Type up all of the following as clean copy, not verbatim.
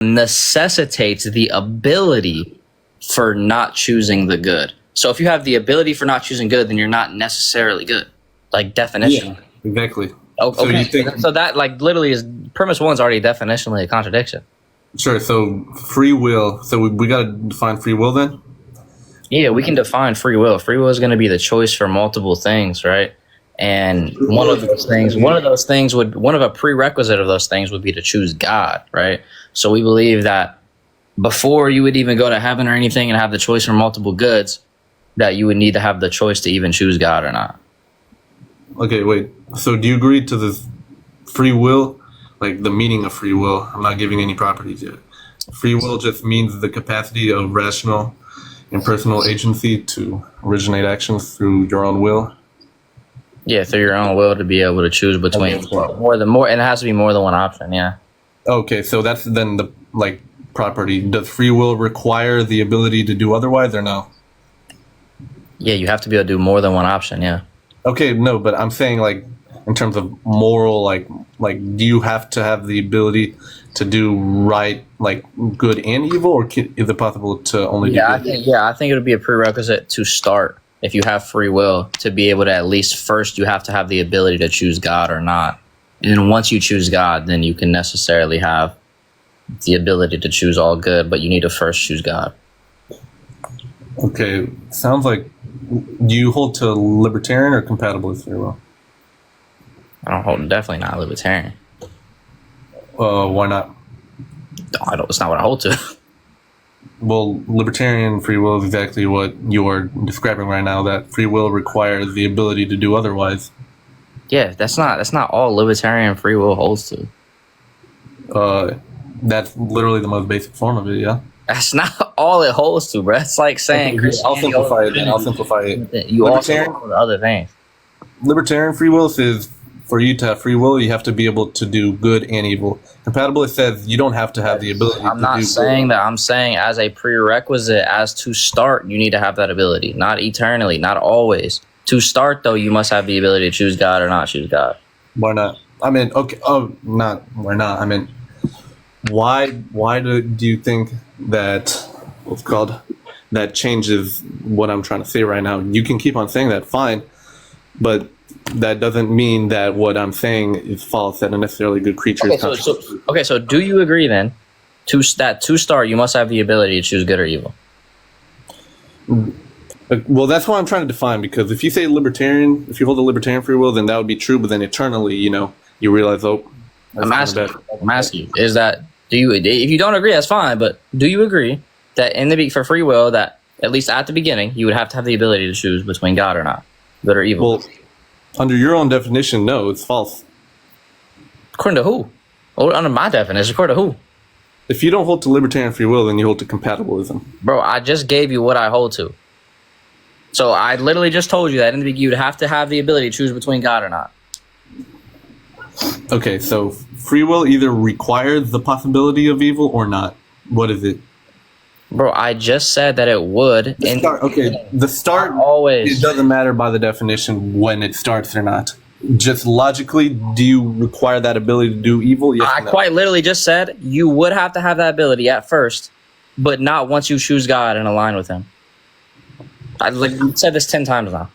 necessitates the ability for not choosing the good. So if you have the ability for not choosing good, then you're not necessarily good. Like definition. Yeah, exactly. Okay. So you think so that like literally is premise one's already definitionally a contradiction. sure? So free will. So we got to define free will then. Yeah, we can define free will. Free will is going to be the choice for multiple things, right? And one of a prerequisite of those things would be to choose God, right? So we believe that before you would even go to heaven or anything and have the choice for multiple goods, that you would need to have the choice to even choose God or not. Okay, wait. So do you agree to this free will, like the meaning of free will? I'm not giving any properties yet. Free will just means the capacity of rational and personal agency to originate actions through your own will. Yeah, through your own will to be able to choose between and it has to be more than one option. Yeah. Okay, so that's then the like property. Does free will require the ability to do otherwise or no? Yeah, you have to be able to do more than one option. Yeah. Okay, no, but I'm saying like in terms of moral, like do you have to have the ability to do right, like good and evil, or is it possible to only do good? I think it would be a prerequisite to start if you have free will to be able to at least first you have to have the ability to choose God or not. And then once you choose God, then you can necessarily have the ability to choose all good, but you need to first choose God. Okay, sounds like do you hold to libertarian or compatibilist free will? I don't hold, definitely not libertarian. Why not? It's not what I hold to. Well, libertarian free will is exactly what you're describing right now, that free will requires the ability to do otherwise. Yeah, that's not all libertarian free will holds to. That's literally the most basic form of it, yeah? That's not all it holds to, bro. It's like saying I'll simplify it. You also hold to other things. Libertarian free will says for you to have free will, you have to be able to do good and evil. Compatibilist says you don't have to have the ability to do good. I'm not saying that. I'm saying as a prerequisite, as to start, you need to have that ability. Not eternally, not always. To start, though, you must have the ability to choose God or not choose God. Why not? I mean, okay. Oh, not why not? I mean, why do you think that what's called that changes what I'm trying to say right now? You can keep on saying that, fine, but that doesn't mean that what I'm saying is false. That a necessarily good creature is okay. So do you agree then? To start, you must have the ability to choose good or evil. Well, that's what I'm trying to define, because if you say libertarian, if you hold a libertarian free will, then that would be true. But then eternally, you realize, I'm asking you, is that if you don't agree, that's fine. But do you agree that for free will, that at least at the beginning, you would have to have the ability to choose between God or not, good or evil? Well, under your own definition, no, it's false. According to who? Well, under my definition, according to who? If you don't hold to libertarian free will, then you hold to compatibilism. Bro, I just gave you what I hold to. So I literally just told you that in the beginning, you'd have to have the ability to choose between God or not. Okay, so free will either requires the possibility of evil or not. What is it? Bro, I just said that it would. The start always. It doesn't matter by the definition when it starts or not. Just logically, do you require that ability to do evil? Yes or no? Quite literally just said you would have to have that ability at first, but not once you choose God and align with Him. I said this 10 times now.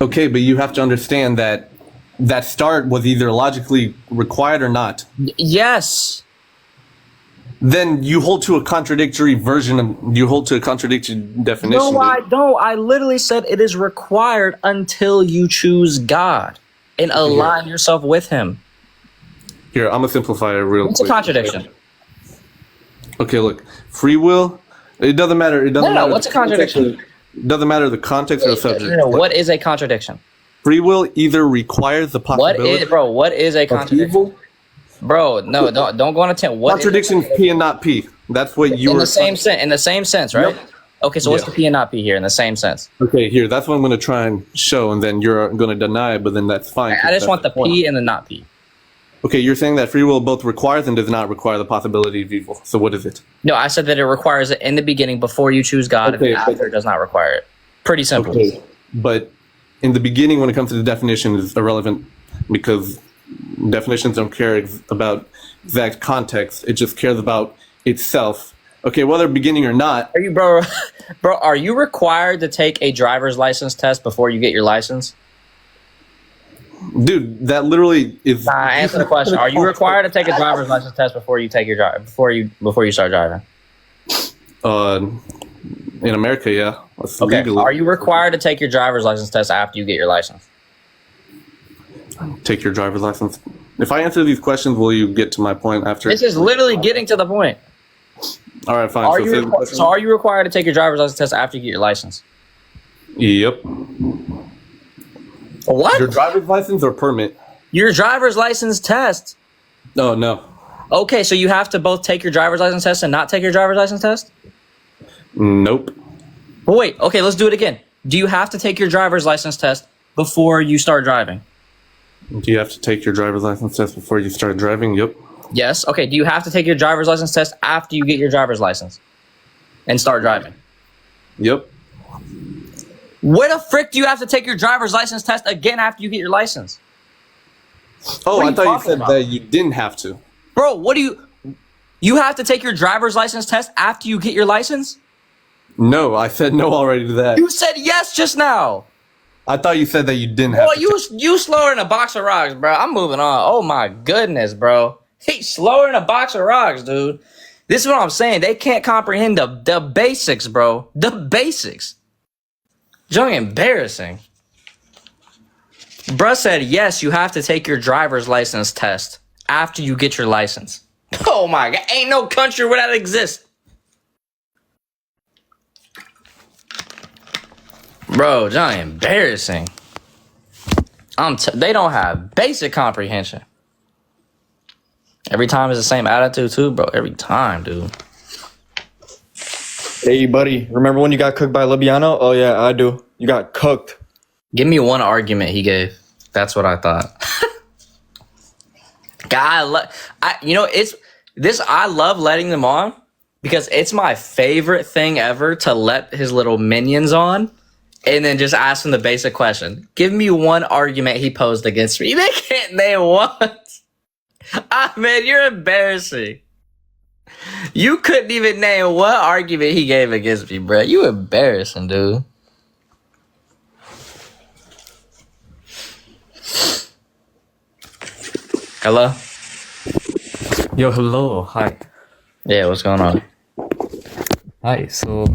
Okay, but you have to understand that start was either logically required or not. Yes. Then you hold to a contradictory definition. No, I don't. I literally said it is required until you choose God and align yourself with Him. Here, I'm going to simplify it real quick. It's a contradiction. Okay, look. Free will, it doesn't matter. No, what's a contradiction? It doesn't matter the context or the subject. No, what is a contradiction? Free will either requires the possibility. What is a contradiction? Evil? Bro, no, don't go on a tangent. Contradiction is P and not P. That's what you were... In the same sense, right? Yep. Okay, so what's the P and not P here in the same sense? Okay, here, that's what I'm going to try and show, and then you're going to deny it, but then that's fine. I just want the P and the not P. Okay, you're saying that free will both requires and does not require the possibility of evil. So what is it? No, I said that it requires it in the beginning before you choose God, and after it does not require it. Pretty simple. Okay, but in the beginning, when it comes to the definition, is irrelevant because Definitions don't care about exact context. It just cares about itself. Okay, whether beginning or not. Are you, bro? Bro, are you required to take a driver's license test before you get your license? Dude, that literally is. Nah, answer the question. Are you required to take a driver's license test before you take your before you start driving? In America, yeah. That's Okay. legally. Are you required to take your driver's license test after you get your license? Take your driver's license. If I answer these questions, will you get to my point after? This is literally getting to the point. All right, fine. Are you required to take your driver's license test after you get your license? Yep. What? Your driver's license or permit? Your driver's license test. Oh, no. Okay, so you have to both take your driver's license test and not take your driver's license test? Nope. But wait, okay, let's do it again. Do you have to take your driver's license test before you start driving? Do you have to take your driver's license test before you start driving? Yep. Yes. Okay, do you have to take your driver's license test after you get your driver's license and start driving? Yep. Where the frick do you have to take your driver's license test again after you get your license? Oh, What are I you thought you talking said about? that you didn't have to. Bro, what do you have to take your driver's license test after you get your license? No, I said no already to that. You said yes just now. I thought you said that you didn't have Boy, to. you slower than a box of rocks, bro. I'm moving on. Oh my goodness, bro. He's slower than a box of rocks, dude. This is what I'm saying. They can't comprehend the basics, bro. The basics. Junk embarrassing. Bruh said, yes, you have to take your driver's license test after you get your license. Oh my God. Ain't no country where that exists. Bro, John, embarrassing. They don't have basic comprehension. Every time it's the same attitude too, bro. Every time, dude. Hey, buddy, remember when you got cooked by Libiano? Oh, yeah, I do. You got cooked. Give me one argument he gave. That's what I thought. God, I love letting them on because it's my favorite thing ever to let his little minions on and then just ask him the basic question. Give me one argument he posed against me. They can't name one. Ah, man, you're embarrassing. You couldn't even name what argument he gave against me, bro. You embarrassing, dude. Hello? Yo, hello, hi. Yeah, what's going on? Hi, so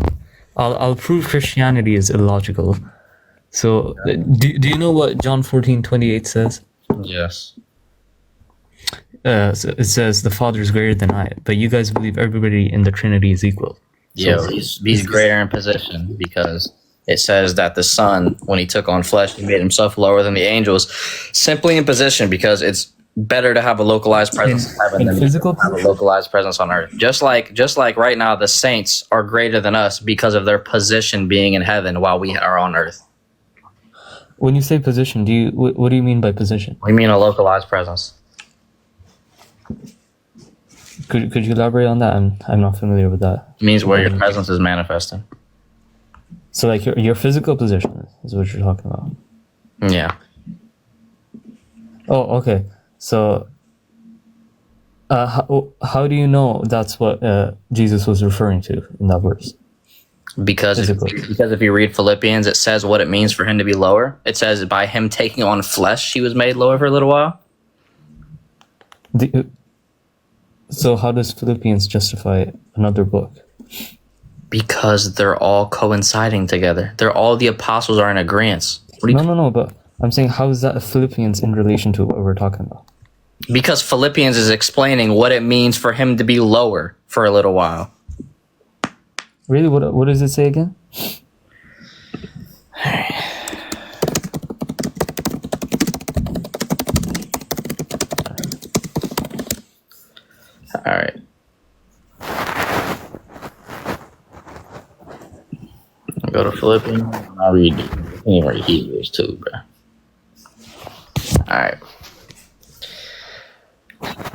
I'll prove Christianity is illogical. So, do you know what John 14:28 says? Yes. So it says, the Father is greater than I, but you guys believe everybody in the Trinity is equal. Yeah, he's greater in position because it says that the Son, when he took on flesh, he made himself lower than the angels, simply in position because it's better to have a localized presence in heaven than physical to have a localized presence on earth. Just like right now, the saints are greater than us because of their position being in heaven while we are on earth. When you say position, what do you mean by position? We mean a localized presence. Could you elaborate on that? I'm not familiar with that. It means where your presence is manifesting. So like your physical position is what you're talking about. Yeah. Oh, okay. So how do you know that's what Jesus was referring to in that verse? Because if you read Philippians, it says what it means for him to be lower. It says by him taking on flesh, he was made lower for a little while. So how does Philippians justify another book? Because they're all coinciding together. The apostles are in agreement. No, but I'm saying how is that Philippians in relation to what we're talking about? Because Philippians is explaining what it means for him to be lower for a little while. Really? What does it say again? All right. I'll go to Philippians. And I'll read. You can even read Hebrews too, bro. All right.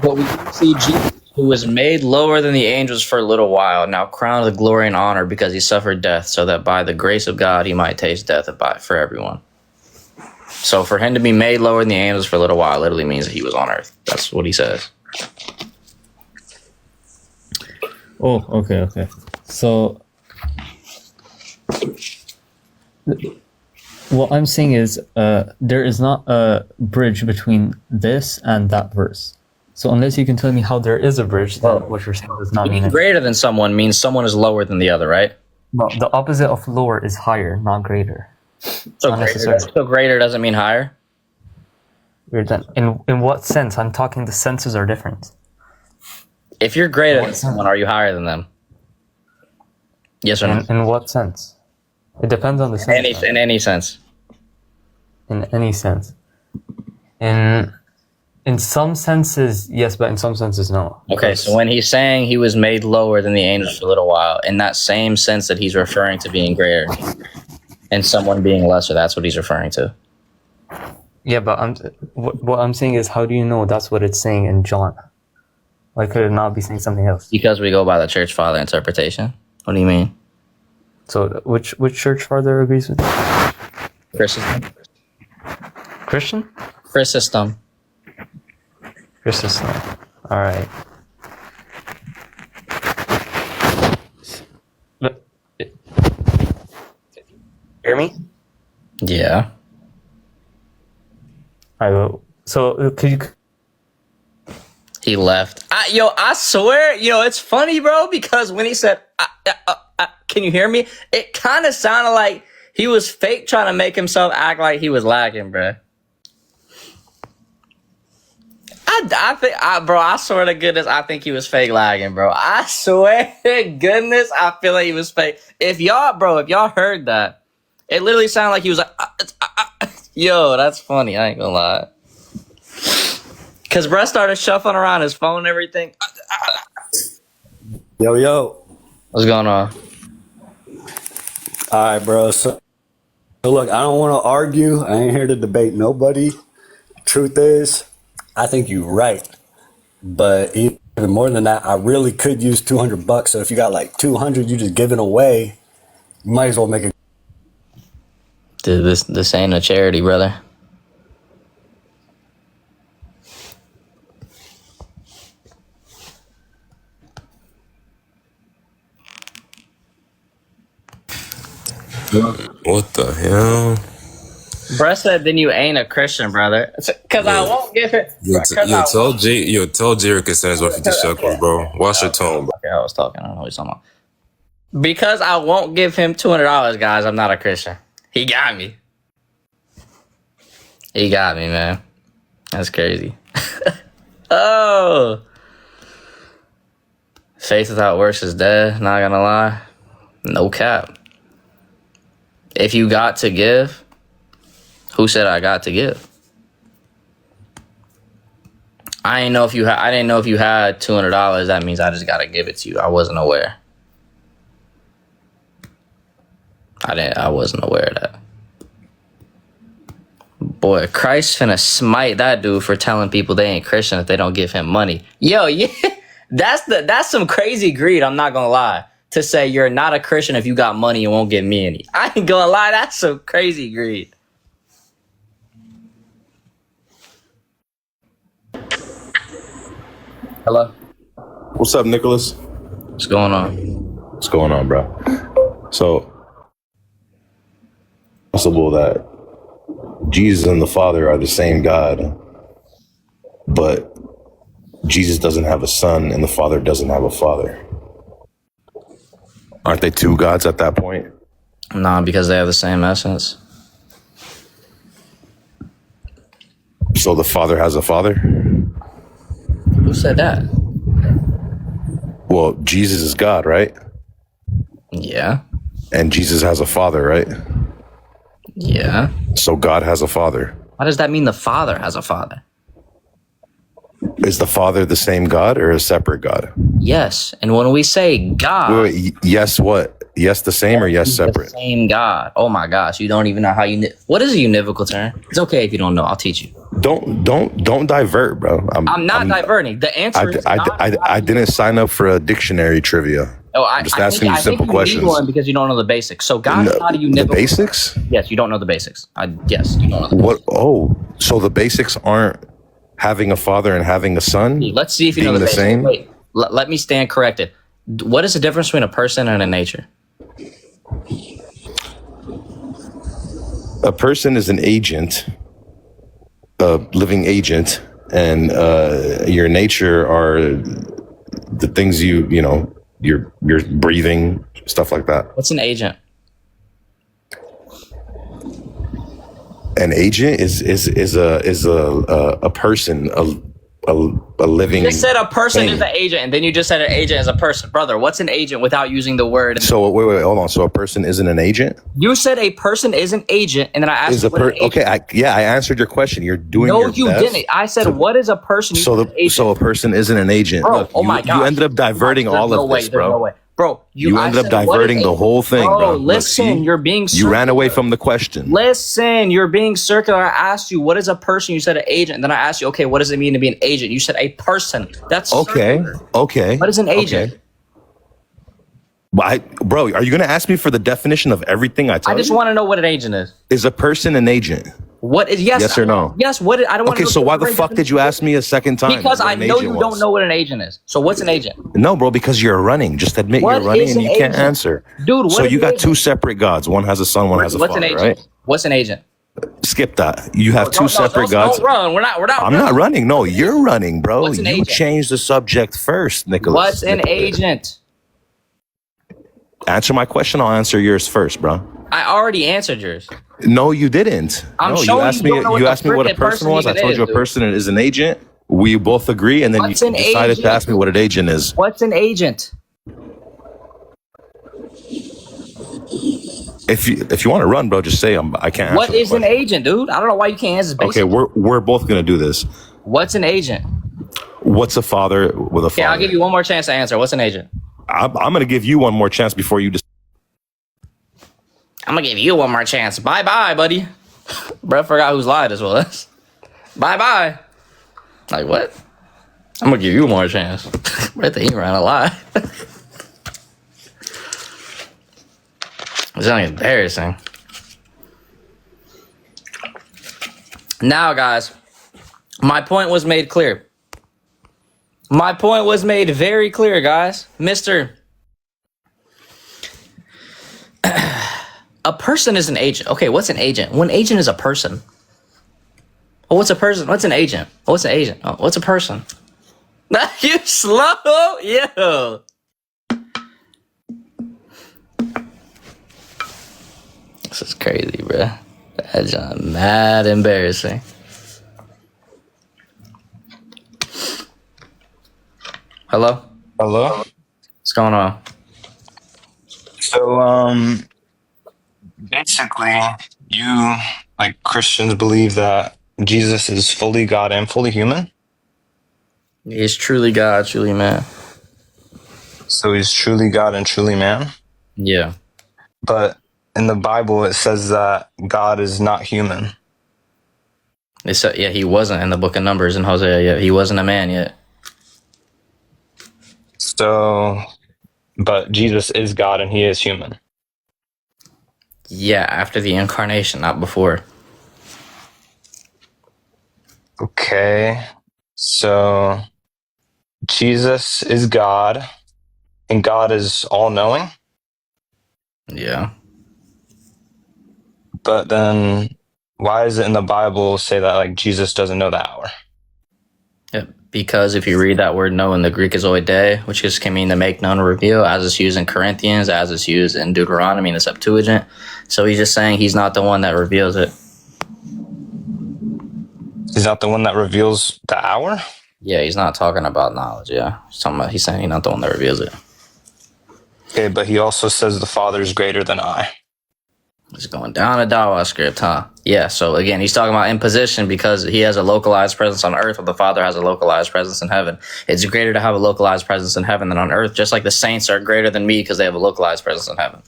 But we see Jesus, who was made lower than the angels for a little while, now crowned with glory and honor because he suffered death, so that by the grace of God he might taste death for everyone. So for him to be made lower than the angels for a little while literally means that he was on earth. That's what he says. Oh, okay. So what I'm saying is there is not a bridge between this and that verse. So unless you can tell me how there is a bridge, then what you're saying does not mean Being it. greater than someone means someone is lower than the other, right? No, the opposite of lower is higher, not greater. So Not greater, necessarily. so greater doesn't mean higher. Weird then. In what sense? I'm talking the senses are different. If you're greater than someone, are you higher than them? Yes or no? In what sense? It depends on the sense. In any sense. In any sense. In some senses, yes, but in some senses, no. Okay, so when he's saying he was made lower than the angels for a little while, in that same sense that he's referring to being greater and someone being lesser, that's what he's referring to. Yeah, but what I'm saying is, how do you know that's what it's saying in John? Why could it not be saying something else? Because we go by the church father interpretation. What do you mean? So which church father agrees with you? Chrysostom. Christian? Chrysostom. Christian. All right. Hear me? Yeah. I will. So could you? He left. I swear, it's funny, bro, because when he said, can you hear me? It kind of sounded like he was fake trying to make himself act like he was lagging, bro. I think, bro, I swear to goodness, I think he was fake lagging, bro. I swear to goodness, I feel like he was fake. If y'all heard that, it literally sounded like he was like, yo, that's funny. I ain't gonna lie. Because bro started shuffling around his phone and everything. Yo. What's going on? All right, bro. So look, I don't want to argue. I ain't here to debate nobody. Truth is, I think you're right. But even more than that, I really could use $200. So if you got like 200, you just giving away. You might as well make it. Dude, this ain't a charity, brother. What the hell? Bruh said, then you ain't a Christian, brother. Because I won't give it. Tell Jerry can send his wife to shekels, bro. Watch your tone, bro. Okay, I was talking. I don't know what he's talking about. Because I won't give him $200, guys, I'm not a Christian. He got me. He got me, man. That's crazy. Oh. Faith without works is dead. Not gonna lie. No cap. If you got to give, who said I got to give? I didn't know if you had $200. That means I just gotta give it to you. I wasn't aware. I wasn't aware of that. Boy, Christ finna smite that dude for telling people they ain't Christian if they don't give him money. Yo, yeah, that's some crazy greed. I'm not gonna lie. To say you're not a Christian if you got money and won't give me any. I ain't gonna lie. That's some crazy greed. Hello. What's up, Nicholas? What's going on? What's going on, bro? So, possible that Jesus and the Father are the same God, but Jesus doesn't have a son and the Father doesn't have a father. Aren't they two gods at that point? Nah, because they have the same essence. So the Father has a father? Who said that? Well, Jesus is God, right? Yeah. And Jesus has a father, right? Yeah. So God has a father. Why does that mean the Father has a father? Is the Father the same God or a separate God? Yes. And when we say God... Wait, yes what? Yes the same or yes separate? The same God. Oh my gosh. You don't even know how you... What is a univocal term? It's okay if you don't know. I'll teach you. Don't divert, bro. I'm not diverting. The answer is... I didn't sign up for a dictionary trivia. Oh, I'm just asking you simple you questions. need one because you don't know the basics. So God's No, not a the univocal. basics? Yes, you don't know the basics. Yes, you don't know the What? Oh, so the basics aren't having a father and having a son basics. Let's see if you know being the the basics. same? Wait, let me stand corrected. What is the difference between a person and a nature? A person is an agent, a living agent, and your nature are the things you're breathing, stuff like that. What's an agent? An agent is a person, a living. You just said a person thing. is an agent, and then you just said an agent is a person. Brother, what's an agent without using the word? So wait, hold on. So a person isn't an agent? You said a person is an agent, and then I asked Is you a what an agent okay? I answered your question. You're doing No, your you best. didn't. I said, what is a person? You So said agent. so a person isn't an agent. Bro, Look, oh my God. You ended up diverting There's all no of way, this, there's bro. no way. Bro, You I ended up said, what is diverting the agent? whole thing, bro. Look, Listen, see? you're being You circular. ran away from the question. Listen, you're being circular. I asked you, what is a person? You said an agent. And then I asked you, okay, what does it mean to be an agent? You said a person. That's Okay. circular. Okay. What is an agent? Okay. Bro, are you going to ask me for the definition of everything I tell I just you? want to know what an agent is. Is a person an agent? What is Yes or no? Yes. What? I don't want to Okay, know so why the very fuck did you ask me a second time? Because what I an know agent you don't was? know what an agent is. So what's an agent? No, bro, because you're running. Just admit What you're running is and an you can't agent? answer. Dude, what so is you an got agent? two separate gods. One has a son, one has a What's an father, agent? right? What's an agent? Skip that. You have two separate gods. Don't run. We're not. I'm not running. No, you're running, bro. What's an You agent? changed the subject first, Nicholas. What's an Nicholas. agent? Answer my question. I'll answer yours first, bro. I already answered yours. No, you didn't. I'm no, showing you asked you me. don't know what You the asked me what a frickin' person person was. I even told is, you a dude. person is an agent. We both agree, and then What's you an decided agent? to ask me what an agent is. What's an agent? If you want to run, bro, just say I can't. Answer What the is an question. agent, dude? I don't know why you can't answer basic. Okay, we're both gonna do this. What's an agent? What's a father with a father? Yeah, I'll give you one more chance to answer. What's an agent? I'm gonna give you one more chance before you. I'm gonna give you one more chance. Bye bye, buddy. Bro, forgot whose lie this was. Bye bye. Like what? I'm gonna give you one more chance. I think he ran a lie. It's only embarrassing. Now, guys, my point was made clear. My point was made very clear, guys. Mister, a person is an agent. Okay, what's an agent? Well, an agent is a person. Oh, what's a person? What's an agent? Oh, what's an agent? Oh, what's a person? You slow, yo. This is crazy, bro. That's mad embarrassing. Hello? Hello. What's going on? So, basically, you like Christians believe that Jesus is fully God and fully human. He's truly God, truly man. So he's truly God and truly man. Yeah. But in the Bible, it says that God is not human. They said, yeah, he wasn't in the book of Numbers in Hosea yet. He wasn't a man yet. So, but Jesus is God and he is human. Yeah, after the incarnation, not before. Okay. So Jesus is God and God is all knowing. Yeah. But then why is it in the Bible say that like Jesus doesn't know the hour? Yeah, because if you read that word know in the Greek is oide, which just can mean to make known or reveal, as it's used in Corinthians, as it's used in Deuteronomy in the Septuagint. So he's just saying he's not the one that reveals it. He's not the one that reveals the hour? Yeah, he's not talking about knowledge, yeah. He's saying he's not the one that reveals it. Okay, but he also says the Father is greater than I. It's going down a Dawa script, huh? Yeah, so again, he's talking about imposition because he has a localized presence on earth, while the Father has a localized presence in heaven. It's greater to have a localized presence in heaven than on earth, just like the saints are greater than me because they have a localized presence in heaven.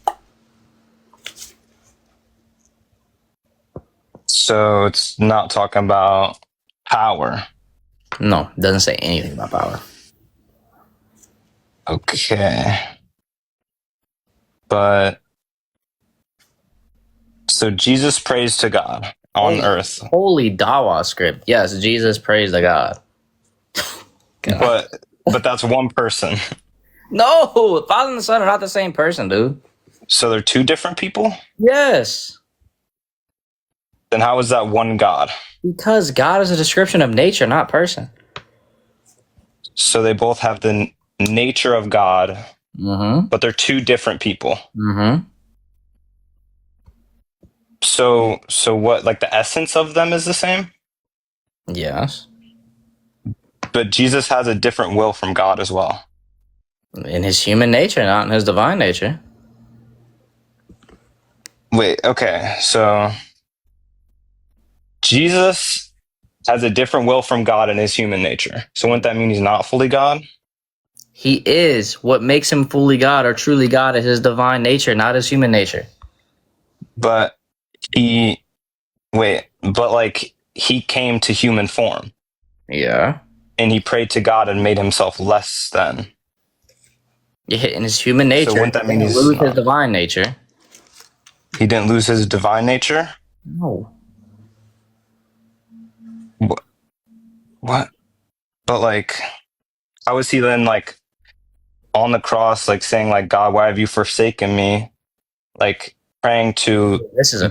So it's not talking about power. No, it doesn't say anything about power. Okay. But so Jesus prays to God on earth. Holy Dawa script. Yes, Jesus prays to God. God. But that's one person. No, the Father and the Son are not the same person, dude. So they're two different people? Yes. Then how is that one God? Because God is a description of nature, not person. So they both have the nature of God, Mm-hmm. but they're two different people. Mm-hmm. So what, like the essence of them is the same? Yes. But Jesus has a different will from God as well. In his human nature, not in his divine nature. Wait, okay. So Jesus has a different will from God in his human nature. So wouldn't that mean he's not fully God? He is. What makes him fully God or truly God is his divine nature, not his human nature. But like he came to human form Yeah. and he prayed to God and made himself less than. Yeah, in his human So nature, wouldn't that he mean didn't he's lose his not? divine nature. He didn't lose his divine nature? No. What? But like, how is he then like on the cross, like saying like, God, why have you forsaken me? Like praying to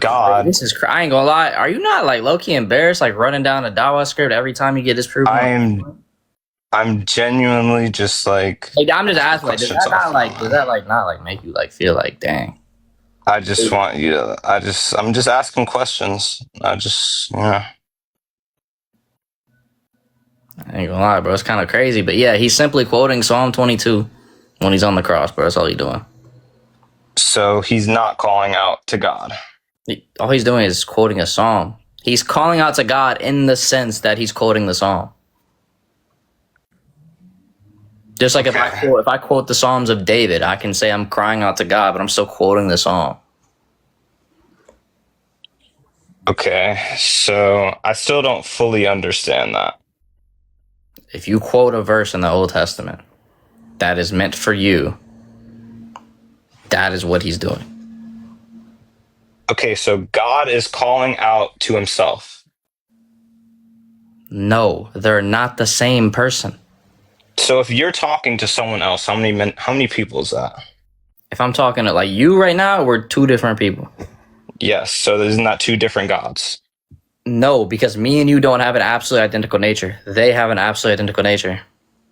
God. I ain't gonna lie. Are you not like low key embarrassed, like running down a Dawa script every time you get disproven? I'm genuinely just like I'm just asking, like, questions off my does mind. that like not like make you like feel like, dang? I just want you to. I'm just asking questions. Yeah. I ain't gonna lie, bro. It's kind of crazy, but yeah, he's simply quoting Psalm 22 when he's on the cross, bro. That's all he's doing. So he's not calling out to God. All he's doing is quoting a psalm. He's calling out to God in the sense that he's quoting the psalm. Just like Okay. if I quote the Psalms of David, I can say I'm crying out to God, but I'm still quoting the psalm. Okay. So I still don't fully understand that. If you quote a verse in the Old Testament that is meant for you, that is what he's doing. Okay, so God is calling out to himself. No, they're not the same person. So if you're talking to someone else, how many people is that? If I'm talking to like you right now, we're two different people. Yes, so isn't that two different gods? No, because me and you don't have an absolutely identical nature. They have an absolutely identical nature.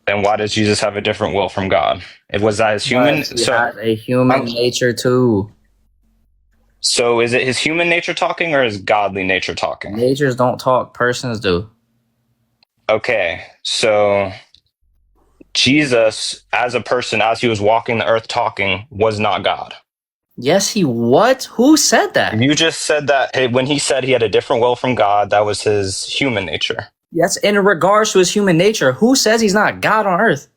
Then why does Jesus have a different will from God? Was that his human? He has a human nature too. So is it his human nature talking or his godly nature talking? Natures don't talk, persons do. Okay, so Jesus, as a person, as he was walking the earth talking, was not God. Yes, he what? Who said that? You just said that when he said he had a different will from God, that was his human nature. Yes, in regards to his human nature. Who says he's not God on earth?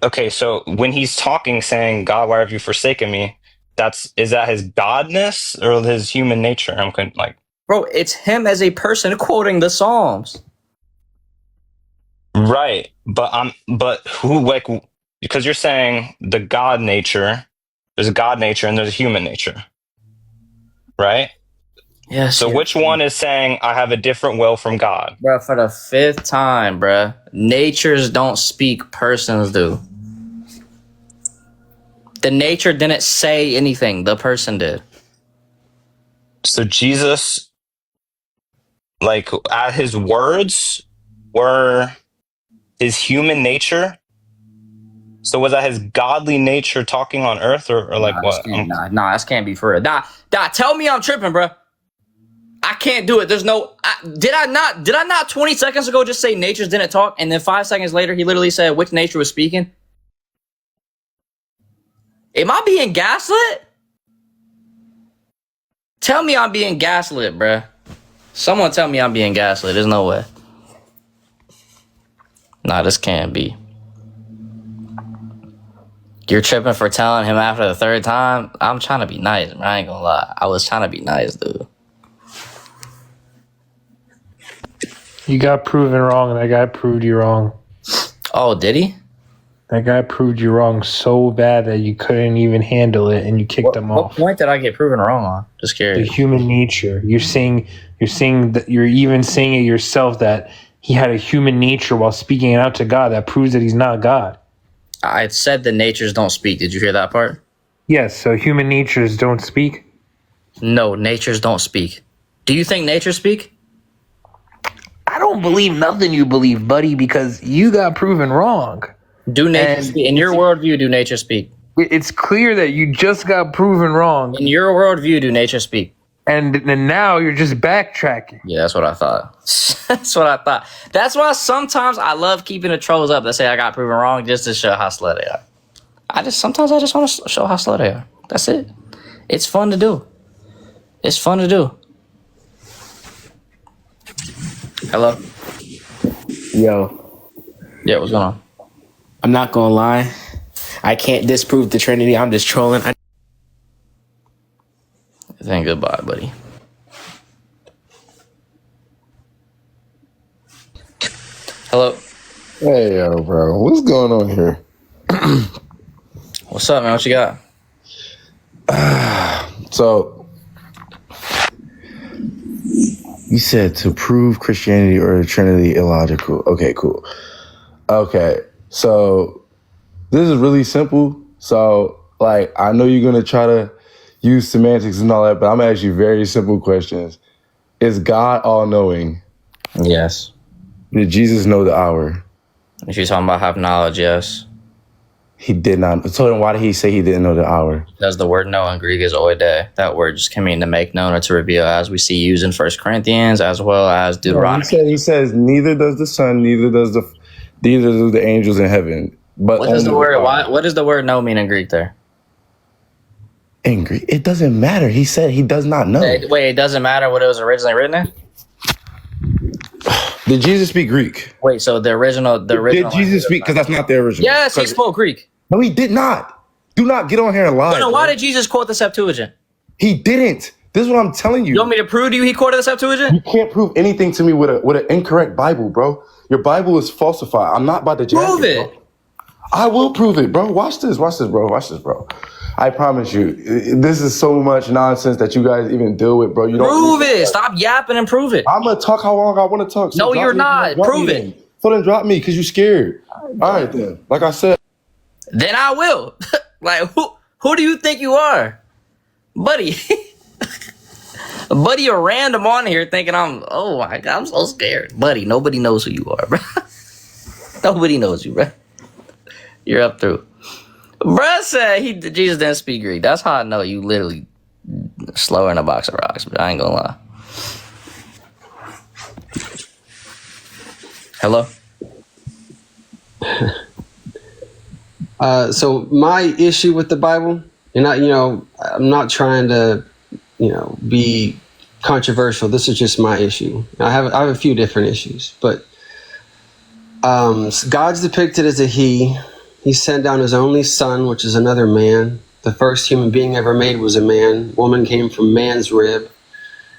Okay, so when he's talking, saying, God, why have you forsaken me? Is that his godness or his human nature? Bro, it's him as a person quoting the Psalms. Right, but who, like, because you're saying the God nature, there's a God nature and there's a human nature, right? Yes. So which one is saying I have a different will from God? Bro, for the fifth time, bro. Natures don't speak, persons do. The nature didn't say anything, the person did. So Jesus, like, his words were his human nature. So was that his godly nature talking on earth or like what? Nah, this can't be for real. Nah, tell me I'm tripping, bro. I can't do it. There's no. Did I not 20 seconds ago just say natures didn't talk, and then 5 seconds later he literally said which nature was speaking? Am I being gaslit? Tell me I'm being gaslit, bruh. Someone tell me I'm being gaslit. There's no way. Nah, this can't be. You're tripping for telling him after the third time? I'm trying to be nice, man. I ain't gonna lie. I was trying to be nice, dude. You got proven wrong, and that guy proved you wrong. Oh, did he? That guy proved you wrong so bad that you couldn't even handle it, and you kicked him What off. point did I get proven wrong on? Just The curious. human nature. You're saying that you're even saying it yourself that he had a human nature while speaking it out to God. That proves that he's not God. I said the natures don't speak. Did you hear that part? Yes, so human natures don't speak. No, natures don't speak. Do you think natures speak? I don't believe nothing you believe, buddy, because you got proven wrong. Do natures And speak? In your worldview, do natures speak? It's clear that you just got proven wrong, In your worldview, do natures speak? and now you're just backtracking. Yeah, that's what I thought. That's what I thought. That's why sometimes I love keeping the trolls up that say I got proven wrong just to show how slow they are. Sometimes I just want to show how slow they are. That's it. It's fun to do. It's fun to do. Hello? Yo, Yeah, what's going on? I'm not gonna lie. I can't disprove the Trinity. I'm just trolling. Then goodbye, buddy. Hello? Hey, yo, bro. What's going on here? What's up, man? What you got? So, you said to prove Christianity or the Trinity illogical. Okay, cool. Okay, so this is really simple. So, like, I know you're going to try to use semantics and all that, but I'm going to ask you very simple questions. Is God all-knowing? Yes. Did Jesus know the hour? If you're talking about have knowledge, yes. He did not. So then why did he say he didn't know the hour? Does the word know in Greek is oide. That word just can mean to make known or to reveal, as we see used in 1 Corinthians as well as Deuteronomy. He says neither does the Son, neither do the angels in heaven. But What does the word what does the word know mean in Greek there? in Greek, it doesn't matter. He said he does not know. Wait, it doesn't matter what it was originally written in? Did Jesus speak Greek? Wait, so the original Did Jesus speak? Because that's not the original. Yes, he spoke Greek. No, he did not. Do not get on here and lie. No, why did Jesus quote the Septuagint? He didn't. This is what I'm telling you. You want me to prove to you he quoted the Septuagint? You can't prove anything to me with an incorrect Bible, bro. Your Bible is falsified. I'm not about to Prove it. Bro. I will prove it, bro. Watch this, bro. I promise you, this is so much nonsense that you guys even deal with, bro. You don't Prove it. Stop yapping and prove it. I'm gonna talk how long I want to talk. So No, you're not. Prove it. it. So then drop me because you're scared. All right, then. Like I said. Then I will. Like, who do you think you are? Buddy. Buddy, you're random on here thinking oh my God, I'm so scared. Buddy, nobody knows who you are, bro. Nobody knows you, bro. You're up through. Bruh said Jesus didn't speak Greek. That's how I know you literally slower in a box of rocks, but I ain't gonna lie. Hello? So my issue with the Bible, and I'm not trying to, be controversial. This is just my issue. I have a few different issues, but God's depicted as a he. He sent down his only son, which is another man. The first human being ever made was a man. Woman came from man's rib.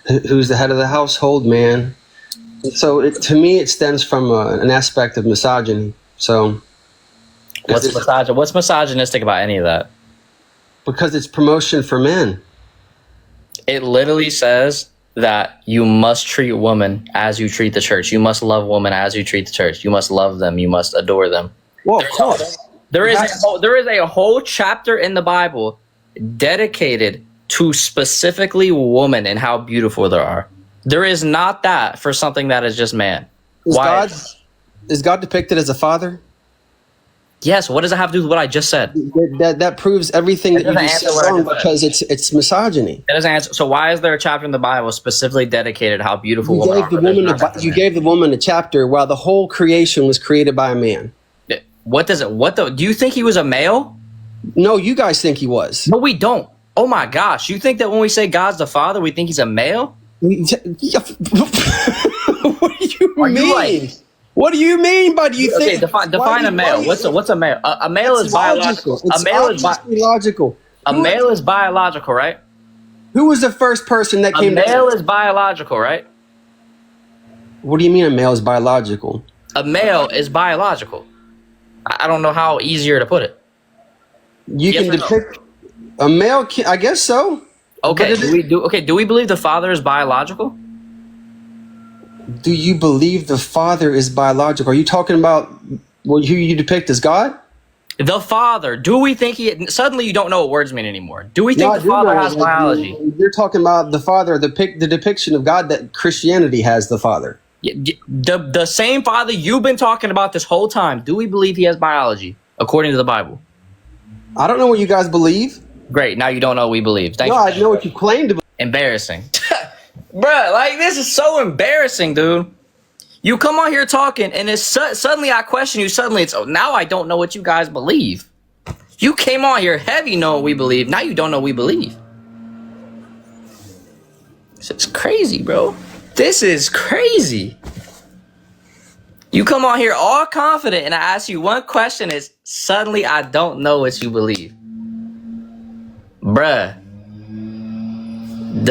Who's the head of the household? Man. So to me, it stems from an aspect of misogyny. So What's misogynistic about any of that? Because it's promotion for men. It literally says that you must treat women as you treat the church. You must love women as you treat the church. You must love them. You must adore them. Well, of course. There is a whole chapter in the Bible dedicated to specifically women and how beautiful they are. There is not that for something that is just man. Is God depicted as a father? Yes. What does it have to do with what I just said? That proves everything that you just said wrong because it's misogyny. That doesn't answer. So why is there a chapter in the Bible specifically dedicated to how beautiful women are? You gave the woman a chapter while the whole creation was created by a man. Do you think he was a male? No, you guys think he was. No, we don't. Oh my gosh. You think that when we say God's the Father, we think he's a male? What do you mean? What do you mean by do you think? Define a male. What's a male? A male is biological. A male is logical. A male is biological, right? Who was the first person that came? A male is biological, right? What do you mean a male is biological? A male is biological. I don't know how easier to put it. You Yes can or no? depict a male. I guess so. Okay, But do we believe the father is biological? do you believe the father is biological? Are you talking about who you depict as God? The father. Do we think he? Suddenly, you don't know what words mean anymore. Do we No, think I the do know father what has words biology? mean. You're talking about the father, the depiction of God that Christianity has the father. The same father you've been talking about this whole time. Do we believe he has biology according to the Bible? I don't know what you guys believe. Great. Now you don't know what we believe. Thank No, you. I know what you claim to believe. Embarrassing. Bruh, like this is so embarrassing, dude. You come on here talking and it's suddenly I question you. Suddenly it's now I don't know what you guys believe. You came on here heavy knowing we believe. Now you don't know we believe. This is crazy, bro. This is crazy. You come on here all confident and I ask you one question is suddenly I don't know what you believe. Bruh. He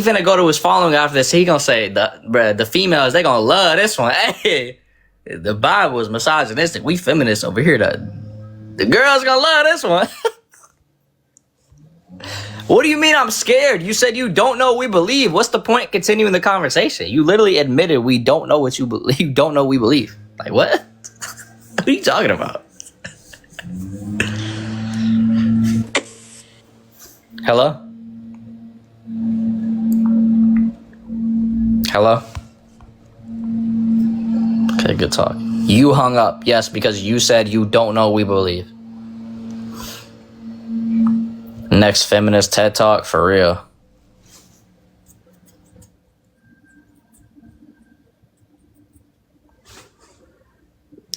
finna go to his following after this. He gonna say, the females, they gonna love this one. Hey, the Bible is misogynistic. We feminists over here. The girls gonna love this one. What do you mean I'm scared? You said you don't know what we believe. What's the point continuing the conversation? You literally admitted we don't know what you believe. You don't know what we believe. Like, what? What are you talking about? Hello? Hello? Okay, good talk. You hung up, yes, because you said you don't know what we believe. Next feminist TED Talk, for real.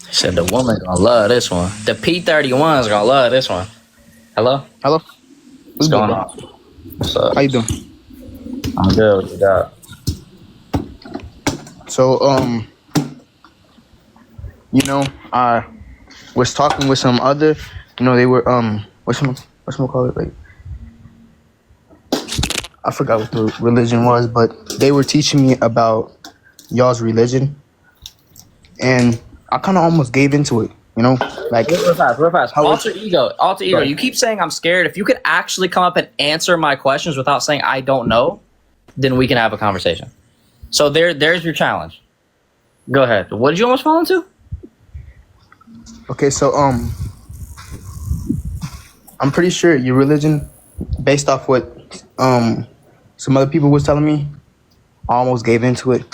He said the woman gonna love this one. The P31 is gonna love this one. Hello? Hello? What's going on? What's up? How you doing? I'm good. What you got? So, I was talking with some other, they were, what's call it? Like, I forgot what the religion was, but they were teaching me about y'all's religion, and I kind of almost gave into it, like real fast. Alter ego. Right. You keep saying I'm scared. If you could actually come up and answer my questions without saying I don't know, then we can have a conversation. So there's your challenge. Go ahead. What did you almost fall into? Okay, so I'm pretty sure your religion, based off what some other people was telling me, I almost gave into it.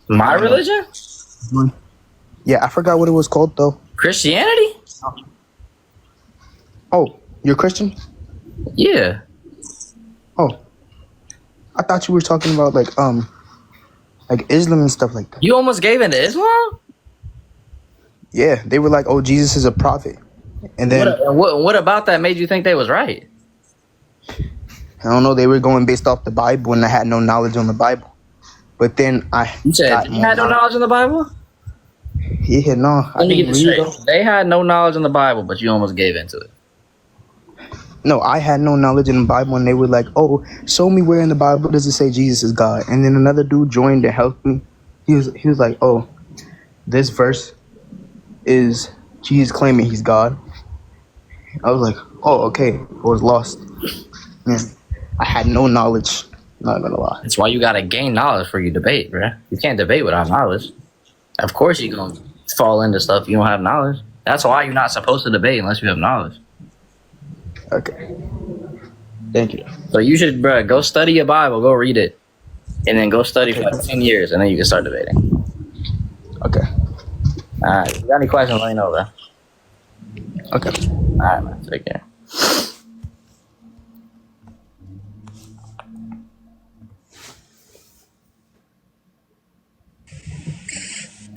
My religion? Yeah, I forgot what it was called though. Christianity? Oh, you're Christian? Yeah. Oh, I thought you were talking about like Islam and stuff like that. You almost gave into Islam? Yeah, they were like, "Oh, Jesus is a prophet," and then what about that made you think they was right? I don't know. They were going based off the Bible, and I had no knowledge on the Bible. But then You said you had no knowledge in the Bible? Yeah, no. Let me get this straight. They had no knowledge in the Bible, but you almost gave into it. No, I had no knowledge in the Bible, and they were like, "Oh, show me where in the Bible does it say Jesus is God?" And then another dude joined to help me. He was like, "Oh, this verse is Jesus claiming he's God." I was like, "Oh, okay." I was lost. Man, I had no knowledge. Not gonna lie. That's why you gotta gain knowledge for you debate, bruh. You can't debate without knowledge. Of course you're gonna fall into stuff you don't have knowledge. That's why you're not supposed to debate unless you have knowledge. Okay. Thank you. So you should, bruh, go study your Bible, go read it, and then go study for like 10 years, and then you can start debating. Okay. All right. If you got any questions, let me know, bro. Okay. All right, man. Take care.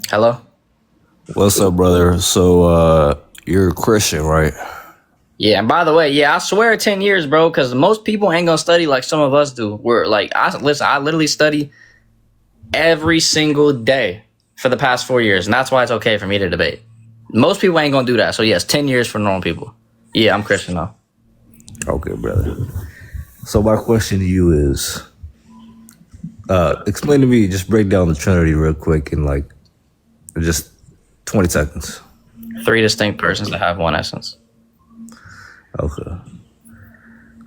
Hello? What's up, brother? So, you're a Christian, right? Yeah, and by the way, I swear 10 years, bro, because most people ain't gonna study like some of us do. We're like, I literally study every single day for the past 4 years, and that's why it's okay for me to debate. Most people ain't gonna do that. So yes, 10 years for normal people. Yeah, I'm Christian though. Okay, brother. So my question to you is, explain to me, just break down the Trinity real quick in like just 20 seconds. Three distinct persons that have one essence. Okay.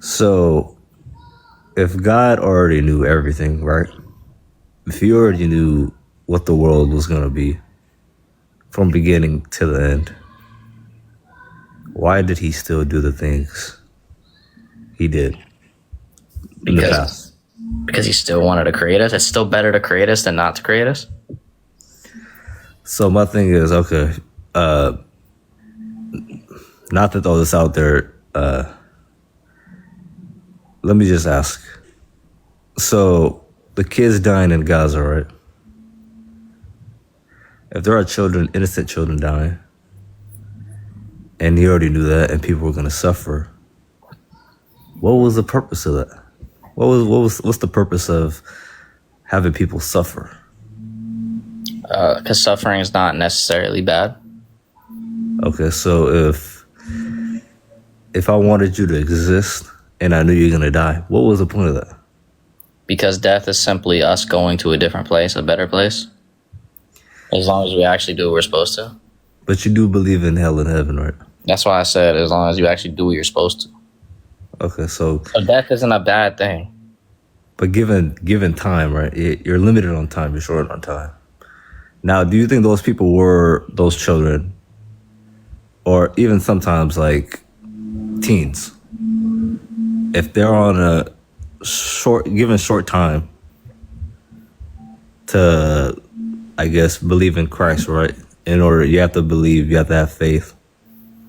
So, if God already knew everything, right? If he already knew what the world was going to be from beginning to the end, why did he still do the things he did in the past? Because he still wanted to create us. It's still better to create us than not to create us. So my thing is, okay, not to throw this out there, let me just ask. So the kids dying in Gaza, right? If there are children, innocent children dying, and he already knew that, and people were going to suffer, what was the purpose of that? What's the purpose of having people suffer? Because suffering is not necessarily bad. Okay, so if I wanted you to exist and I knew you're gonna die, what was the point of that? Because death is simply us going to a different place, a better place. As long as we actually do what we're supposed to. But you do believe in hell and heaven, right? That's why I said as long as you actually do what you're supposed to. Okay, so death isn't a bad thing. But given time, right? You're limited on time. You're short on time. Now, do you think those people were those children, or even sometimes like teens, if they're on a short time to, I guess, believe in Christ, right? In order, you have to believe, you have to have faith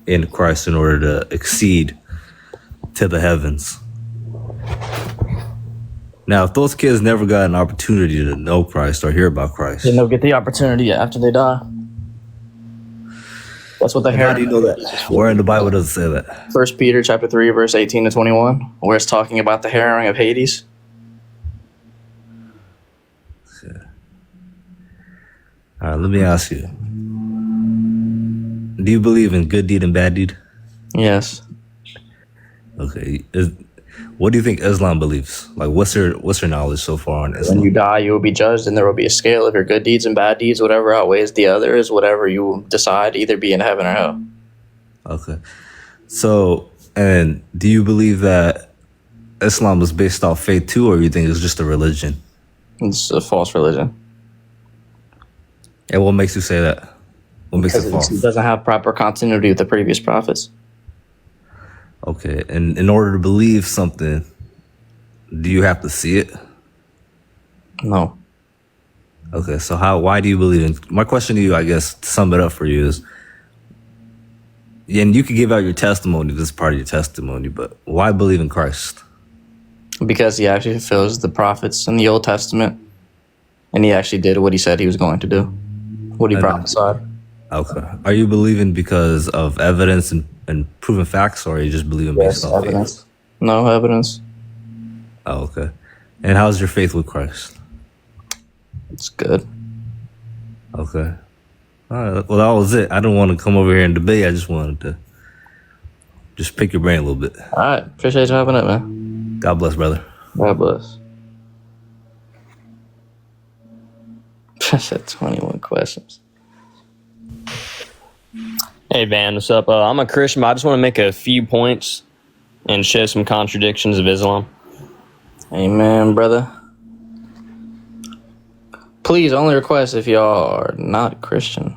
in Christ in order to exceed to the heavens. Now, if those kids never got an opportunity to know Christ or hear about Christ, then they'll get the opportunity after they die. That's what the how do you know that? Where in the Bible does it say that? 1 Peter chapter 3, verse 18 to 21, where it's talking about the harrowing of Hades. All right, let me ask you. Do you believe in good deed and bad deed? Yes. Okay. What do you think Islam believes? Like, what's your knowledge so far on Islam? When you die, you will be judged, and there will be a scale of your good deeds and bad deeds. Whatever outweighs the other is whatever you decide, either be in heaven or hell. Okay. So, and do you believe that Islam is based off faith too, or you think it's just a religion? It's a false religion. And what makes you say that? What makes it false? It doesn't have proper continuity with the previous prophets. Okay, and in order to believe something, do you have to see it? No. Okay, so why do you believe in... My question to you, I guess, to sum it up for you is, and you can give out your testimony, this is part of your testimony, but why believe in Christ? Because he actually fulfills the prophets in the Old Testament, and he actually did what he said he was going to do, what he prophesied. Okay. Are you believing because of evidence and proven facts, or are you just believing based on evidence. faith? No evidence. Oh, okay. And how's your faith with Christ? It's good. Okay. All right. Well, that was it. I didn't want to come over here and debate. I just wanted to just pick your brain a little bit. All right. Appreciate you having it, man. God bless, brother. God bless. I said 21 questions. Hey, man, what's up? I'm a Christian, but I just want to make a few points and show some contradictions of Islam. Amen, brother. Please, only request if y'all are not Christian.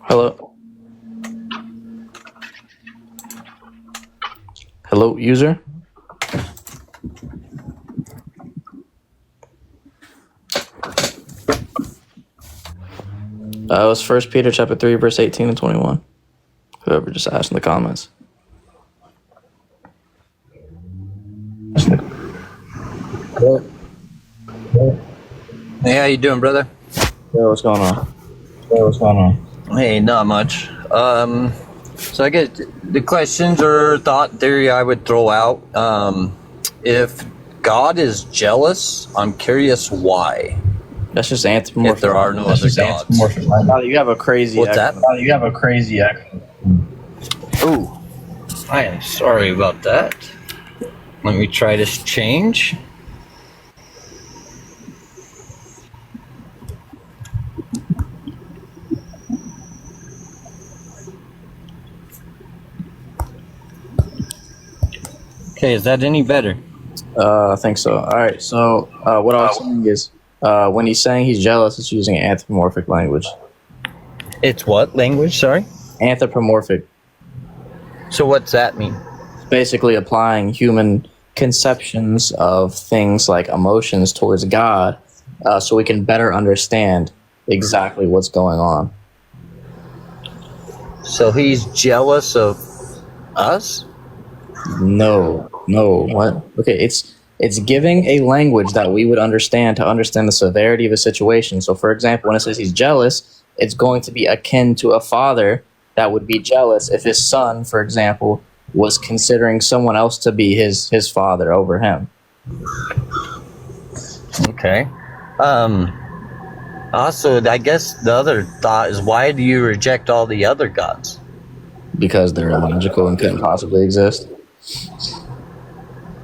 Hello? Hello, user? It was 1 Peter chapter 3, verse 18 and 21. Whoever just asked in the comments. Hey, how you doing, brother? Hey, what's going on? Hey, not much. So I guess the questions or thought theory I would throw out. If God is jealous, I'm curious why. That's just anthropomorphic. If there are no other gods. You have a crazy What's that? You have a crazy accent. Ooh, I am sorry about that. Let me try this change. Okay, is that any better? I think so. All right. So what I was saying is, when he's saying he's jealous, it's using anthropomorphic language. It's what language? Sorry. Anthropomorphic. So what's that mean? Basically applying human conceptions of things like emotions towards God, so we can better understand exactly what's going on. So he's jealous of us? No, what? Okay, it's giving a language that we would understand to understand the severity of a situation. So, for example, when it says he's jealous, it's going to be akin to a father that would be jealous if his son, for example, was considering someone else to be his father over him. Okay. Also, I guess the other thought is, why do you reject all the other gods? Because they're illogical and couldn't possibly exist.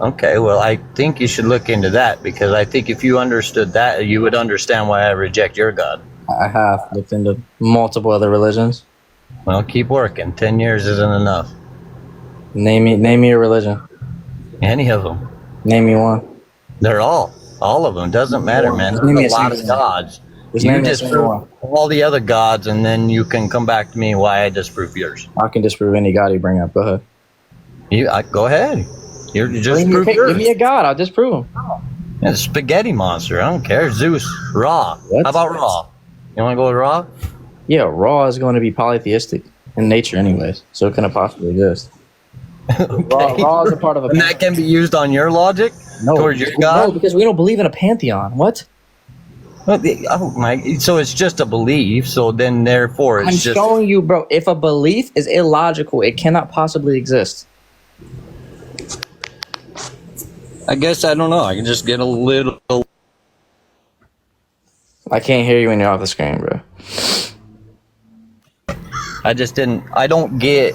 Okay, well, I think you should look into that, because I think if you understood that, you would understand why I reject your God. I have looked into multiple other religions. Well, keep working. 10 years isn't enough. Name me a religion. Any of them. Name me one. They're all of them. Doesn't matter, man. Name me There's a lot of single one. gods. Just You name me a disprove single one. all the other gods, and then you can come back to me why I disprove yours. I can disprove any god you bring up. Go ahead. Go ahead. You're just Give me a god. I'll disprove him. Yeah, the spaghetti monster. I don't care. Zeus. Ra. What? How about Ra? You want to go with Ra? Yeah, Ra is going to be polytheistic in nature anyways, so it couldn't possibly exist. Okay. Ra is a part of a And that can be used on your logic? No, Towards your God? no, because we don't believe in a pantheon. What? Oh my! So it's just a belief. So then, therefore, it's I'm just. showing you, bro. If a belief is illogical, it cannot possibly exist. I guess I don't know. I can just get a little. I can't hear you when you're off the screen, bro. I just didn't. I don't get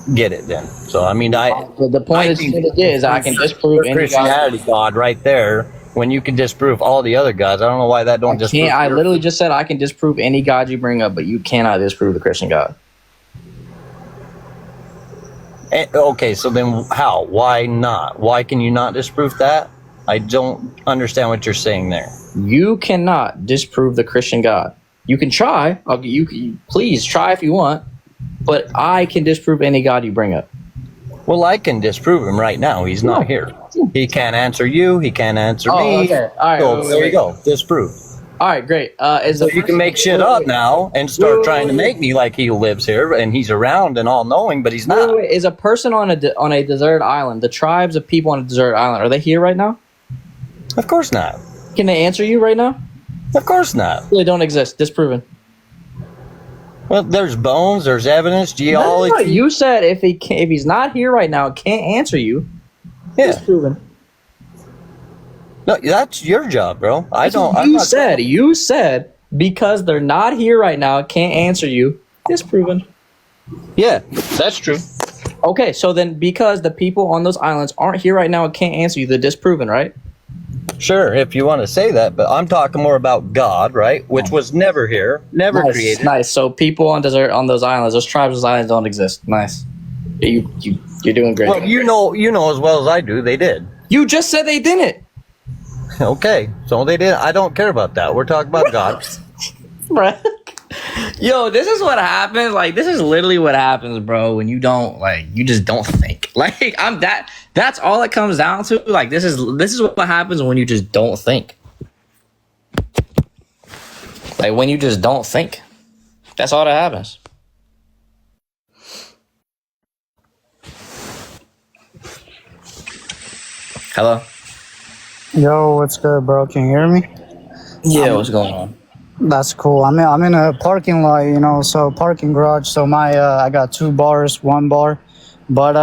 it then. So I mean, The point is I can disprove any Christianity God right there when you can disprove all the other gods. I don't know why that don't disprove. I literally just said I can disprove any god you bring up, but you cannot disprove the Christian God. Okay, so then how? Why not? Why can you not disprove that? I don't understand what you're saying there. You cannot disprove the Christian God. You can try. Please try if you want, but I can disprove any god you bring up. Well, I can disprove him right now. He's not here. He can't answer you. He can't answer me. Okay. All right. So there you go. Disprove. All right, great. So you can make shit up now and start trying to make me like he lives here and he's around and all knowing, but he's not. Is a person on a desert island? The tribes of people on a desert island, are they here right now? Of course not. Can they answer you right now? Of course not. They don't exist. Disproven. Well, there's bones. There's evidence. Geology. No, you said if he's not here right now, can't answer you. Yeah. Disproven. No, that's your job, bro. You said because they're not here right now, can't answer you. Disproven. Yeah, that's true. Okay, so then because the people on those islands aren't here right now and can't answer you, they're disproven, right? Sure, if you want to say that, but I'm talking more about God, right? Which was never here, never created. Nice. So people on those islands, those tribes, those islands don't exist. Nice. You're doing great. Well, you know as well as I do, they did. You just said they didn't. Okay, so they did. I don't care about that. We're talking about God. Bruh. Yo, this is what happens. Like, this is literally what happens, bro, when you just don't think. Like, that's all it comes down to. Like, this is what happens when you just don't think. Like, when you just don't think. That's all that happens. Hello? Yo, what's good, bro? Can you hear me? Yeah, what's going on? That's cool. I'm in a parking lot, so parking garage. So I got 2 bars, 1 bar, but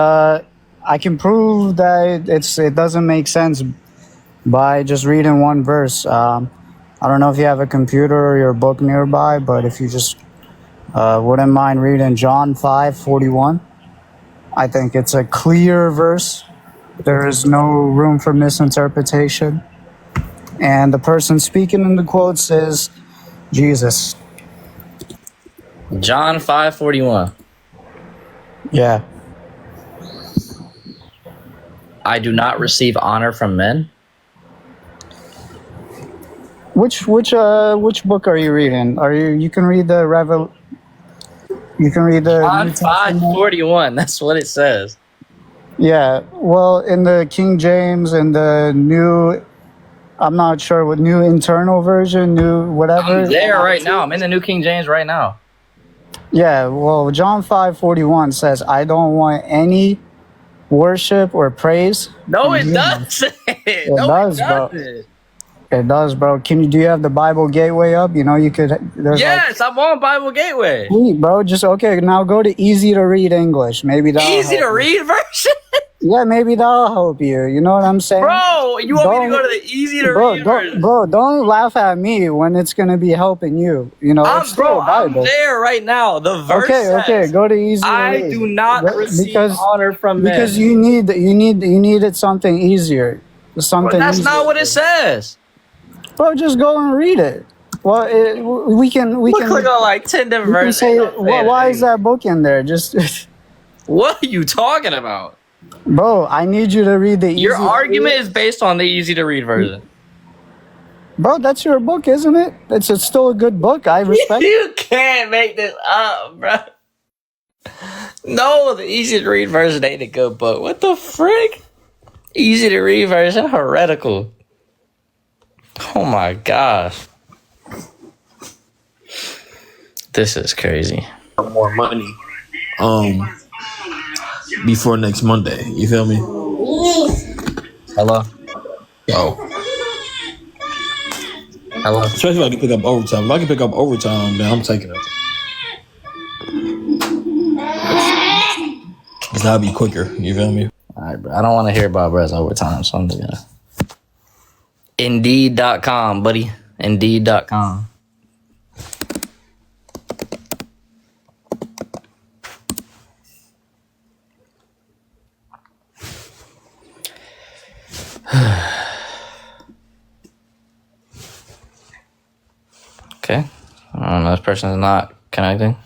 I can prove that it doesn't make sense by just reading one verse. I don't know if you have a computer or your book nearby, but if you just wouldn't mind reading John 5:41, I think it's a clear verse. There is no room for misinterpretation. And the person speaking in the quotes is Jesus. John 5:41. Yeah. I do not receive honor from men. Which book are you reading? You can read the you can read the John New Testament. 5:41. That's what it says. Yeah. Well, in the King James and the new, I'm not sure what new internal version, new whatever. I'm there right now. I'm in the New King James right now. Yeah. Well, John 5:41 says, "I don't want any worship or praise." No, it does. doesn't. It No, does, it bro. doesn't. It does, bro. Do you have the Bible Gateway up? You know, you could. There's Yes, I'm on Bible Gateway. sweet, bro. Just okay. Now go to easy to read English. Maybe that'll Easy to help you. read version? Yeah, maybe that'll help you. You know what I'm saying? Bro, you want me to go to the easy to read version? Bro, don't laugh at me when it's gonna be helping you. You know, it's still a I'm Bible. there right now. The verse Okay, says, go to easy to I read. do not receive honor from men. Because you needed something easier. Something. That's easier. not what it says. Bro, just go and read it. Well, we can. Click on like 10 different We can verses. say, why is that book in there? Just. What are you talking about? Bro, I need you to read the. Your argument is based on the easy to read version. Bro, that's your book, isn't it? It's still a good book. I respect. You can't make this up, bro. No, the easy to read version ain't a good book. What the frick? Easy to read version, heretical. Oh my gosh. This is crazy. More money. Before next Monday. You feel me? Hello? Yo. Hello? Especially if I can pick up overtime. If I can pick up overtime, then I'm taking it. Because that'll be quicker. You feel me? Alright, bro. I don't want to hear about Brez overtime, so I'm just gonna. Indeed.com, buddy. Indeed.com. Okay. I don't know. This person is not connecting.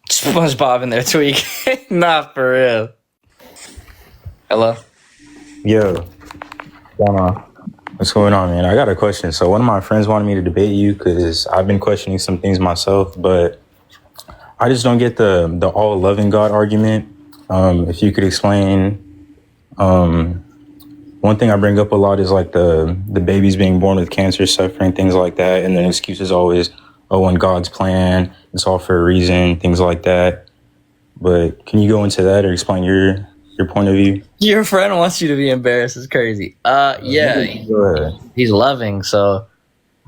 SpongeBob in there tweaking. Not for real. Hello? Yo. What's going on, man? I got a question. So one of my friends wanted me to debate you because I've been questioning some things myself, but I just don't get the all-loving God argument. If you could explain, one thing I bring up a lot is like the babies being born with cancer, suffering, things like that. And then the excuse is always, oh, in God's plan, it's all for a reason, things like that. But can you go into that or explain your point of view? Your friend wants you to be embarrassed. It's crazy. Yeah. He's loving, so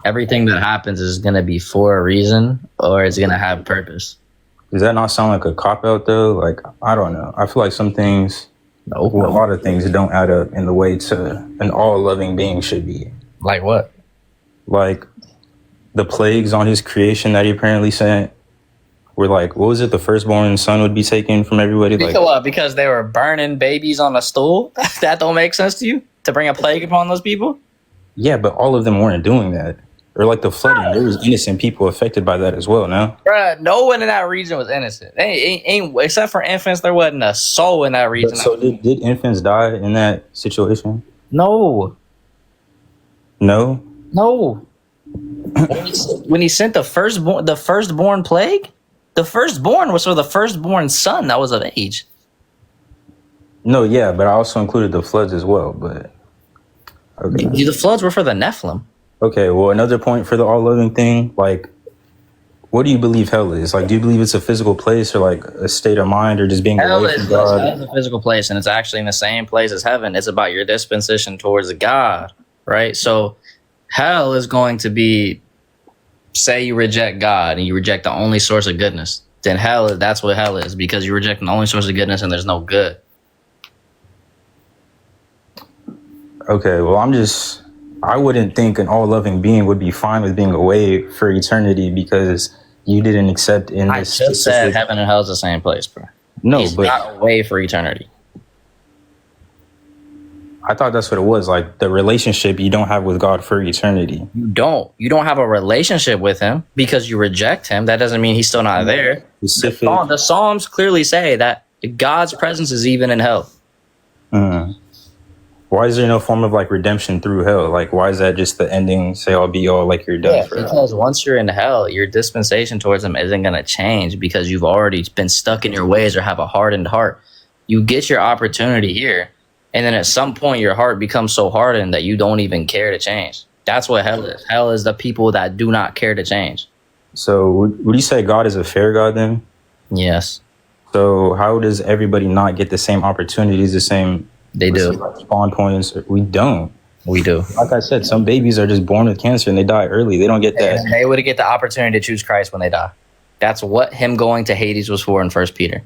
everything that happens is going to be for a reason or it's going to have purpose. Does that not sound like a cop-out, though? Like, I don't know. I feel like some things, a lot of things don't add up in the way to an all-loving being should be. Like what? Like the plagues on his creation that he apparently sent were like, what was it? The firstborn son would be taken from everybody? Because what? Because they were burning babies on a stool? That don't make sense to you? To bring a plague upon those people? Yeah, but all of them weren't doing that. Or like the flooding, there was innocent people affected by that as well, no? Bruh, no one in that region was innocent. Ain't except for infants, there wasn't a soul in that region. So did infants die in that situation? No. No? No. When he sent the firstborn plague, the firstborn was for the firstborn son that was of age. No, yeah, but I also included the floods as well, but okay. The floods were for the Nephilim. Okay, well, another point for the all-loving thing, like, what do you believe hell is? Like, do you believe it's a physical place or like a state of mind or just being away from God? Hell is a physical place, and it's actually in the same place as heaven. It's about your disposition towards God, right? So hell is going to be, say you reject God and you reject the only source of goodness, then that's what hell is, because you're rejecting the only source of goodness and there's no good. Okay, well, I wouldn't think an all-loving being would be fine with being away for eternity because you didn't accept in I this just said specific. heaven and hell is the same place, bro. No, He's but not away for eternity. I thought that's what it was. Like the relationship you don't have with God for eternity. You don't. You don't have a relationship with him because you reject him. That doesn't mean he's still not there. Specific. The Psalms clearly say that God's presence is even in hell. Why is there no form of like redemption through hell? Like, why is that just the ending? Say all be all, like you're done Yeah, forever. because once you're in hell, your dispensation towards him isn't going to change because you've already been stuck in your ways or have a hardened heart. You get your opportunity here, and then at some point your heart becomes so hardened that you don't even care to change. That's what hell is. Hell is the people that do not care to change. So would you say God is a fair God then? Yes. So how does everybody not get the same opportunities, the same They do. spawn points? We don't. We do. Like I said, some babies are just born with cancer and they die early. They don't get that. And they would get the opportunity to choose Christ when they die. That's what him going to Hades was for in 1 Peter.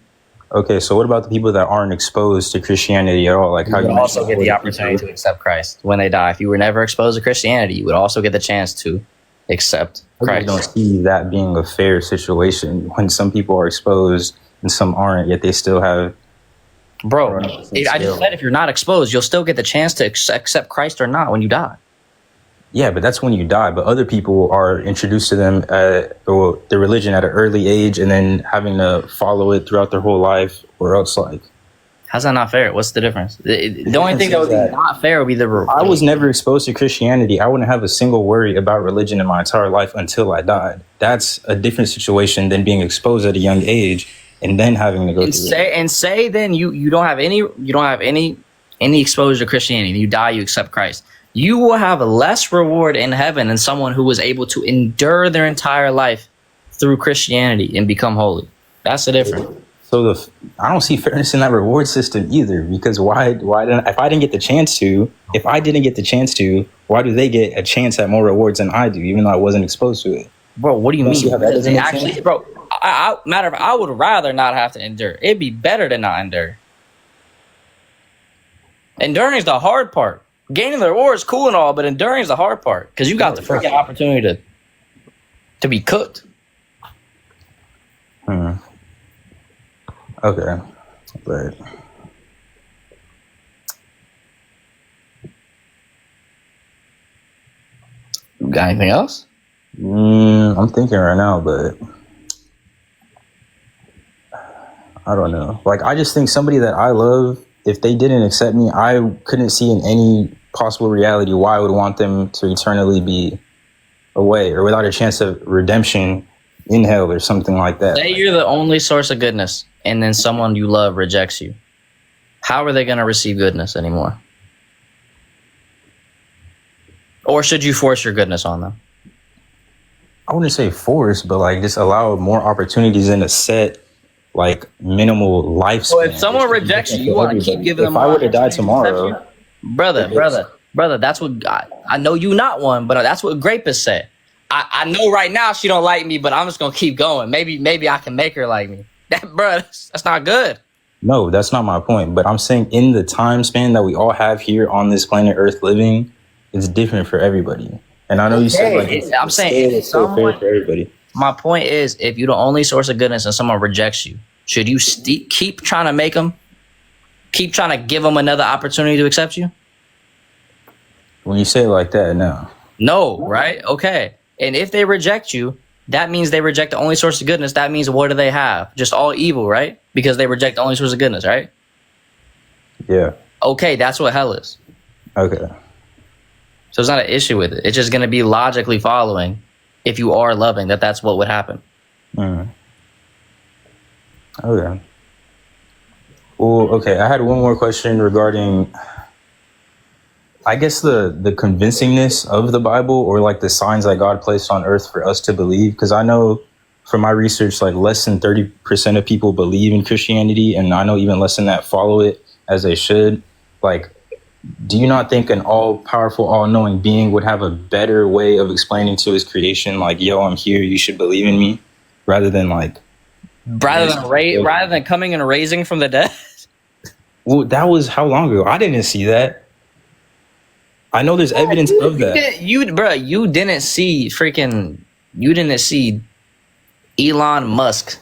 Okay, so what about the people that aren't exposed to Christianity at all? Like how You would you also get the opportunity to accept Christ when they die. If you were never exposed to Christianity, you would also get the chance to accept I Christ. don't see that being a fair situation when some people are exposed and some aren't, yet they still have. Bro, I just said if you're not exposed, you'll still get the chance to accept Christ or not when you die. Yeah, but that's when you die. But other people are introduced to them, or the religion at an early age, and then having to follow it throughout their whole life, or else like. How's that not fair? What's the difference? The only thing that would be not fair would be I was never exposed to Christianity. I wouldn't have a single worry about religion in my entire life until I died. That's a different situation than being exposed at a young age and then having to go through it. Say then you don't have any exposure to Christianity and you die, you accept Christ. You will have less reward in heaven than someone who was able to endure their entire life through Christianity and become holy. That's the difference. So I don't see fairness in that reward system either, because if I didn't get the chance to, why do they get a chance at more rewards than I do, even though I wasn't exposed to it? Bro, what do you mean? See how that doesn't make Actually, sense? bro, matter of fact, I would rather not have to endure. It'd be better to not endure. Enduring is the hard part. Gaining the reward is cool and all, but enduring is the hard part because you got the freaking opportunity to be cooked. Okay, but got anything else? I'm thinking right now, but I don't know. Like, I just think somebody that I love, if they didn't accept me, I couldn't see in any possible reality why I would want them to eternally be away or without a chance of redemption in hell or something like that. Say you're the only source of goodness and then someone you love rejects you. How are they going to receive goodness anymore? Or should you force your goodness on them? I wouldn't say force, but like just allow more opportunities in a set, like minimal lifespan. So if someone rejects you, you want to keep giving them. If I were to die tomorrow, brother, that's what I know. You not one, but that's what Grapus said. I know right now she don't like me, but I'm just gonna keep going. Maybe I can make her like me. That's not good. No, that's not my point. But I'm saying in the time span that we all have here on this planet Earth living, it's different for everybody. And I know you said like I'm saying it's so fair for everybody. My point is, if you're the only source of goodness and someone rejects you, should you keep trying to make them, keep trying to give them another opportunity to accept you? When you say it like that, no. No, right? Okay. And if they reject you, that means they reject the only source of goodness. That means what do they have? Just all evil, right? Because they reject the only source of goodness, right? Yeah. Okay, that's what hell is. Okay. So it's not an issue with it. It's just going to be logically following, if you are loving, that's what would happen. Okay. Well, okay. I had one more question regarding, I guess, the convincingness of the Bible, or like the signs that God placed on earth for us to believe. Because I know from my research, like less than 30% of people believe in Christianity, and I know even less than that follow it as they should. Like, do you not think an all-powerful, all-knowing being would have a better way of explaining to his creation, like, yo, I'm here, you should believe in me, rather than rather than coming and raising from the dead? Well, that was how long ago? I didn't see that. I know there's evidence of that. You didn't see Elon Musk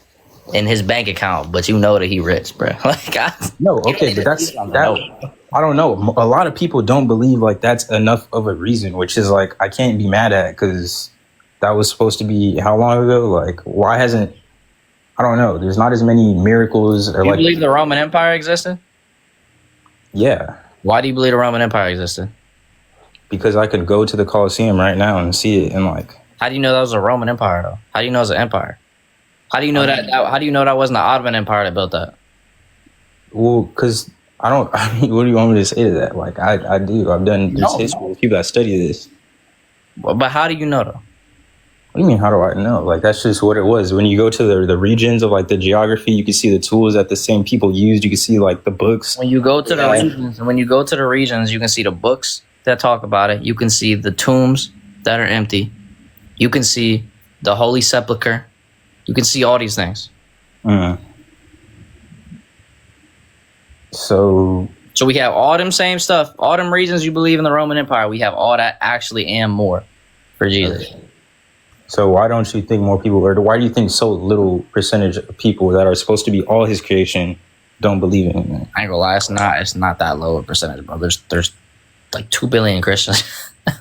in his bank account, but you know that he rich, bro. Like, No, okay, but that's that. I don't know. A lot of people don't believe like that's enough of a reason, which is like I can't be mad at because that was supposed to be how long ago? Like, why hasn't? I don't know. There's not as many miracles or you like. believe the Roman Empire existed? Yeah. Why do you believe the Roman Empire existed? Because I could go to the Colosseum right now and see it, and like. How do you know that was a Roman Empire though? How do you know it was an empire? How do you know that? How do you know that wasn't the Ottoman Empire that built that? Well, because I don't. I mean, what do you want me to say to that? Like, I do. I've done this history with people that study this. But how do you know though? What do you mean? How do I know? Like, that's just what it was. When you go to the regions of like the geography, you can see the tools that the same people used. You can see like the books. When you go to the regions, and when you go to the regions, you can see the books that talk about it. You can see the tombs that are empty. You can see the Holy Sepulchre. You can see all these things. So we have all them same stuff, all them reasons you believe in the Roman Empire. We have all that actually and more for Jesus. So why don't you think more people, or why do you think so little percentage of people that are supposed to be all his creation don't believe in him? I ain't gonna lie, it's not that low a percentage, bro. There's like 2 billion Christians.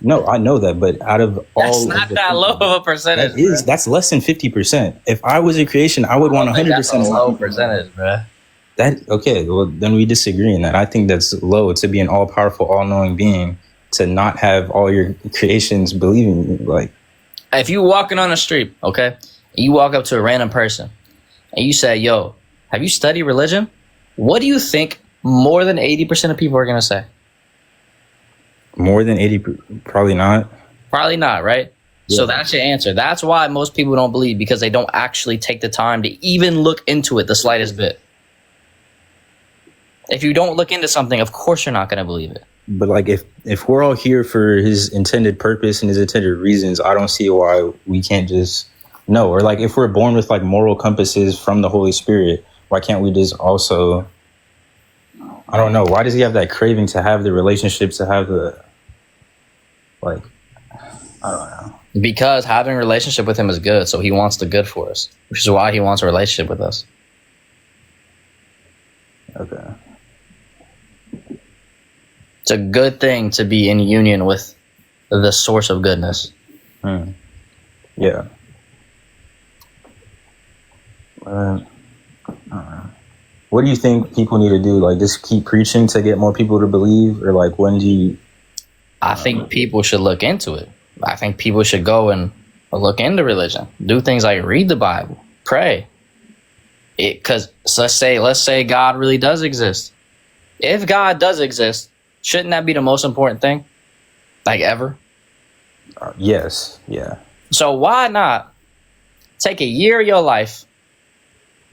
No, I know that, but out of all, that's not that low of a percentage. That's less than 50%. If I was a creation, I would want 100%. That's a low percentage, bro. That okay? Well, then we disagree in that. I think that's low to be an all-powerful, all-knowing being to not have all your creations believing you. Like, if you walking on the street, okay, and you walk up to a random person and you say, "Yo, have you studied religion?" What do you think more than 80% of people are gonna say? More than 80, probably not. Probably not, right? Yeah. So that's your answer. That's why most people don't believe, because they don't actually take the time to even look into it the slightest bit. If you don't look into something, of course you're not going to believe it. But like, if we're all here for his intended purpose and his intended reasons, I don't see why we can't just know. Or like, if we're born with like moral compasses from the Holy Spirit, why can't we just also? I don't know. Why does he have that craving to have the relationships, to have the, like, I don't know. Because having a relationship with him is good, so he wants the good for us, which is why he wants a relationship with us. Okay. It's a good thing to be in union with the source of goodness. Yeah. I don't know. What do you think people need to do? Like, just keep preaching to get more people to believe? Or like, when do you... I think people should look into it. I think people should go and look into religion. Do things like read the Bible, pray. Because let's say God really does exist. If God does exist, shouldn't that be the most important thing? Like, ever? Yes. Yeah. So why not take a year of your life,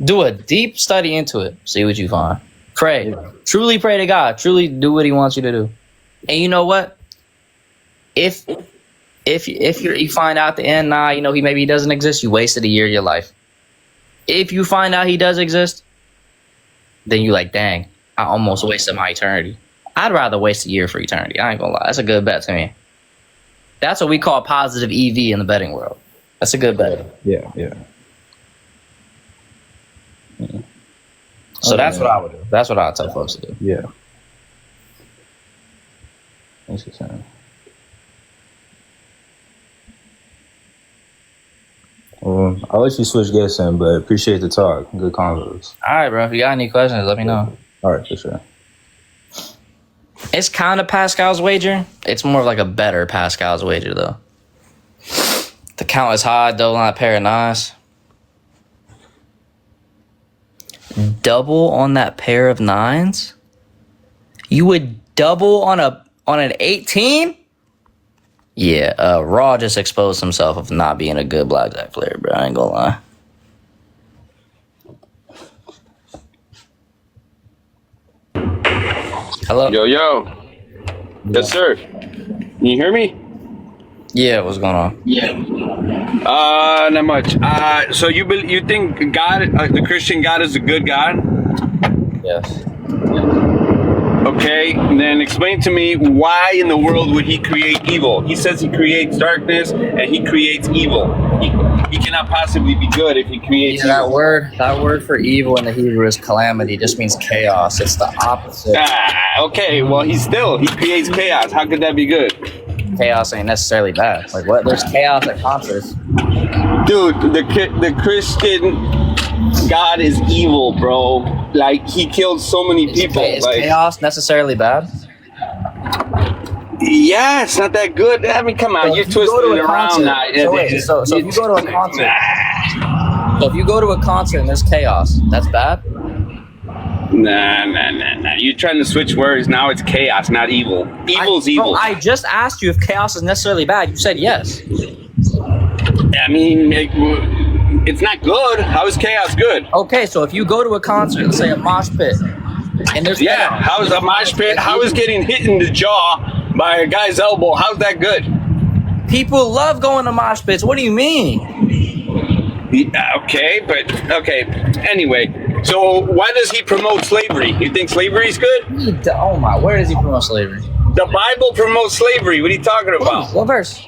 do a deep study into it, see what you find. Pray. Yeah. Truly pray to God. Truly do what he wants you to do. And you know what? If you find out at the end, maybe he doesn't exist, you wasted a year of your life. If you find out he does exist, then you like, dang, I almost wasted my eternity. I'd rather waste a year for eternity. I ain't gonna lie. That's a good bet to me. That's what we call positive EV in the betting world. That's a good bet. Yeah. So that's what I would do. That's what I would tell folks to do. Yeah. Interesting. Well, I'll let you switch guests in, but appreciate the talk. Good convos. All right, bro. If you got any questions, let me know. All right, for sure. It's kind of Pascal's wager. It's more of like a better Pascal's wager, though. The count is high, double on a pair of nines. Double on that pair of nines? You would double on an 18? Yeah, Raw just exposed himself of not being a good blackjack player, bro. I ain't gonna lie. Hello? Yo. Yes, sir. Can you hear me? Yeah, what's going on? Yeah. Not much. So you think God, the Christian God, is a good God? Yes. Okay, then explain to me why in the world would he create evil? He says he creates darkness and he creates evil. he cannot possibly be good if he creates Yeah, evil. that word for evil in the Hebrew is calamity. It just means chaos. It's the opposite. Okay, well he creates chaos. How could that be good? Chaos ain't necessarily bad. Like what? There's chaos at concerts. Dude, the Christian God is evil, bro. Like he killed so many people. Is like chaos necessarily bad? Yeah, it's not that good. I mean, come on, So you're if you go twisting to it a around concert- now. So wait, so if you go to a concert, so if you go to a concert and there's chaos, that's bad. Nah. You're trying to switch words. Now it's chaos, not evil. Evil's evil. Bro, I just asked you if chaos is necessarily bad. You said yes. I mean, it's not good. How is chaos good? Okay, so if you go to a concert, let's say a mosh pit, and there's chaos. How is a mosh pit? How is getting hit in the jaw by a guy's elbow? How's that good? People love going to mosh pits. What do you mean? Okay. Anyway, so why does he promote slavery? You think slavery is good? Oh my, where does he promote slavery? The Bible promotes slavery. What are you talking about? What verse?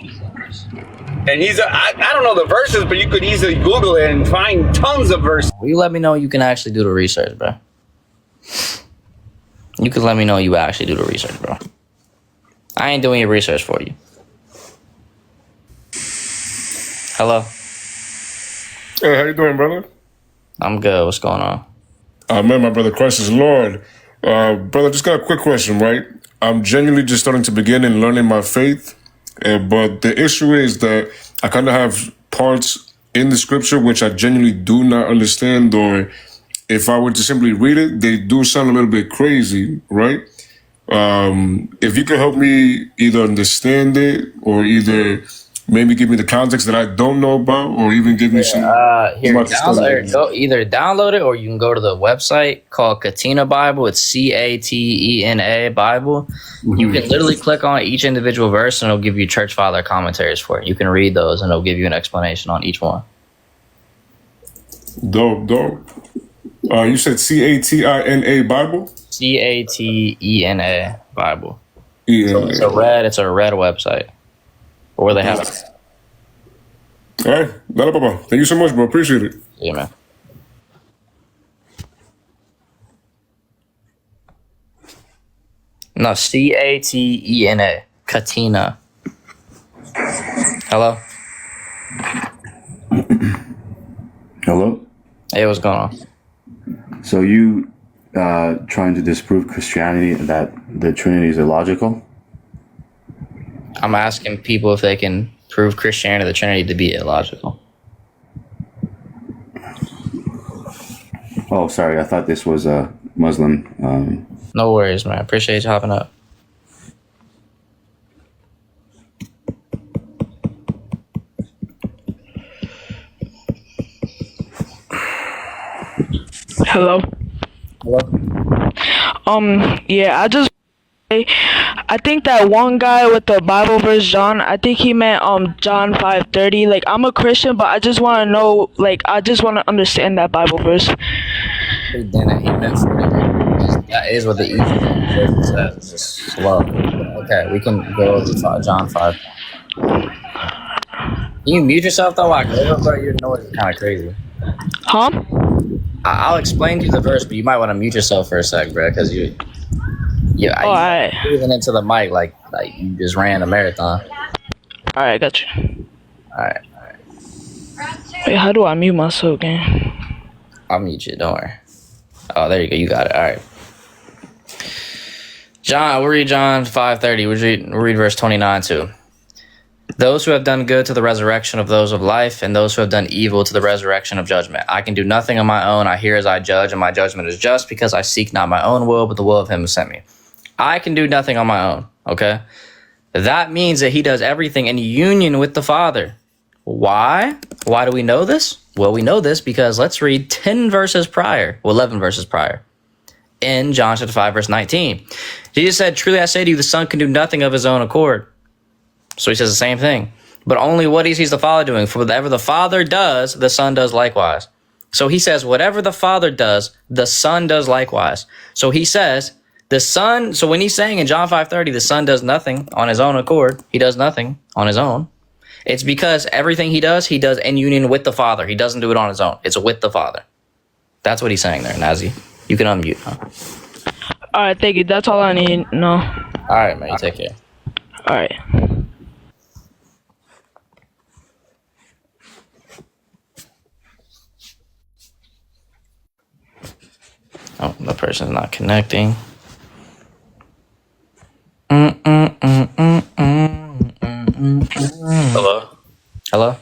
And I don't know the verses, but you could easily Google it and find tons of verses. Will you let me know you can actually do the research, bro? You can let me know you actually do the research, bro. I ain't doing your research for you. Hello? Hey, how you doing, brother? I'm good. What's going on? Man, my brother, Christ is Lord. Brother, just got a quick question, right? I'm genuinely just starting to begin and learning my faith. But the issue is that I kind of have parts in the scripture which I genuinely do not understand, or if I were to simply read it, they do sound a little bit crazy, right? If you could help me either understand it or either maybe give me the context that I don't know about, or even give me some. Here, either download it or you can go to the website called Catena Bible. It's Catena Bible. You can literally click on each individual verse and it'll give you church father commentaries for it. You can read those and it'll give you an explanation on each one. Dope. You said Catina Bible? Catena Bible. Yeah. So it's a red website. Or where they have it. All right. Thank you so much, bro. Appreciate it. Yeah, man. No, Catena. Catena. Hello? Hello? Hey, what's going on? So you trying to disprove Christianity that the Trinity is illogical? I'm asking people if they can prove Christianity, the Trinity, to be illogical. Oh, sorry. I thought this was a Muslim. No worries, man. Appreciate you hopping up. Hello. Hello. Yeah, I think that one guy with the Bible verse John, I think he meant John 5:30. Like, I'm a Christian, but I just want to know, like, I just want to understand that Bible verse. He didn't. He meant 40. That is what the easy version says. It's just slow. Okay, we can go over to John 5. Can you mute yourself though? Like, your noise is kind of crazy. Huh? I'll explain to you the verse, but you might want to mute yourself for a sec, bro, because you're breathing into the mic like you just ran a marathon. All right, got you. All right. Wait, how do I mute myself again? I'll mute you. Don't worry. Oh, there you go. You got it. All right. We'll read John 5:30. We'll read verse 29 too. Those who have done good to the resurrection of those of life, and those who have done evil to the resurrection of judgment. I can do nothing on my own. I hear as I judge, and my judgment is just, because I seek not my own will, but the will of him who sent me. I can do nothing on my own, okay? That means that he does everything in union with the Father. Why? Why do we know this? Well, we know this because let's read 11 verses prior, in John chapter 5, verse 19. Jesus said, truly I say to you, the Son can do nothing of his own accord. So he says the same thing. But only what he sees the Father doing. For whatever the Father does, the Son does likewise. So he says, whatever the Father does, the Son does likewise. So he says, the Son, so when he's saying in John 5:30, the Son does nothing on his own accord, he does nothing on his own. It's because everything he does in union with the Father. He doesn't do it on his own. It's with the Father. That's what he's saying there, Nazi. You can unmute. All right, thank you. That's all I need. No. All right, man. You take care. All right. Oh, the person's not connecting. Hello. Hello.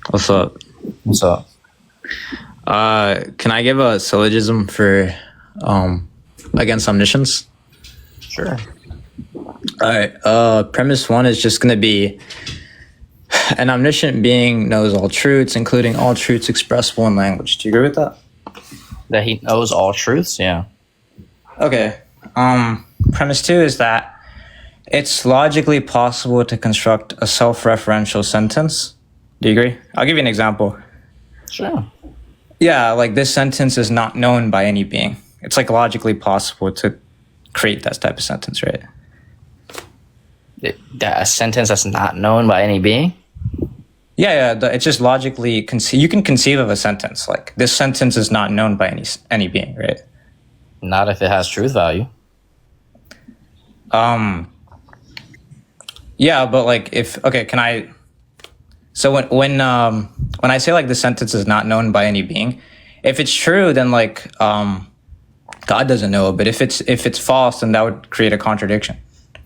What's up? What's up? Can I give a syllogism for against omniscience? Sure. All right. Premise one is just going to be an omniscient being knows all truths, including all truths expressible in language. Do you agree with that? That he knows all truths? Yeah. Okay. Premise two is that it's logically possible to construct a self-referential sentence. Do you agree? I'll give you an example. Sure. Yeah, like this sentence is not known by any being. It's like logically possible to create that type of sentence, right? A sentence that's not known by any being? Yeah. It's just logically you can conceive of a sentence like this sentence is not known by any being, right? Not if it has truth value. Yeah, but like can I? So when I say like the sentence is not known by any being, if it's true, then like God doesn't know it. But if it's false, then that would create a contradiction.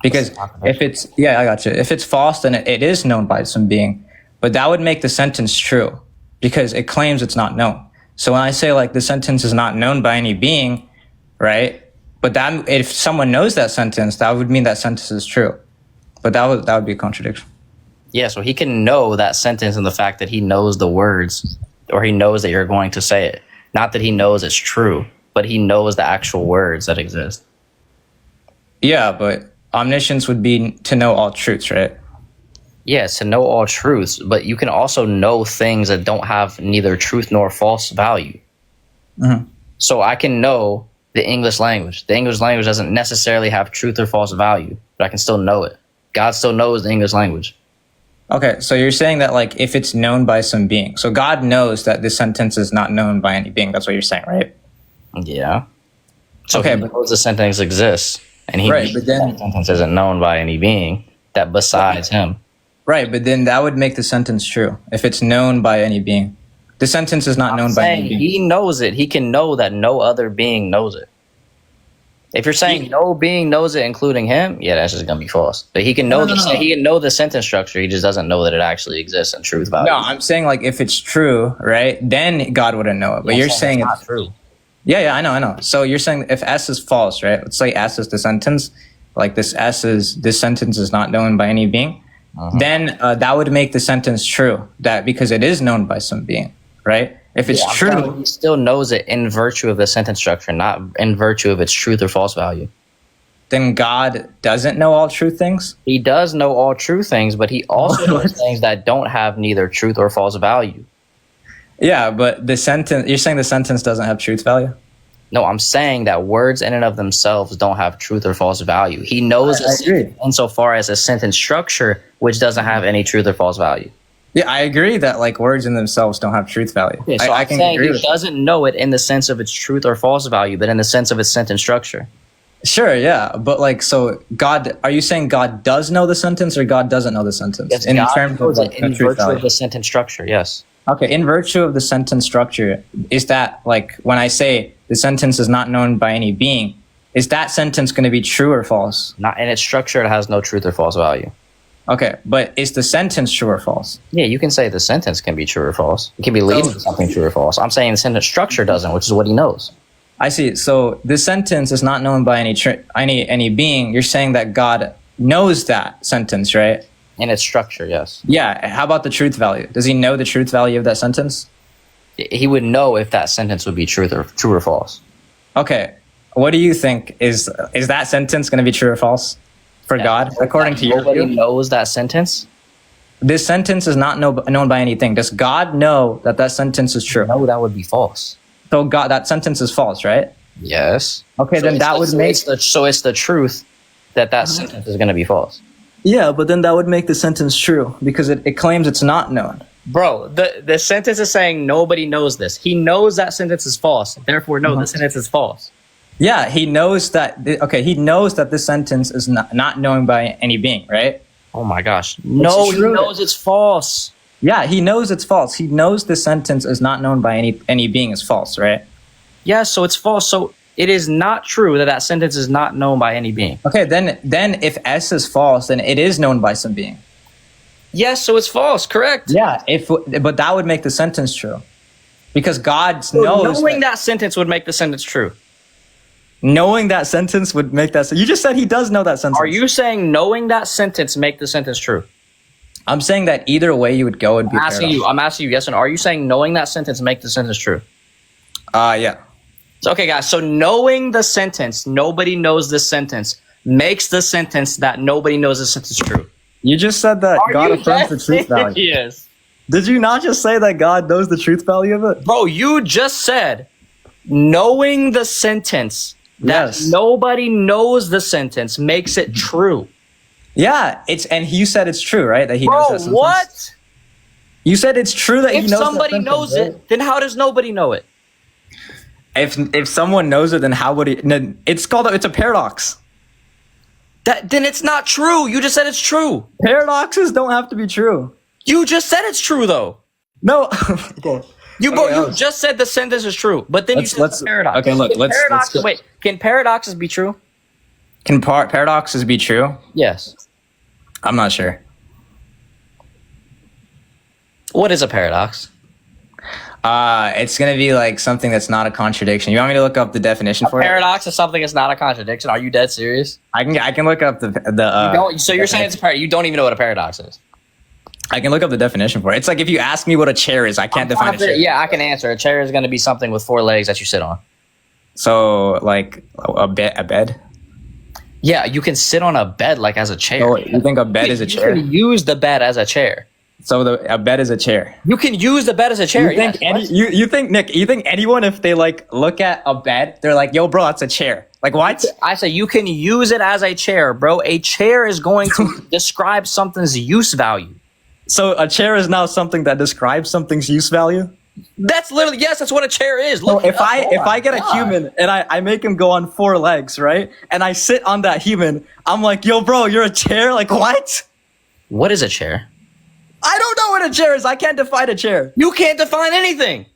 Because if it's I got you. If it's false, then it is known by some being. But that would make the sentence true because it claims it's not known. So when I say like the sentence is not known by any being, right? But that if someone knows that sentence, that would mean that sentence is true. But that would be a contradiction. Yeah, so he can know that sentence and the fact that he knows the words or he knows that you're going to say it. Not that he knows it's true, but he knows the actual words that exist. Yeah, but omniscience would be to know all truths, right? Yes, to know all truths, but you can also know things that don't have neither truth nor false value. Mm-hmm. So I can know the English language. The English language doesn't necessarily have truth or false value, but I can still know it. God still knows the English language. Okay, so you're saying that like if it's known by some being, so God knows that this sentence is not known by any being. That's what you're saying, right? Yeah. So okay, he knows the sentence exists, and he right, knows but then that sentence isn't known by any being that besides him. Right, but then that would make the sentence true if it's known by any being. The sentence is not known by any being. He knows it. He can know that no other being knows it. If you're saying no being knows it, including him, yeah, that's just gonna be false. But he can know he can know the sentence structure. He just doesn't know that it actually exists in truth value. No, I'm saying like if it's true, right? Then God wouldn't know it. But you're saying it's not true. Yeah, I know. So you're saying if S is false, right? Let's say S is the sentence, like this sentence is not known by any being. Then that would make the sentence true. That because it is known by some being, right? If it's true, he still knows it in virtue of the sentence structure, not in virtue of its truth or false value. Then God doesn't know all true things? He does know all true things, but he also knows things that don't have neither truth or false value. Yeah, but you're saying the sentence doesn't have truth value? No, I'm saying that words in and of themselves don't have truth or false value. He knows insofar as a sentence structure, which doesn't have any truth or false value. Yeah, I agree that like words in themselves don't have truth value. Yeah, so I can saying agree he with doesn't know it in the sense of its truth or false value, but in the sense of its sentence structure. Sure, yeah, but like, so God, are you saying God does know the sentence or God doesn't know the sentence? Yes, in God terms knows of it in virtue of the sentence structure, yes. Okay, in virtue of the sentence structure, is that like when I say the sentence is not known by any being, is that sentence going to be true or false? Not in its structure, it has no truth or false value. Okay, but is the sentence true or false? Yeah, you can say the sentence can be true or false. It can be leading to something true or false. I'm saying the sentence structure doesn't, which is what he knows. I see. So the sentence is not known by any being. You're saying that God knows that sentence, right? In its structure, yes. Yeah. How about the truth value? Does he know the truth value of that sentence? He would know if that sentence would be true or false. Okay. What do you think? Is that sentence going to be true or false for God, according to your view? Nobody knows that sentence? This sentence is not known by anything. Does God know that sentence is true? No, that would be false. So God, that sentence is false, right? Yes. Okay, then that would make... So it's the truth that sentence is going to be false. Yeah, but then that would make the sentence true because it claims it's not known. Bro, the sentence is saying nobody knows this. He knows that sentence is false. Therefore, no, the sentence is false. Yeah, he knows that. Okay, he knows that this sentence is not known by any being, right? Oh my gosh. No, he knows it's false. Yeah, he knows it's false. He knows this sentence is not known by any being is false, right? Yeah, so it's false. So it is not true that that sentence is not known by any being. Okay, then if S is false, then it is known by some being. Yes, so it's false. Correct. Yeah, but that would make the sentence true, because God So knows. knowing that sentence would make the sentence true. Knowing that sentence would make that. You just said he does know that sentence. Are you saying knowing that sentence make the sentence true? I'm saying that either way you would go would be. I'm asking you yes or no. Are you saying knowing that sentence make the sentence true? Yeah. So, okay, guys. So knowing the sentence, nobody knows this sentence, makes the sentence that nobody knows this sentence true. You just said that God affirms the truth value. Yes. Did you not just say that God knows the truth value of it? Bro, you just said knowing the sentence that nobody knows the sentence makes it true. Yeah, and you said it's true, right? That he knows that sentence. What? You said it's true that he knows. If somebody knows it, then how does nobody know it? If someone knows it, then how would he? It's a paradox. Then it's not true. You just said it's true. Paradoxes don't have to be true. You just said it's true though. No. You just said the sentence is true, but then you said it's a paradox. Okay, look. Wait, can paradoxes be true? Can paradoxes be true? Yes. I'm not sure. What is a paradox? It's gonna be like something that's not a contradiction. You want me to look up the definition for it? Paradox is something that's not a contradiction. Are you dead serious? I can look up the. So you're saying it's a paradox? You don't even know what a paradox is? I can look up the definition for it. It's like if you ask me what a chair is, I can't define a chair. Yeah, I can answer. A chair is going to be something with 4 legs that you sit on. So, like a bed? Yeah, you can sit on a bed like as a chair. So you think a bed is a chair? You can use the bed as a chair. So a bed is a chair. You can use the bed as a chair. You think you think Nick? You think anyone, if they like look at a bed, they're like, "Yo, bro, that's a chair." Like what? I say you can use it as a chair, bro. A chair is going to describe something's use value. So a chair is now something that describes something's use value? That's literally, yes, that's what a chair is. Look, if I get a human and I make him go on 4 legs, right? And I sit on that human, I'm like, yo, bro, you're a chair? Like what? What is a chair? I don't know what a chair is. I can't define a chair. You can't define anything.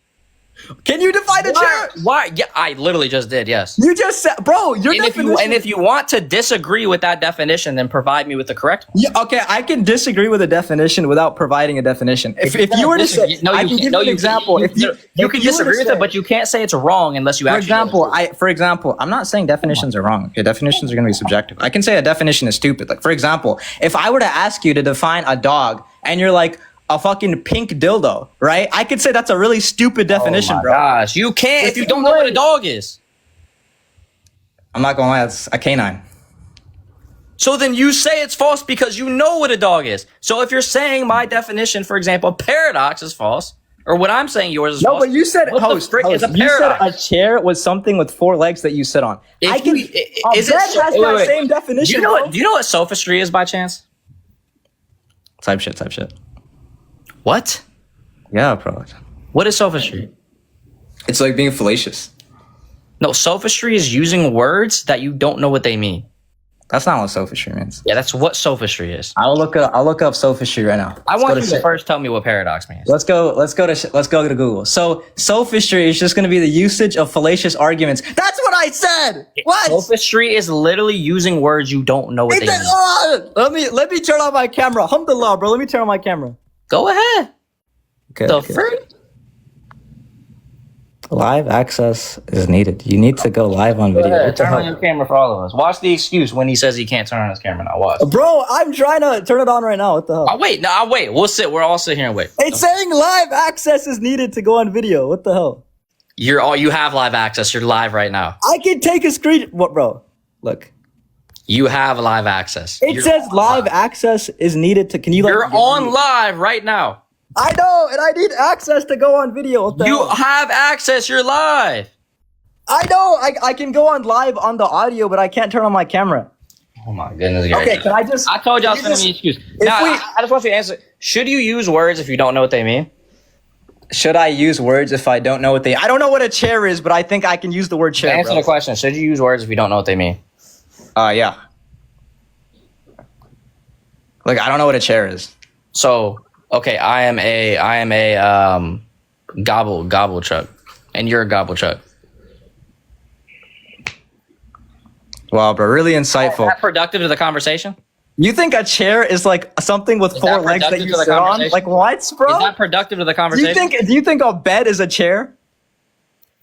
Can you define a chair? Why? Yeah, I literally just did, yes. You just said, bro, your definition. If you want to disagree with that definition, then provide me with the correct one. Yeah, okay, I can disagree with a definition without providing a definition. If you were to say, I can give you an example. You can disagree with it, but you can't say it's wrong unless you actually. For example, I'm not saying definitions are wrong. Okay, definitions are going to be subjective. I can say a definition is stupid. Like, for example, if I were to ask you to define a dog, and you're like, a fucking pink dildo, right? I could say that's a really stupid definition, bro. Gosh, you can't if you don't know what a dog is. I'm not gonna lie, that's a canine. So then you say it's false because you know what a dog is. So if you're saying my definition, for example, paradox is false, or what I'm saying yours is false. No, but you said host, is a paradox? You said a chair was something with 4 legs that you sit on. A bed has same definition. Do you know what sophistry is by chance? Type shit. What? Yeah, bro. What is sophistry? It's like being fallacious. No, sophistry is using words that you don't know what they mean. That's not what sophistry means. Yeah, that's what sophistry is. I'll look up sophistry right now. I want you to first tell me what paradox means. Let's go to Google. So sophistry is just going to be the usage of fallacious arguments. That's what I said. What? Sophistry is literally using words you don't know what they mean. Let me turn on my camera. Alhamdulillah, bro. Let me turn on my camera. Go ahead. Okay. Live access is needed. You need to go live on video. Turn on your camera for all of us. Watch the excuse when he says he can't turn on his camera. Now watch. Bro, I'm trying to turn it on right now. What the hell? I'll wait. We'll sit. We'll all sit here and wait. It's saying live access is needed to go on video. What the hell? You have live access. You're live right now. I can take a screen. What, bro? Look. You have live access. It says live access is needed to. Can you? You're on live right now. I know, and I need access to go on video. You have access. You're live. I know. I can go on live on the audio, but I can't turn on my camera. Oh my goodness. Okay, gracious. can I just? I told y'all can send you me an just- excuse. if Now, we- I just want you to answer. Should you use words if you don't know what they mean? Should I use words if I don't know what they? I don't know what a chair is, but I think I can use the word chair. Answer bro. the question. Should you use words if you don't know what they mean? Yeah. Like I don't know what a chair is. So, okay, I am a gobble truck, and you're a gobble truck. Wow, bro, really insightful. Is that productive to the conversation? You think a chair is like something with Is four that legs that productive you to the sit on? conversation? Like what, bro? Is that productive to the do conversation? you think a bed is a chair?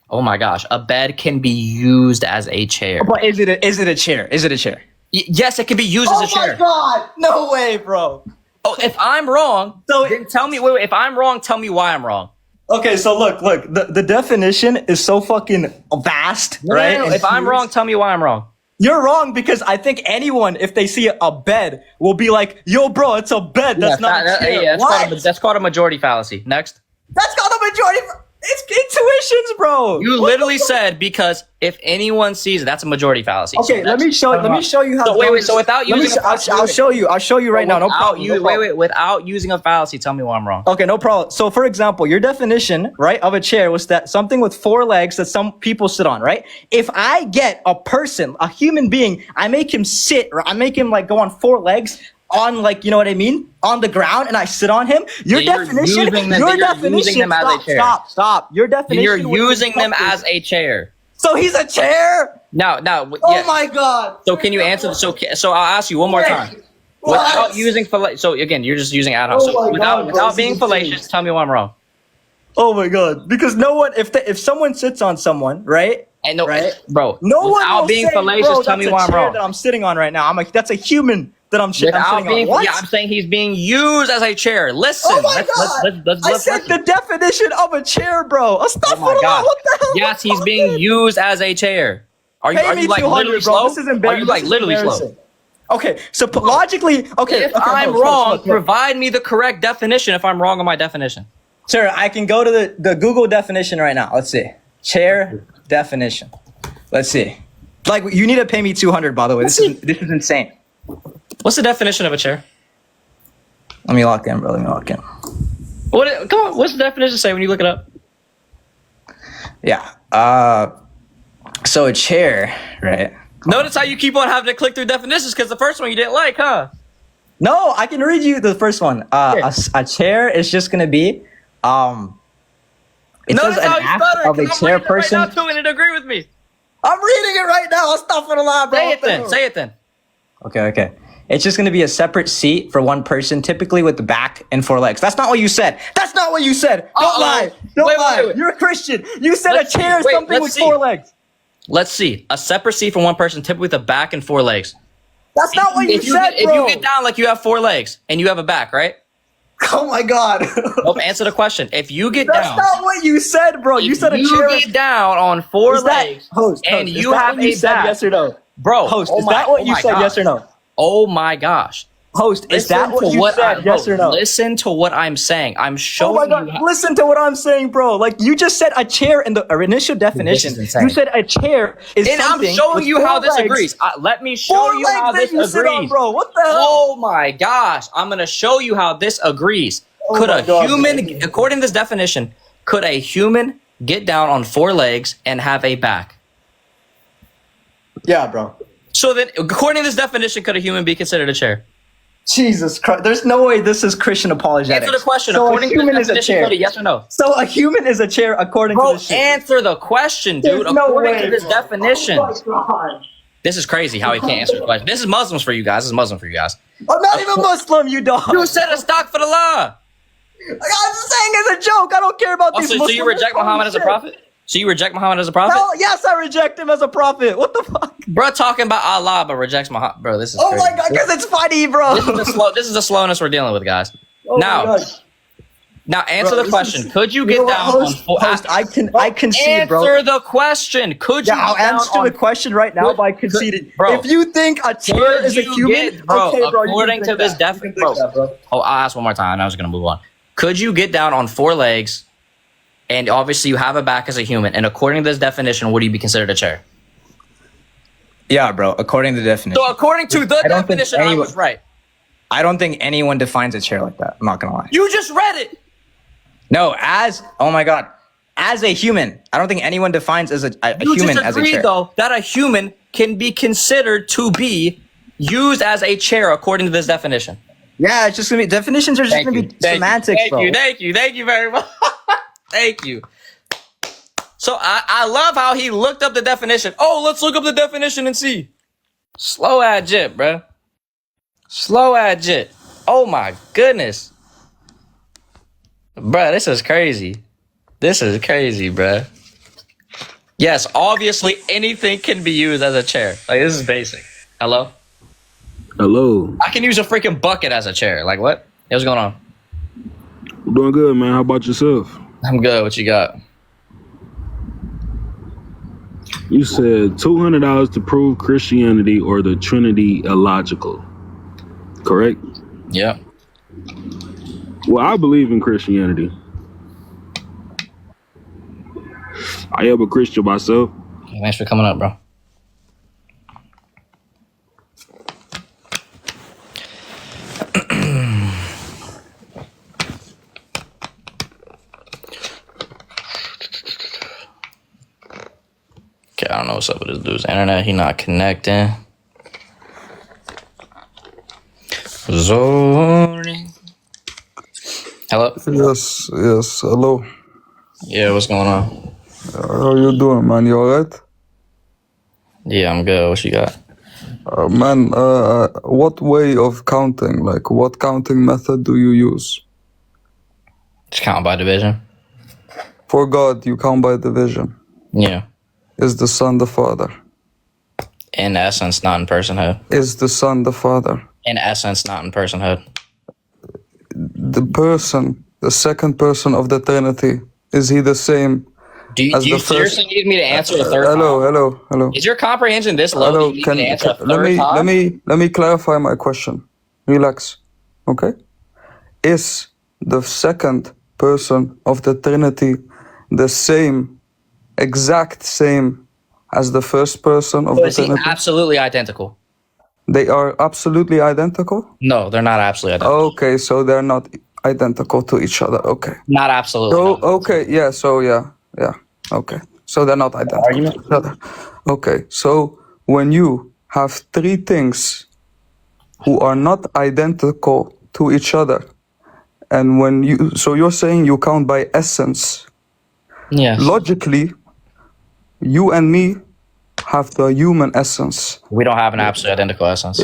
Oh my gosh, a bed can be used as a chair. But is it a chair? Is it a chair? Yes, it can be used as a chair. Oh my god! No way, bro. Oh, if I'm wrong, then tell me. Wait, if I'm wrong, tell me why I'm wrong. Okay, so look. The definition is so fucking vast, No, right? no, no, And if I'm huge. wrong, tell me why I'm wrong. You're wrong because I think anyone, if they see a bed, will be like, "Yo, bro, it's a bed. That's not a chair." Yeah, What? that's called a majority fallacy. Next. That's called a majority. It's intuitions, bro. You literally said because if anyone sees it, that's a majority fallacy. Okay, let me show you how. So wait, so without Let me using, I'll show you right now. No problem. Without using a fallacy, tell me why I'm wrong. Okay, no problem. So, for example, your definition, right, of a chair was that something with four legs that some people sit on, right? If I get a person, a human being, I make him sit, or I make him like go on four legs on, like, you know what I mean, on the ground, and I sit on him. Your definition, using them as a chair. Stop. Your definition. You're using them as a chair. So he's a chair. No. Oh my god. So can you answer? So I'll ask you one more time. Without using so again, you're just using ad hoc. Oh So my God, without bro, being this is insane. fallacious, tell me why I'm wrong. Oh my god. Because no one, if someone sits on someone, right? And no, right? bro. No one without will being say, fallacious, bro, tell me that's a why I'm chair wrong. that I'm sitting on right now. That's a human that I'm sitting Without being, on. What? yeah, I'm saying he's being used as a chair. Listen. Oh my god! I said the definition of a chair, bro. Oh my god. What the hell? Yes, he's being used as a chair. Are you like 200, literally bro. slow? This is Are embarrassing. you like literally slow? Embarrassing. Okay, so logically, okay. If okay, I'm hold, wrong, hold. provide me the correct definition if I'm wrong on my definition. Sir, I can go to the Google definition right now. Let's see. Chair definition. Let's see. Like, you need to pay me 200, by the way. This is insane. What's the definition of a chair? Let me lock in, bro. Let me lock in. Come on. What's the definition say when you look it up? Yeah. So a chair, right? Notice how you keep on having to click through definitions because the first one you didn't like, huh? No, I can read you the first one. A chair is just gonna be, it Notice says an how you act stutter. of a chairperson. Right now too, and it agree with me. I'm reading it right now. Stop for the lie, bro. Say it then. Okay. It's just gonna be a separate seat for one person, typically with the back and four legs. That's not what you said. Don't lie. Don't lie. Wait. You're a Christian. You said Let's a chair is see. Wait, something let's with see. four legs. Let's see. A separate seat for one person, typically with a back and four legs. That's not what you said, If bro. you get down like you have four legs and you have a back, right? Oh my god. Nope, answer the question. If you get That's down. not what you said, bro. You said a chair. You get down on four Is that- legs host, and is you that have what you a said, back. yes or no? Bro, Host, oh is my- that what oh you my said, gosh. yes or no? Oh my gosh. Host, is that what you said, yes or no? Listen to what I'm saying. I'm Oh showing my god, you. listen to what I'm saying, bro. Like, you just said a chair in the initial definition. is insane. You said a chair is And I'm something showing with you how four this legs. agrees. Let me show Four you how legs this that you sit on, agrees. bro. What the hell? Oh my gosh. I'm going to show you how this agrees. Oh Could my a God, human, man. according to this definition, could a human get down on four legs and have a back? Yeah, bro. So then, according to this definition, could a human be considered a chair? Jesus Christ. There's no way this is Christian apologetics. Answer the question. So According a to human this is a definition, chair. could it, yes or no? So a human is a chair according Bro, to this shit. answer the question, dude. There's no According way, to this bro. definition. Oh my God. This is crazy how he can't answer the question. This is Muslims for you guys. This is Muslim for you guys. I'm not even Muslim, you dog. You said a stock for the law. I'm just saying as a joke. I don't care about these So Muslims. you reject Muhammad as a Shit. prophet? So you reject Muhammad as a prophet? Hell, yes, I reject him as a prophet. What the fuck? Bro, talking about Allah, but rejects Muhammad. Bro, this is Oh crazy. my god, because it's funny, bro. This is the slowness we're dealing with, guys. Oh my now, God. now answer Bro, the this question. is- Could you You get know what, down host, on host, I concede, bro. Answer the question. Could you Yeah, I'll get down answer on the question right now by conceding. bro, if you think a chair is a human, bro, okay, bro, according to this definition, bro. Oh, I'll ask one more time. I was gonna move on. Could you get down on four legs, and obviously you have a back as a human, and according to this definition, would you be considered a chair? Yeah, bro. According to the definition. So according to the definition, I was right. I don't think anyone defines a chair like that. I'm not gonna lie. You just read it. No, oh my god, as a human, I don't think anyone defines as a You human just as a agreed, chair. though, that a human can be considered to be used as a chair according to this definition. Yeah, it's just gonna be definitions are just gonna be semantics, bro. Thank you very much. Thank you. So I love how he looked up the definition. Oh, let's look up the definition and see. Slow ad jit, bro. Slow ad jit. Oh my goodness. Bruh, this is crazy. This is crazy, bruh. Yes, obviously anything can be used as a chair. Like, this is basic. Hello? Hello. I can use a freaking bucket as a chair. Like, what? Hey, what's going on? I'm doing good, man. How about yourself? I'm good. What you got? You said $200 to prove Christianity or the Trinity illogical. Correct? Yeah. Well, I believe in Christianity. I am a Christian myself. Thanks for coming up, bro. Okay, I don't know what's up with this dude's internet. He not connecting. Zoning. Hello? Yes, hello. Yeah, what's going on? How you doing, man? You alright? Yeah, I'm good. What you got? Man, what way of counting? Like, what counting method do you use? Just count by division. For God, you count by division. Yeah. Is the Son the Father? In essence, not in personhood. Is the Son the Father? In essence, not in personhood. The person, the second person of the Trinity, is he the same Do you seriously need me to answer a third time? Hello. Is your comprehension this low? Hello, that you need me to answer a third time? let me clarify my question. Relax, okay? Is the second person of the Trinity the same, exact same as the first person of the Trinity? Absolutely identical. They are absolutely identical? No, they're not absolutely identical. Okay, so they're not identical to each other. Okay. Not absolutely. So, okay, yeah, okay. So they're not identical to each other. Okay, so when you have three things who are not identical to each other, and so you're saying you count by essence. Yes. Logically, you and me have the human essence. We don't have an absolute identical essence.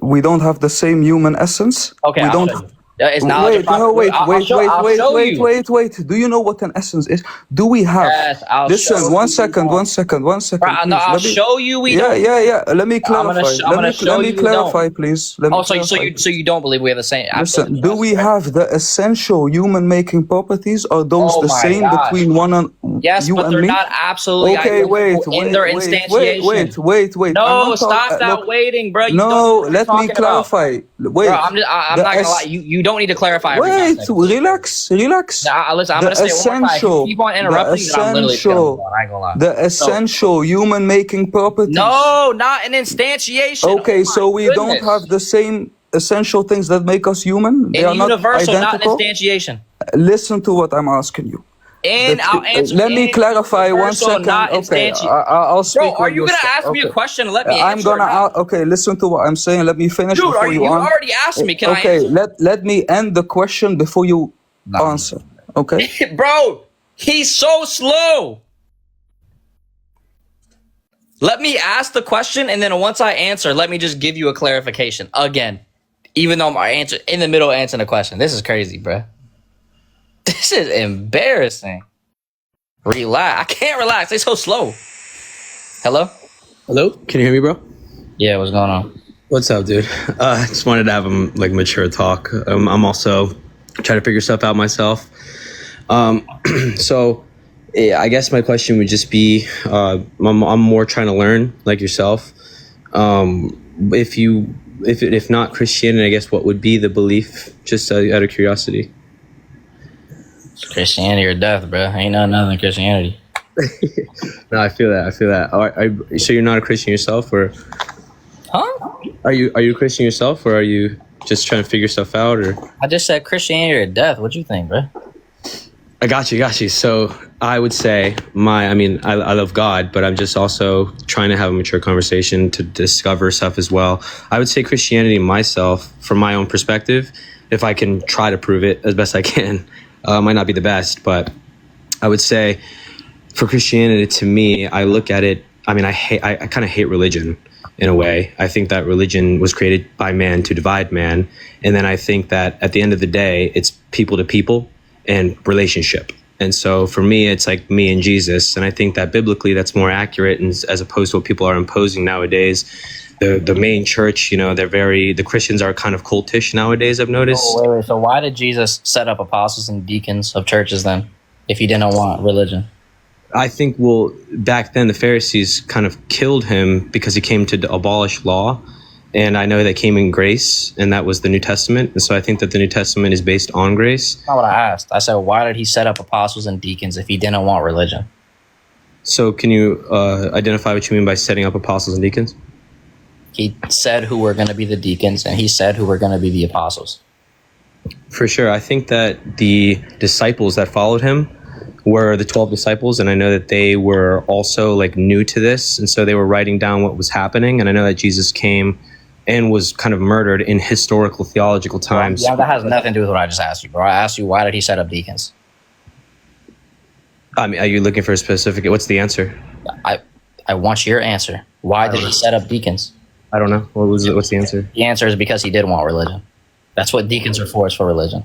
We don't have the same human essence. Okay, we I'll don't. show you. It's not Wait. Do you know what an essence is? Do we have? Yes, I'll listen, show one you. second. Right, no, I'll show you. We don't. Yeah. Let me clarify. Let me clarify, please. So you don't believe we have the same? Listen, do we have the essential human-making properties? Or those the same between one and yes, you but and they're me? not absolutely identical in their instantiation. Wait. No, stop that waiting, bro. No, let me clarify. Wait. Bro, I'm not gonna lie. You don't need to clarify. Wait, relax. Listen, I'm gonna say it one more time. If you keep on interrupting, then I'm literally gonna go on. I ain't gonna lie. The essential human-making properties. No, not an instantiation. Okay, so we don't have the same essential things that make us human. They are universal, not identical. Not instantiation. Listen to what I'm asking you. I'll answer. Let me clarify 1 second. Okay, I'll speak. Bro, are you gonna ask me a question and let me answer? Okay, listen to what I'm saying. Let me finish. Dude, before you already asked me. Can I answer? answer? Okay, let me end the question before you answer. Okay. Bro, he's so slow. Let me ask the question, and then once I answer, let me just give you a clarification again. Even though I'm in the middle of answering the question. This is crazy, bro. This is embarrassing. Relax. I can't relax. They're so slow. Hello? Hello? Can you hear me, bro? Yeah, what's going on? What's up, dude? I just wanted to have a mature talk. I'm also trying to figure stuff out myself. So I guess my question would just be, I'm more trying to learn like yourself. If not Christianity, I guess what would be the belief, just out of curiosity? Christianity or death, bro. Ain't nothing other than Christianity. No, I feel that. I feel that. So you're not a Christian yourself, or Huh? are you a Christian yourself, or are you just trying to figure stuff out? Or I just said Christianity or death. What you think, bro? I got you. So I would say I love God, but I'm just also trying to have a mature conversation to discover stuff as well. I would say Christianity myself, from my own perspective, if I can try to prove it as best I can, might not be the best, but I would say for Christianity, to me, I look at it. I mean, I kind of hate religion in a way. I think that religion was created by man to divide man, and then I think that at the end of the day, it's people to people and relationship. And so for me, it's like me and Jesus. And I think that biblically that's more accurate, and as opposed to what people are imposing nowadays. The main church, the Christians are kind of cultish nowadays, I've noticed. Oh, wait. So why did Jesus set up apostles and deacons of churches then, if he didn't want religion? I think, back then the Pharisees kind of killed him because he came to abolish law. And I know that came in grace, and that was the New Testament. And so I think that the New Testament is based on grace. That's not what I asked. I said, why did he set up apostles and deacons if he didn't want religion? So can you identify what you mean by setting up apostles and deacons? He said who were going to be the deacons, and he said who were going to be the apostles. For sure. I think that the disciples that followed him were the 12 disciples, and I know that they were also like new to this, and so they were writing down what was happening. And I know that Jesus came and was kind of murdered in historical theological times. Yeah, that has nothing to do with what I just asked you, bro. I asked you, why did he set up deacons? I mean, are you looking for a specific? What's the answer? I want your answer. Why did he set up deacons? I don't know. What's the answer? The answer is because he did want religion. That's what deacons are for. It's for religion.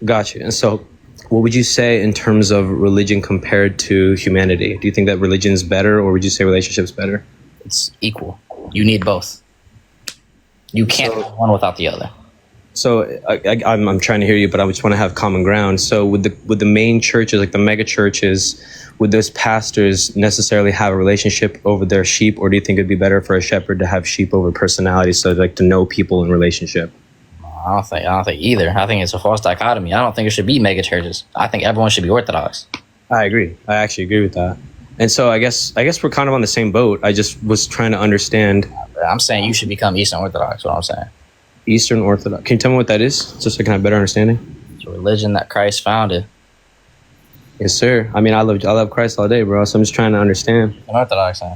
Gotcha. And so, what would you say in terms of religion compared to humanity? Do you think that religion is better, or would you say relationships better? It's equal. You need both. You can't have one without the other. So I'm trying to hear you, but I just want to have common ground. So would the main churches, like the mega churches, would those pastors necessarily have a relationship over their sheep, or do you think it'd be better for a shepherd to have sheep over personality, so like to know people in relationship? I don't think either. I think it's a false dichotomy. I don't think it should be mega churches. I think everyone should be Orthodox. I agree. I actually agree with that. And so I guess we're kind of on the same boat. I just was trying to understand. I'm saying you should become Eastern Orthodox. What I'm saying. Eastern Orthodox. Can you tell me what that is, just so I can have a better understanding? It's a religion that Christ founded. Yes, sir. I mean, I love Christ all day, bro. So I'm just trying to understand. An Orthodox, huh?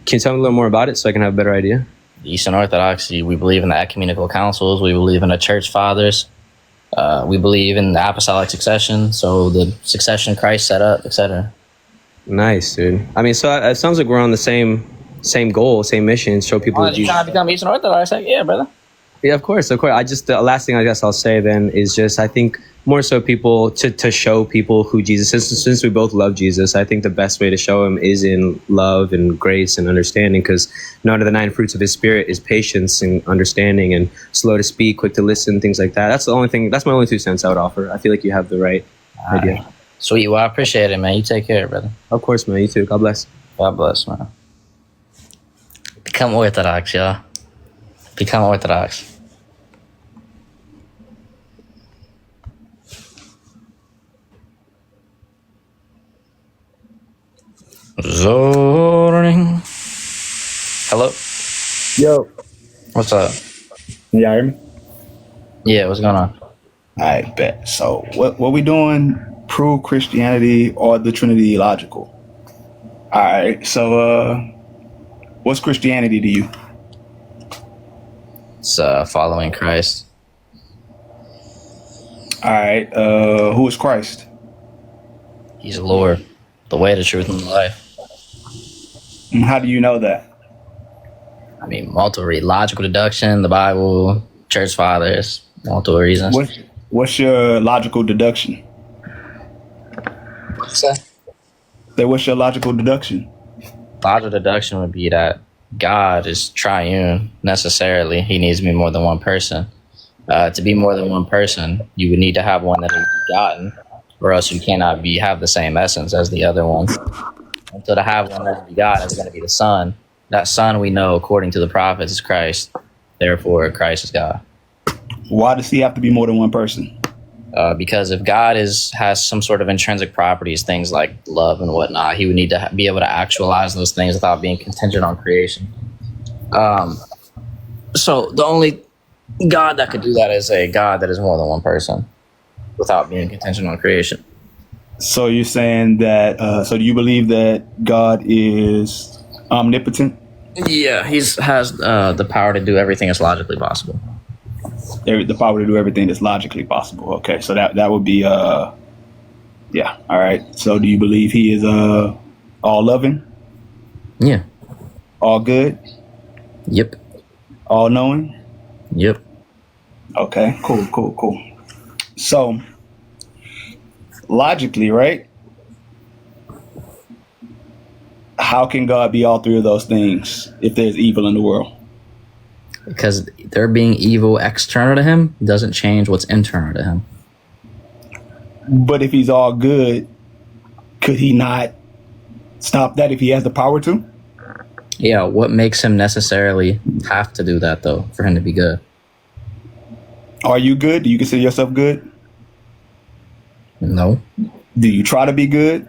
Can you tell me a little more about it so I can have a better idea? Eastern Orthodoxy, we believe in the ecumenical councils. We believe in the church fathers. We believe in the apostolic succession. So the succession Christ set up, etc. Nice, dude. I mean, so it sounds like we're on the same goal, same mission. Show people that you trying to become Eastern Orthodox? Like, yeah, brother. Yeah, of course. The last thing I guess I'll say then is just, I think more so people to show people who Jesus is. Since we both love Jesus, I think the best way to show him is in love and grace and understanding, because none of the 9 fruits of his spirit is patience and understanding and slow to speak, quick to listen, things like that. That's my only 2 cents I would offer. I feel like you have the right idea. Sweet. Well, I appreciate it, man. You take care, brother. Of course, man. You too. God bless. God bless, man. Become Orthodox, y'all. Become Orthodox. Zoring. Hello? Yo. What's up? You hear me? Yeah, what's going on? I bet. So what we doing? Prove Christianity or the Trinity illogical. All right. So what's Christianity to you? It's following Christ. All right. Who is Christ? He's Lord, the way, the truth, and the life. And how do you know that? I mean, multiple logical deduction, the Bible, church fathers, multiple reasons. What's your logical deduction? What's that? What's your logical deduction? Logical deduction would be that God is triune necessarily. He needs to be more than one person. To be more than one person, you would need to have one that is begotten, or else you cannot have the same essence as the other ones. And so to have one that's begotten is going to be the Son. That Son we know, according to the prophets, is Christ. Therefore, Christ is God. Why does he have to be more than one person? because if God has some sort of intrinsic properties, things like love and whatnot, he would need to be able to actualize those things without being contingent on creation. So the only God that could do that is a God that is more than one person without being contingent on creation. So you're saying that, so do you believe that God is omnipotent? Yeah, he has the power to do everything that's logically possible. The power to do everything that's logically possible. Okay, so that would be, yeah, all right. So do you believe he is all loving? Yeah. All good? Yep. All knowing? Yep. Okay, cool. So, logically, right? How can God be all three of those things if there's evil in the world? Because there being evil external to him doesn't change what's internal to him. But if he's all good, could he not stop that if he has the power to? Yeah, what makes him necessarily have to do that, though, for him to be good? Are you good? Do you consider yourself good? No. Do you try to be good?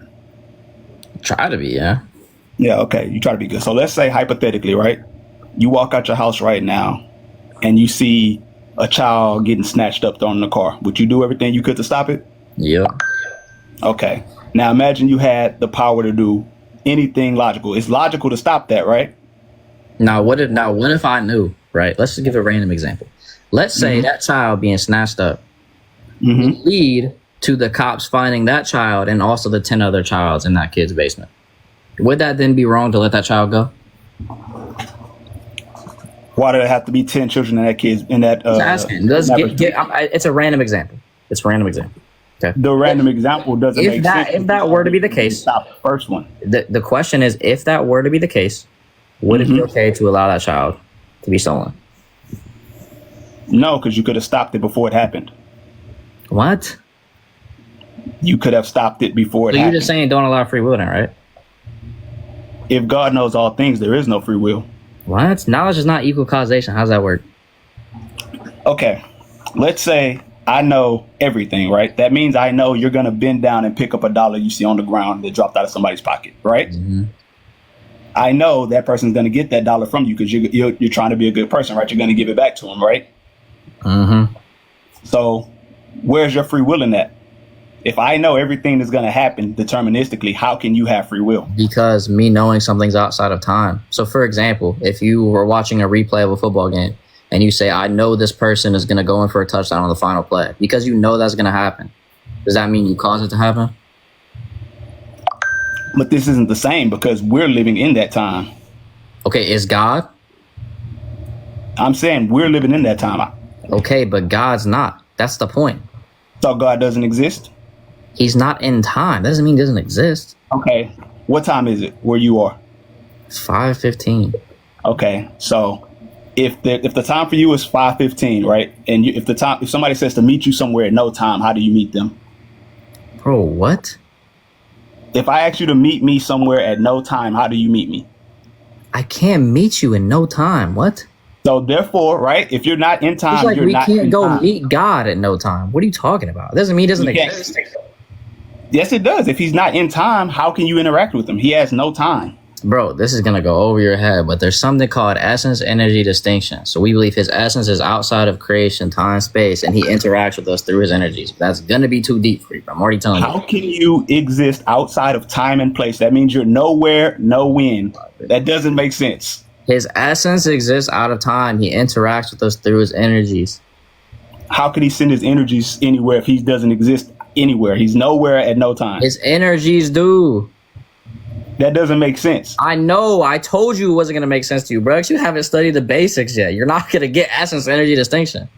Try to be, yeah. Yeah, okay. You try to be good. So let's say hypothetically, right? You walk out your house right now and you see a child getting snatched up, thrown in the car. Would you do everything you could to stop it? Yeah. Okay. Now imagine you had the power to do anything logical. It's logical to stop that, right? Now, what if I knew, right? Let's just give a random example. Let's say that child being snatched up would lead to the cops finding that child and also the 10 other childs in that kid's basement. Would that then be wrong to let that child go? Why do there have to be 10 children in that kid's in that? Asking. It's a random example. It's a random example. Okay. The random example doesn't make sense. If that were to be the case, stop the first one. The question is, if that were to be the case, would it be okay to allow that child to be stolen? No, because you could have stopped it before it happened. What? You could have stopped it before it So happened. you're just saying don't allow free will then, right? If God knows all things, there is no free will. What? Knowledge is not equal causation. How does that work? Okay. Let's say I know everything, right? That means I know you're going to bend down and pick up a dollar you see on the ground that dropped out of somebody's pocket, right? I know that person's going to get that dollar from you because you're trying to be a good person, right? You're going to give it back to them, right? So where's your free will in that? If I know everything that's going to happen deterministically, how can you have free will? Because me knowing something's outside of time. So, for example, if you were watching a replay of a football game and you say, I know this person is going to go in for a touchdown on the final play, because you know that's going to happen, does that mean you caused it to happen? But this isn't the same because we're living in that time. Okay, is God? I'm saying we're living in that time. Okay, but God's not. That's the point. So God doesn't exist? He's not in time. That doesn't mean he doesn't exist. Okay. What time is it where you are? It's 5:15. Okay. So if the time for you is 5:15, right? And if somebody says to meet you somewhere at no time, how do you meet them? Bro, what? If I ask you to meet me somewhere at no time, how do you meet me? I can't meet you in no time. What? So therefore, right, if you're not in time, It's like you're we not can't in go time. meet God at no time. What are you talking about? It doesn't mean he doesn't You can't- exist. Yes, it does. If he's not in time, how can you interact with him? He has no time. Bro, this is going to go over your head, but there's something called essence energy distinction. So we believe his essence is outside of creation, time, space, and he interacts with us through his energies. That's going to be too deep for you. I'm already telling you. How can you exist outside of time and place? That means you're nowhere, no when. That doesn't make sense. His essence exists out of time. He interacts with us through his energies. How could he send his energies anywhere if he doesn't exist anywhere? He's nowhere at no time. His energies do. That doesn't make sense. I know. I told you it wasn't going to make sense to you, bro. You haven't studied the basics yet. You're not going to get essence energy distinction.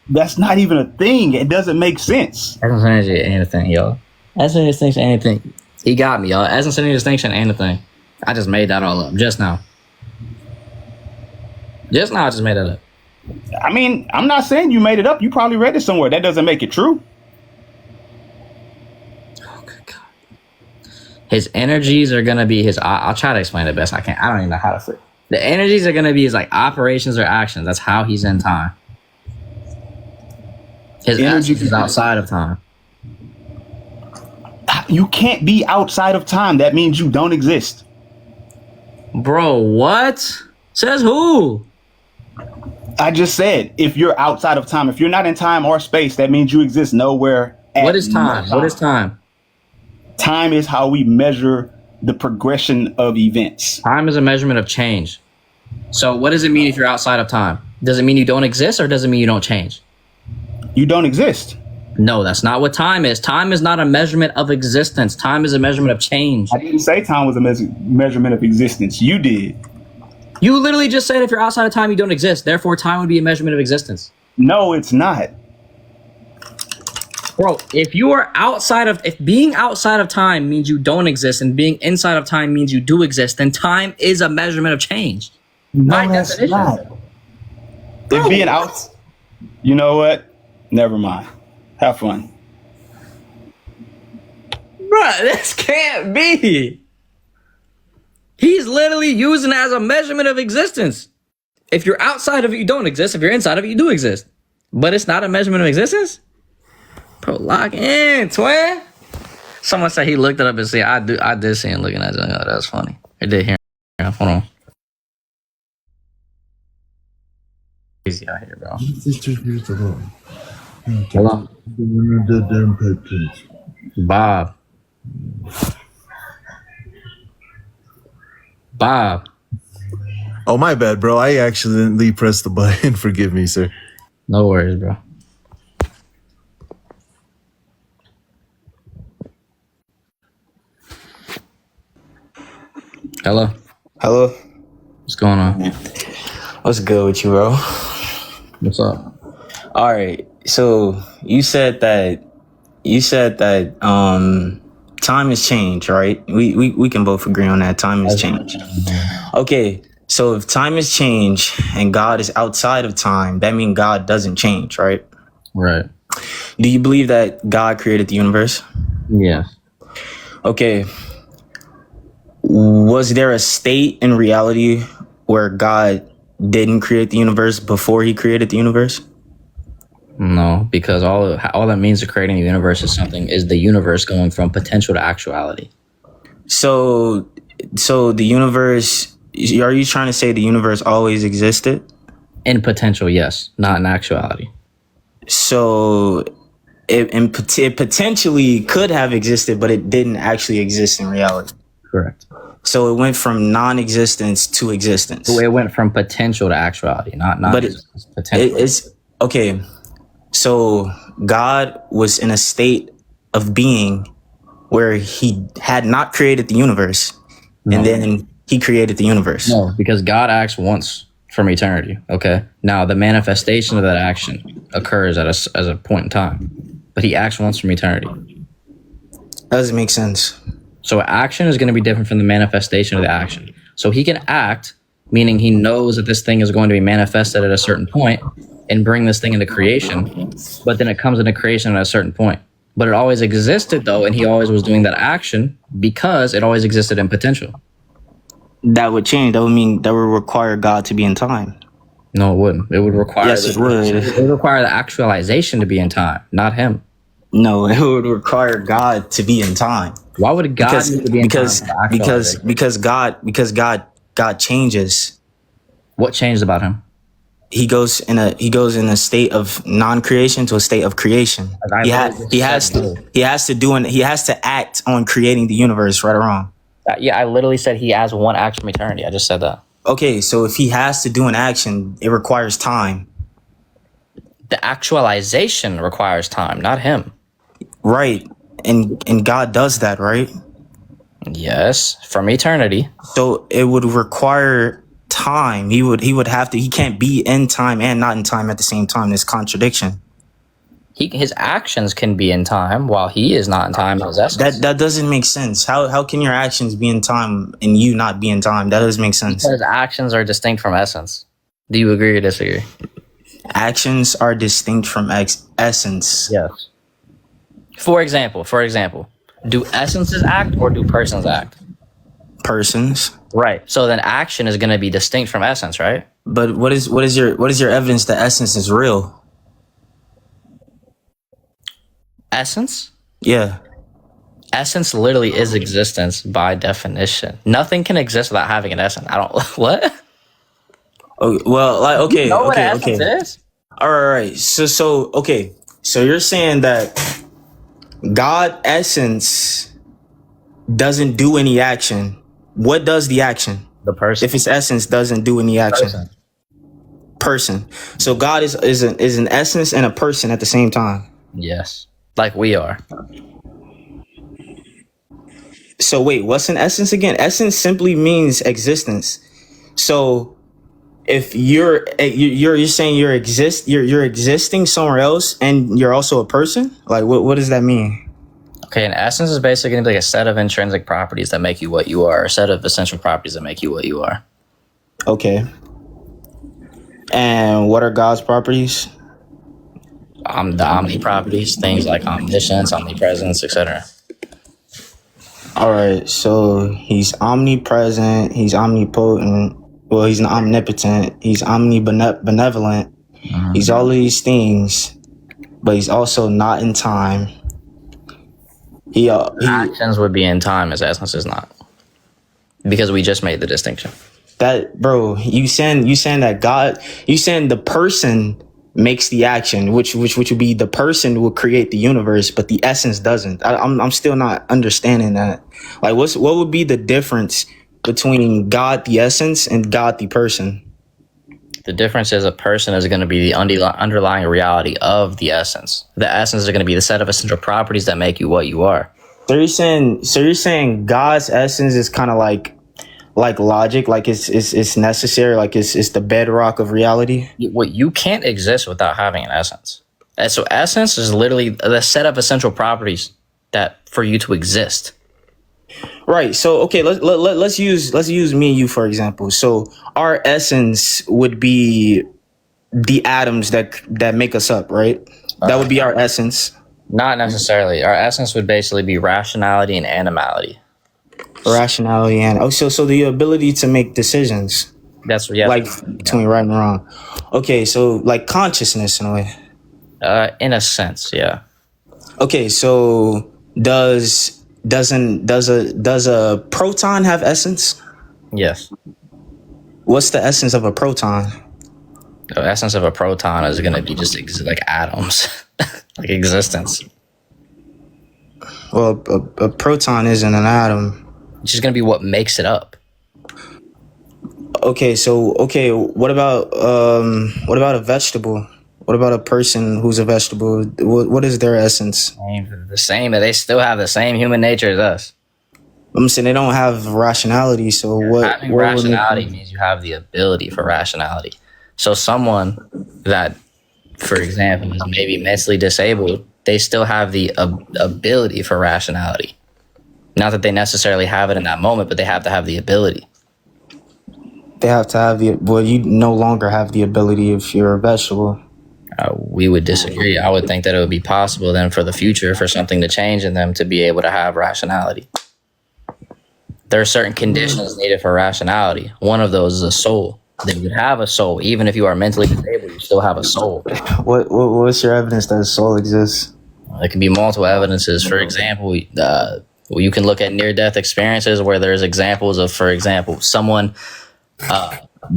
That's not even a thing. It doesn't make sense. Essence energy ain't a thing, y'all. Essence energy distinction ain't a thing. He got me, y'all. Essence energy distinction ain't a thing. I just made that all up just now. Just now, I just made that up. I mean, I'm not saying you made it up. You probably read it somewhere. That doesn't make it true. His energies are going to be his... I'll try to explain it best I can. I don't even know how to say it. The energies are going to be his like operations or actions. That's how he's in time. His energy is outside of time. You can't be outside of time. That means you don't exist. Bro, what? Says who? I just said, if you're outside of time, if you're not in time or space, that means you exist nowhere. What is time? What is time? Time is how we measure the progression of events. Time is a measurement of change. So what does it mean if you're outside of time? Does it mean you don't exist, or does it mean you don't change? You don't exist. No, that's not what time is. Time is not a measurement of existence. Time is a measurement of change. I didn't say time was a measurement of existence. You did. You literally just said if you're outside of time, you don't exist. Therefore, time would be a measurement of existence. No, it's not. Bro, if being outside of time means you don't exist and being inside of time means you do exist, then time is a measurement of change. No, that's not. If being out, you know what? Never mind. Have fun. Bruh, this can't be. He's literally using it as a measurement of existence. If you're outside of it, you don't exist. If you're inside of it, you do exist. But it's not a measurement of existence? Bro, lock in, twin. Someone said he looked it up and said, I did see him looking at it. Oh, that's funny. I did hear him. Hold on. Easy out here, bro. Hello? Bob. Oh, my bad, bro. I accidentally pressed the button. Forgive me, sir. No worries, bro. Hello. Hello. What's going on? What's good with you, bro? What's up? All right. So you said that time has changed, right? We can both agree on that. Time has changed. Okay. So if time has changed and God is outside of time, that means God doesn't change, right? Right. Do you believe that God created the universe? Yeah. Okay. Was there a state in reality where God didn't create the universe before he created the universe? No, because all that means to creating the universe is the universe going from potential to actuality. So the universe, are you trying to say the universe always existed? In potential, yes, not in actuality. So it potentially could have existed, but it didn't actually exist in reality. Correct. So it went from non-existence to existence. It went from potential to actuality, not but potential. It's okay. So God was in a state of being where he had not created the universe, and then he created the universe. No, because God acts once from eternity. Okay. Now the manifestation of that action occurs at a point in time, but he acts once from eternity. That doesn't make sense. So action is going to be different from the manifestation of the action. So he can act, meaning he knows that this thing is going to be manifested at a certain point and bring this thing into creation, but then it comes into creation at a certain point. But it always existed though, and he always was doing that action because it always existed in potential. That would change. That would mean that would require God to be in time. No, it wouldn't. It would require it would. It would require the actualization to be in time, not him. No, it would require God to be in time. Why would God need to be in time? Because God changes. What changed about him? He goes in a state of non-creation to a state of creation. He has to act on creating the universe, right or wrong. Yeah, I literally said he has one act from eternity. I just said that. Okay, so if he has to do an action, it requires time. The actualization requires time, not him. Right. And God does that, right? Yes, from eternity. So it would require time. He can't be in time and not in time at the same time. There's contradiction. His actions can be in time while he is not in time in his essence. That doesn't make sense. How can your actions be in time and you not be in time? That doesn't make sense. Because actions are distinct from essence. Do you agree or disagree? Actions are distinct from essence. Yes. For example, do essences act or do persons act? Persons. Right. So then action is going to be distinct from essence, right? But what is your evidence that essence is real? Essence? Yeah. essence literally is existence by definition. Nothing can exist without having an essence. I don't what? Oh, well, like okay, You know what okay, essence okay. is? All right. So okay. So you're saying that God essence doesn't do any action. What does the action? The person. If its essence doesn't do any action. Person. So God is an essence and a person at the same time. Yes. Like we are. So wait, what's an essence again? Essence simply means existence. So if you're saying you're existing somewhere else and you're also a person? Like what does that mean? Okay, an essence is basically going to be like a set of intrinsic properties that make you what you are, a set of essential properties that make you what you are. Okay. And what are God's properties? The omni properties, things like omniscience, omnipresence, etc. All right, so he's omnipresent, he's omnipotent, well, he's omnipotent, he's omnibenevolent, he's all of these things, but he's also not in time. Actions would be in time, his essence is not. Because we just made the distinction. That, bro, you saying that God, you saying the person makes the action, which would be the person will create the universe, but the essence doesn't. I'm still not understanding that. Like, what would be the difference between God the essence and God the person? The difference is a person is going to be the underlying reality of the essence. The essence is going to be the set of essential properties that make you what you are. So you're saying God's essence is kind of like logic, like it's necessary, like it's the bedrock of reality. What you can't exist without having an essence. And so essence is literally the set of essential properties that for you to exist. Right. So okay, let's use me and you for example. So our essence would be the atoms that make us up, right? That would be our essence. Not necessarily. Our essence would basically be rationality and animality. Rationality and so the ability to make decisions. That's yeah. Like between right and wrong. Okay, so like consciousness in a way. In a sense, yeah. Okay, so does a proton have essence? Yes. What's the essence of a proton? The essence of a proton is going to be just like atoms, like existence. Well, a proton isn't an atom. It's just going to be what makes it up. Okay, what about a vegetable? What about a person who's a vegetable? What is their essence? The same. They still have the same human nature as us. I'm saying they don't have rationality. So Having rationality means you have the ability for rationality. So someone that, for example, is maybe mentally disabled, they still have the ability for rationality. Not that they necessarily have it in that moment, but they have to have the ability. They have to have you no longer have the ability if you're a vegetable. We would disagree. I would think that it would be possible then for the future for something to change in them to be able to have rationality. There are certain conditions needed for rationality. One of those is a soul. Then you have a soul. Even if you are mentally disabled, you still have a soul. What's your evidence that a soul exists? There can be multiple evidences. For example, you can look at near-death experiences where there's examples of, for example, someone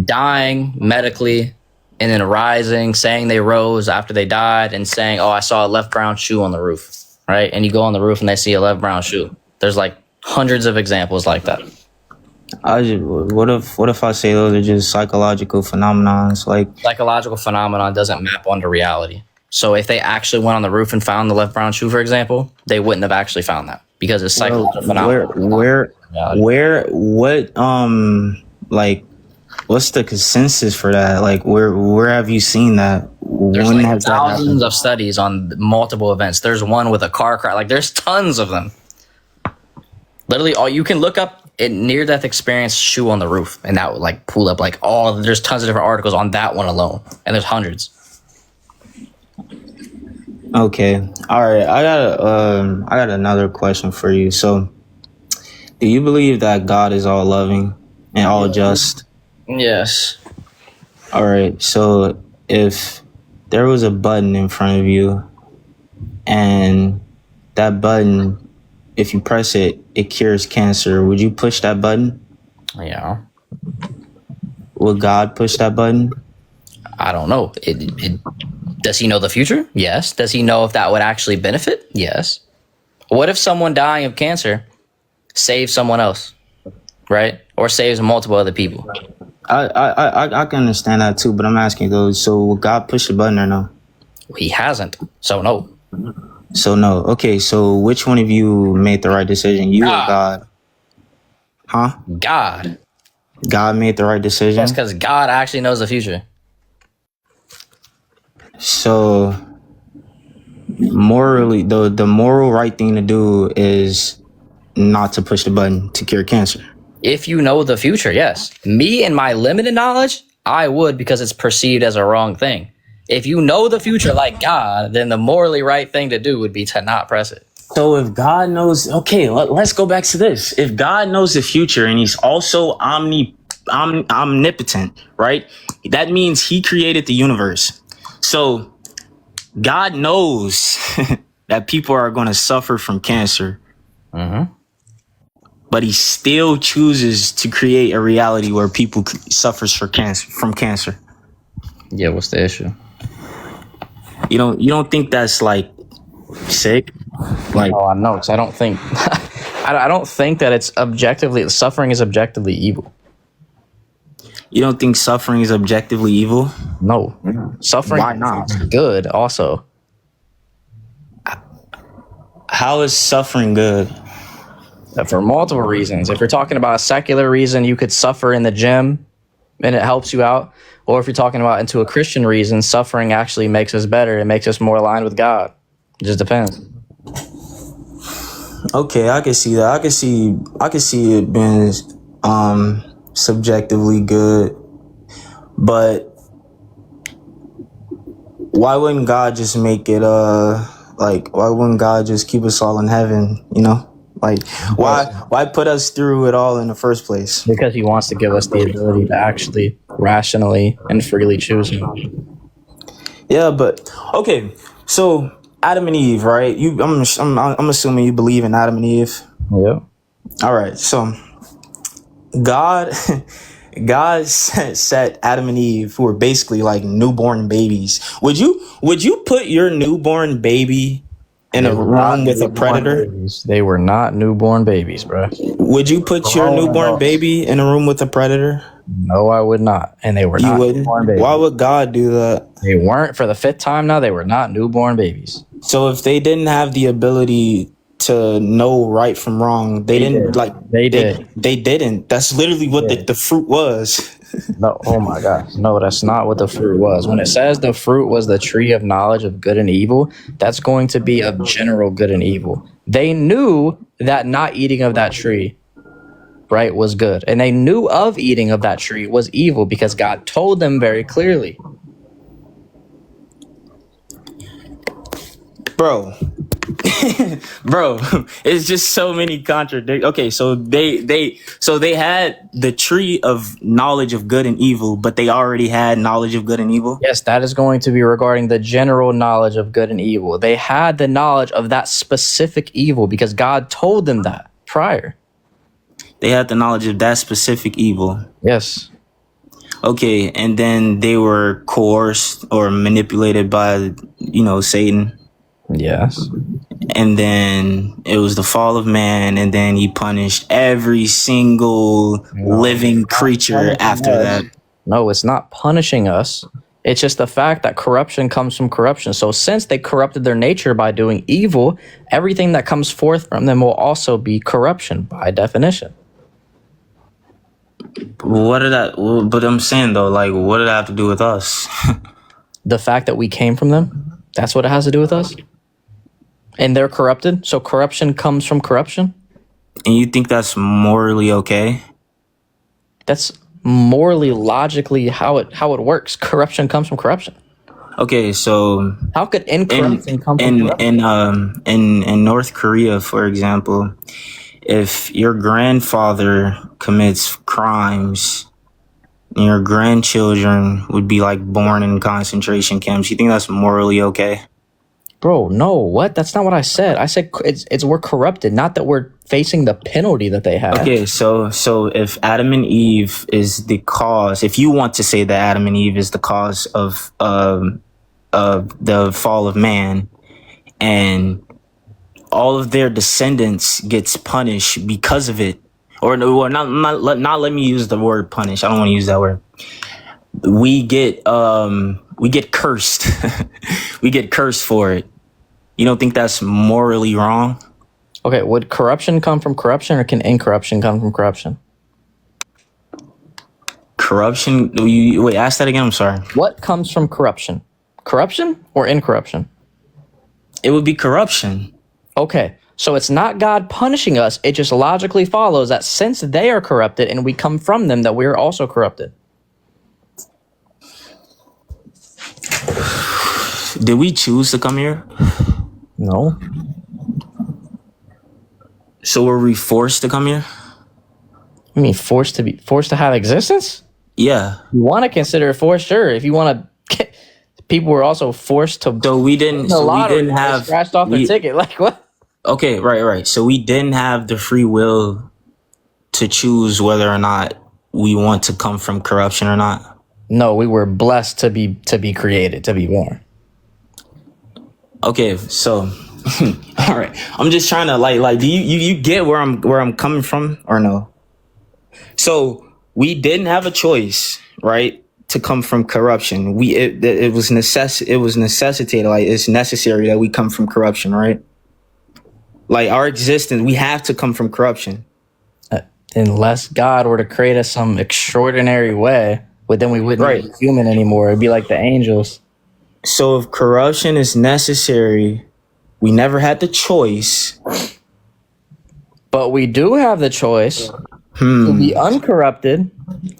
dying medically and then rising, saying they rose after they died and saying, oh, I saw a left brown shoe on the roof, right? And you go on the roof and they see a left brown shoe. There's like hundreds of examples like that. What if I say those are just psychological phenomenons? Like psychological phenomenon doesn't map onto reality. So if they actually went on the roof and found the left brown shoe, for example, they wouldn't have actually found that because it's psychological phenomenon. What's the consensus for that? Like, where have you seen that? There's like thousands of studies on multiple events. There's one with a car crash. Like, there's tons of them. Literally, all you can look up near-death experience shoe on the roof, and that would like pull up like there's tons of different articles on that one alone, and there's hundreds. Okay, all right. I got another question for you. So, do you believe that God is all loving and all just? Yes. All right. So, if there was a button in front of you, and that button if you press it, it cures cancer. Would you push that button? Yeah. Would God push that button? I don't know. Does he know the future? Yes. Does he know if that would actually benefit? Yes. What if someone dying of cancer saves someone else, right? Or saves multiple other people? I can understand that too, but I'm asking though. So will God push the button or no? He hasn't. So no. So no. Okay. So which one of you made the right decision? You or God? Huh? God. God made the right decision. That's because God actually knows the future. So morally, the moral right thing to do is not to push the button to cure cancer. If you know the future, yes. Me and my limited knowledge, I would, because it's perceived as a wrong thing. If you know the future like God, then the morally right thing to do would be to not press it. So if God knows, okay, let's go back to this. If God knows the future and he's also omnipotent, right? That means he created the universe. So God knows that people are going to suffer from cancer. But he still chooses to create a reality where people suffers from cancer. Yeah, what's the issue? You don't think that's like sick? Like, oh, I know, because I don't think I don't think that it's objectively suffering is objectively evil. You don't think suffering is objectively evil? No. Suffering Why not? is good also. How is suffering good? For multiple reasons. If you're talking about a secular reason, you could suffer in the gym and it helps you out. Or if you're talking about into a Christian reason, suffering actually makes us better. It makes us more aligned with God. It just depends. Okay, I can see that. I can see it being subjectively good. But why wouldn't God just make it why wouldn't God just keep us all in heaven, you know? Like, why put us through it all in the first place? Because he wants to give us the ability to actually rationally and freely choose him. Yeah, but okay. So Adam and Eve, right? I'm assuming you believe in Adam and Eve. Yeah. All right. So God set Adam and Eve, who were basically like newborn babies. Would you put your newborn baby in a room with a predator? They were not newborn babies, bro. Would you put your newborn baby in a room with a predator? No, I would not. And they were not newborn babies. Why would God do that? They weren't, for the fifth time now, they were not newborn babies. So if they didn't have the ability to know right from wrong, they didn't. They didn't. That's literally what the fruit was. No, oh my gosh. No, that's not what the fruit was. When it says the fruit was the tree of knowledge of good and evil, that's going to be of general good and evil. They knew that not eating of that tree, right, was good. And they knew of eating of that tree was evil because God told them very clearly. Bro, it's just so many contradictions. Okay, so they had the tree of knowledge of good and evil, but they already had knowledge of good and evil. Yes, that is going to be regarding the general knowledge of good and evil. They had the knowledge of that specific evil because God told them that prior. They had the knowledge of that specific evil. Yes. Okay, and then they were coerced or manipulated by, Satan. Yes. And then it was the fall of man, and then he punished every single living creature after that. No, it's not punishing us. It's just the fact that corruption comes from corruption. So since they corrupted their nature by doing evil, everything that comes forth from them will also be corruption by definition. But I'm saying though, like, what did that have to do with us? The fact that we came from them, that's what it has to do with us. And they're corrupted, so corruption comes from corruption. And you think that's morally okay? That's morally, logically how it works. Corruption comes from corruption. Okay, so how could incorruption come from corruption? In North Korea, for example, if your grandfather commits crimes, and your grandchildren would be like born in concentration camps, you think that's morally okay? Bro, no, what? That's not what I said. I said it's we're corrupted, not that we're facing the penalty that they have. Okay, so if Adam and Eve is the cause, if you want to say that Adam and Eve is the cause of the fall of man, and all of their descendants gets punished because of it, or not let me use the word punish. I don't want to use that word. We get cursed. We get cursed for it. You don't think that's morally wrong? Okay, would corruption come from corruption, or can incorruption come from corruption? Corruption? Wait, ask that again. I'm sorry. What comes from corruption? Corruption or incorruption? It would be corruption. Okay, so it's not God punishing us. It just logically follows that since they are corrupted and we come from them, that we are also corrupted. Did we choose to come here? No. So were we forced to come here? You mean forced to have existence? Yeah. You want to consider it forced, sure. If you want to, people were also forced to. So we didn't. So we didn't have scratched off the ticket. Like what? Okay, right. So we didn't have the free will to choose whether or not we want to come from corruption or not. No, we were blessed to be created, to be born. Okay, so all right. I'm just trying to like do you get where I'm coming from or no? So we didn't have a choice, right, to come from corruption. It was necessitated, like it's necessary that we come from corruption, right? Like our existence, we have to come from corruption. Unless God were to create us some extraordinary way, but then we wouldn't be human anymore. It'd be like the angels. So if corruption is necessary, we never had the choice. But we do have the choice to be uncorrupted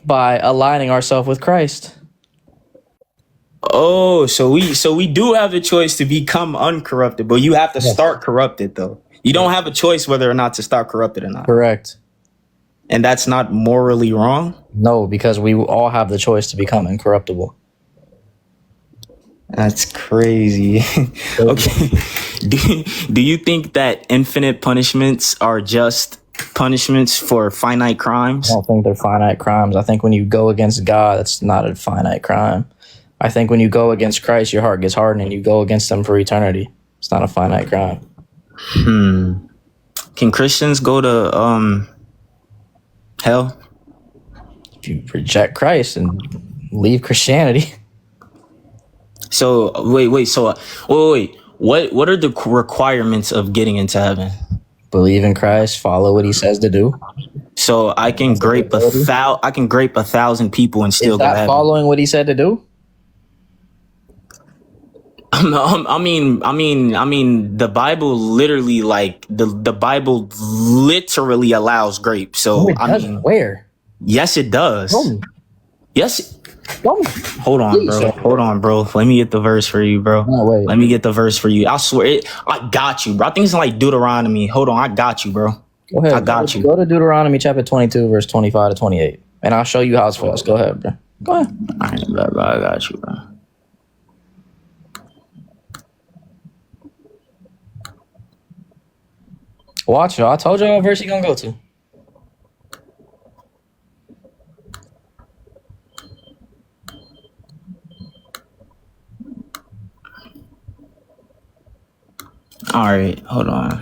by aligning ourselves with Christ. Oh, so we do have the choice to become uncorrupted, but you have to start corrupted though. You don't have a choice whether or not to start corrupted or not. Correct. And that's not morally wrong? No, because we all have the choice to become incorruptible. That's crazy. Okay. Do you think that infinite punishments are just punishments for finite crimes? I don't think they're finite crimes. I think when you go against God, it's not a finite crime. I think when you go against Christ, your heart gets hardened and you go against him for eternity. It's not a finite crime. Can Christians go to hell? If you reject Christ and leave Christianity. So wait. What are the requirements of getting into heaven? Believe in Christ, follow what he says to do. So I can grape 1,000 people and still Is go to that heaven. following what he said to do? I mean, the Bible literally, like the Bible literally allows grape. So No, it I doesn't. mean, Where? yes, it does. Show me. Yes. Show me. Hold on, Please bro. show me. Hold on, bro. Let me get the verse for you, bro. No, wait. Let me get the verse for you. I swear it. I got you, bro. I think it's like Deuteronomy. Hold on, I got you, bro. Go ahead. I got you. Go to Deuteronomy chapter 22, verse 25 to 28. And I'll show you how it's false. Go ahead, bro. Go ahead. All right, bro. I got you, bro. Watch it. I told you what verse you gonna go to. All right, hold on.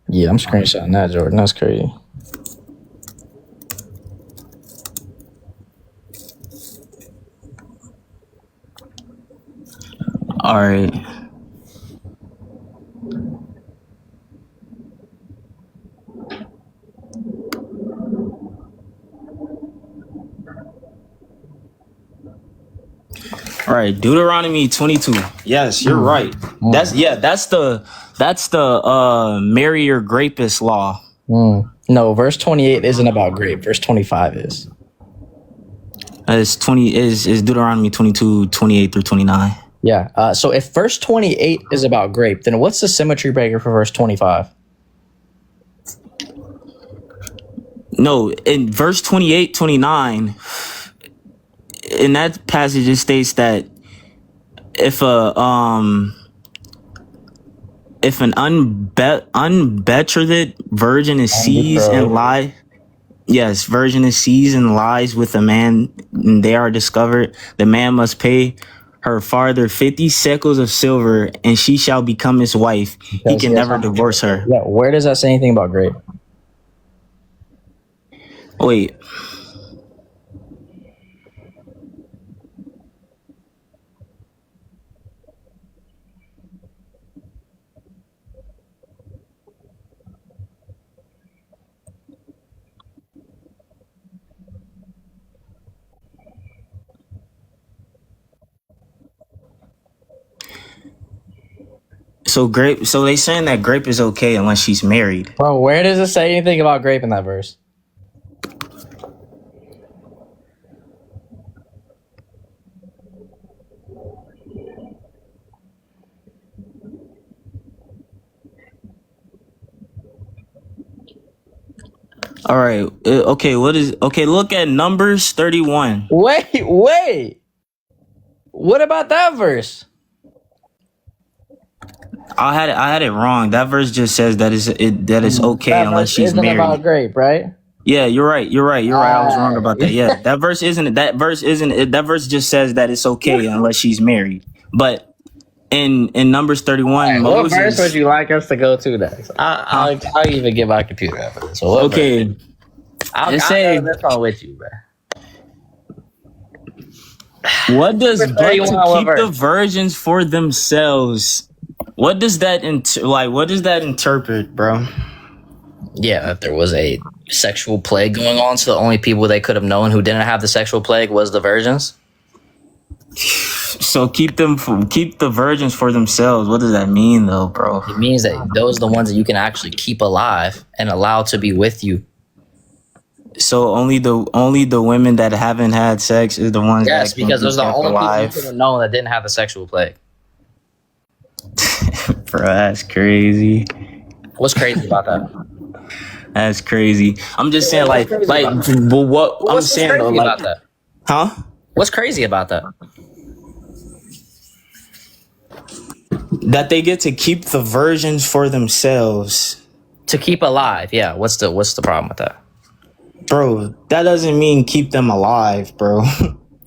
Yeah, I'm screenshotting that, Jordan. That's crazy. All right. All right, Deuteronomy 22. Yes, you're right. That's the marry your grapist law. No, verse 28 isn't about grape. Verse 25 is. It's Deuteronomy 22, 28 through 29. Yeah. So if verse 28 is about grape, then what's the symmetry breaker for verse 25? No, in verse 28, 29, in that passage it states that if an unbetrothed virgin is seized and lies, yes, virgin is seized and lies with a man, and they are discovered, the man must pay her farther 50 shekels of silver, and she shall become his wife. He can never divorce her. Yeah, where does that say anything about grape? Wait. So grape. So they saying that grape is okay unless she's married. Bro, where does it say anything about grape in that verse? All right. Okay. What is? Okay. Look at Numbers 31. Wait. What about that verse? I had it wrong. That verse just says that it's okay That unless verse she's isn't married. about grape, right? Yeah, you're right. I was wrong about that. Yeah, that verse isn't. That verse just says that it's okay unless she's married. But in Numbers 31, What verse Moses. would you like us to go to next? I'll even get my computer after this. So what Okay. verse? I'll It say- go this one with you, bro. What does Number but 31, to what keep the verse? virgins for themselves? What does that what does that interpret, bro? Yeah, that there was a sexual plague going on, so the only people they could have known who didn't have the sexual plague was the virgins. So keep the virgins for themselves. What does that mean, though, bro? It means that those are the ones that you can actually keep alive and allow to be with you. So only the women that haven't had sex is the ones Yes, that can because be those are the kept only people you alive. could have known that didn't have the sexual plague. Bro, that's crazy. What's crazy about that? That's crazy. I'm just saying, What's crazy about that? well, what I'm What's saying crazy though, about that? huh? What's crazy about that? That they get to keep the virgins for themselves. To keep alive, yeah. What's the problem with that? Bro, that doesn't mean keep them alive, bro.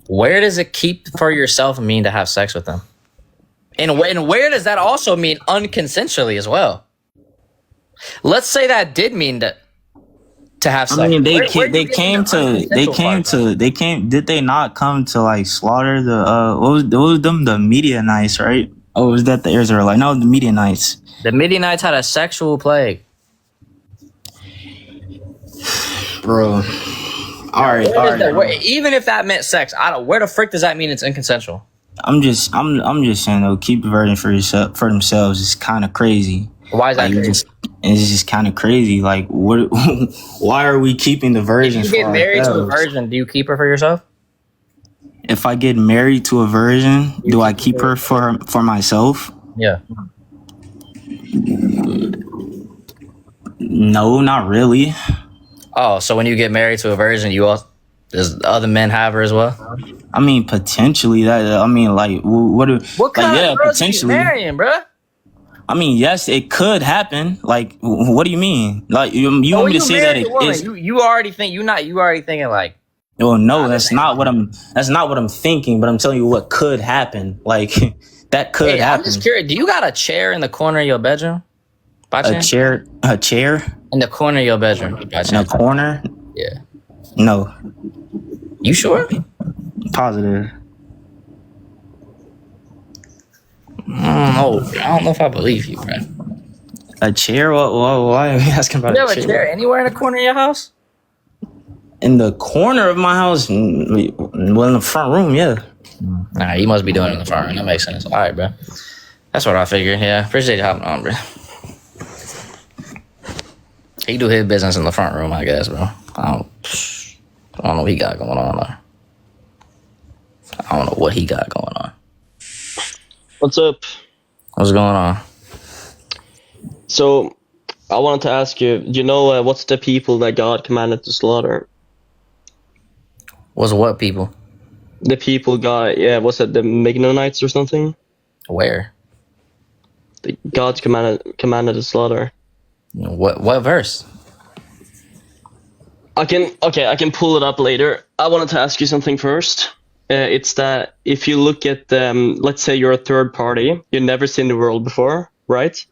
Where does it keep for yourself mean to have sex with them? And where does that also mean unconsensually as well? Let's say that did mean to have sex. I mean, Where do you they get came the to unconsensual part from? did they not come to like slaughter the what was them, the Midianites, right? Oh, was that the Israelites? No, the Midianites. The Midianites had a sexual plague. Bro. All right. Even if that meant sex, where the frick does that mean it's inconsensual? I'm just saying though, keep the virgin for themselves is kind of crazy. Why is that crazy? It's just kind of crazy. Like, what? Why are we keeping the virgin? If you get married to a virgin, do you keep her for yourself? If I get married to a virgin, do I keep her for myself? Yeah. No, not really. Oh, so when you get married to a virgin, does other men have her as well? I mean, potentially. What kind yeah, of girls potentially. you marrying, bruh? I mean, yes, it could happen. Like, what do you mean? Like, you want me to say that it is? You already think you already thinking like. Oh no, that's not what I'm thinking. But I'm telling you what could happen. Like that could happen. I'm just curious. Do you got a chair in the corner of your bedroom? By A chance? chair In the corner of your bedroom. By in a chance? corner. Yeah. No. You sure? Positive. I don't know if I believe you, bro. A chair? Why are you asking about You a have a chair anywhere in the corner of your house? In the corner of my house? Well, in the front room, yeah. Nah, you must be doing it in the front room. That makes sense. All right, bro. That's what I figured. Yeah, appreciate you hopping on, bro. He do his business in the front room, I guess, bro. I don't know what he got going on there. I don't know what he got going on. What's up? What's going on? So, I wanted to ask you. You know, what's the people that God commanded to slaughter? Was what people? The people God, yeah, was it the Mignonites or something? Where? God's commanded to slaughter. What verse? I can pull it up later. I wanted to ask you something first. It's that if you look at, let's say you're a third party, you've never seen the world before, right?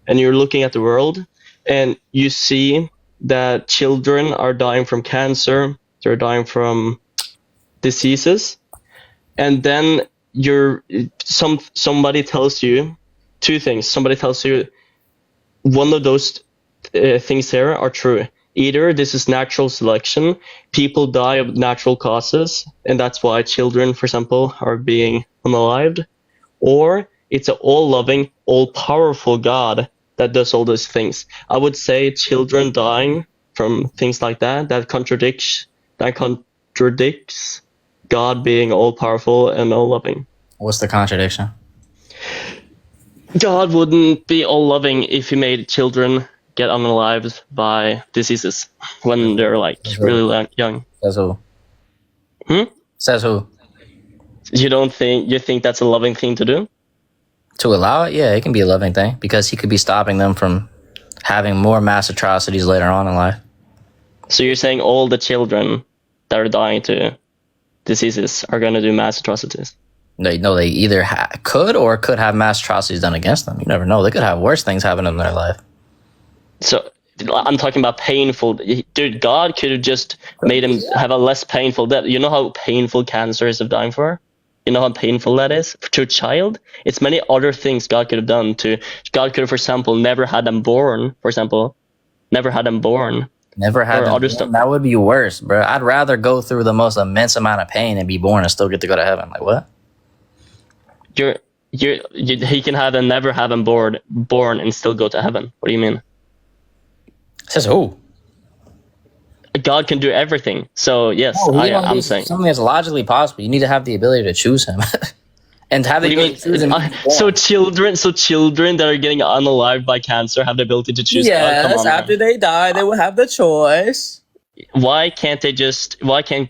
And you're looking at the world, and you see that children are dying from cancer, they're dying from diseases, and then somebody tells you two things. Somebody tells you one of those things here are true. Either this is natural selection, people die of natural causes, and that's why children, for example, are being unalived, or it's an all-loving, all-powerful God that does all those things. I would say children dying from things like that contradicts God being all-powerful and all-loving. What's the contradiction? God wouldn't be all-loving if he made children get unalived by diseases when they're like really young. Says who? Says who? You think that's a loving thing to do? To allow it? Yeah, it can be a loving thing because he could be stopping them from having more mass atrocities later on in life. So you're saying all the children that are dying to diseases are going to do mass atrocities? They either could have mass atrocities done against them. You never know. They could have worse things happen in their life. So I'm talking about painful. Dude, God could have just made him have a less painful death. You know how painful cancer is of dying for? You know how painful that is to a child? It's many other things God could have done to. God could have, for example, never had them born. Never had them born. That would be worse, bro. I'd rather go through the most immense amount of pain and be born and still get to go to heaven. Like what? He can have them never have them born and still go to heaven. What do you mean? Says who? God can do everything. So yes, I'm saying something that's logically possible. You need to have the ability to choose him, and have the ability to choose him. So children that are getting unalived by cancer have the ability to choose. Yes, after they die, they will have the choice. Why can't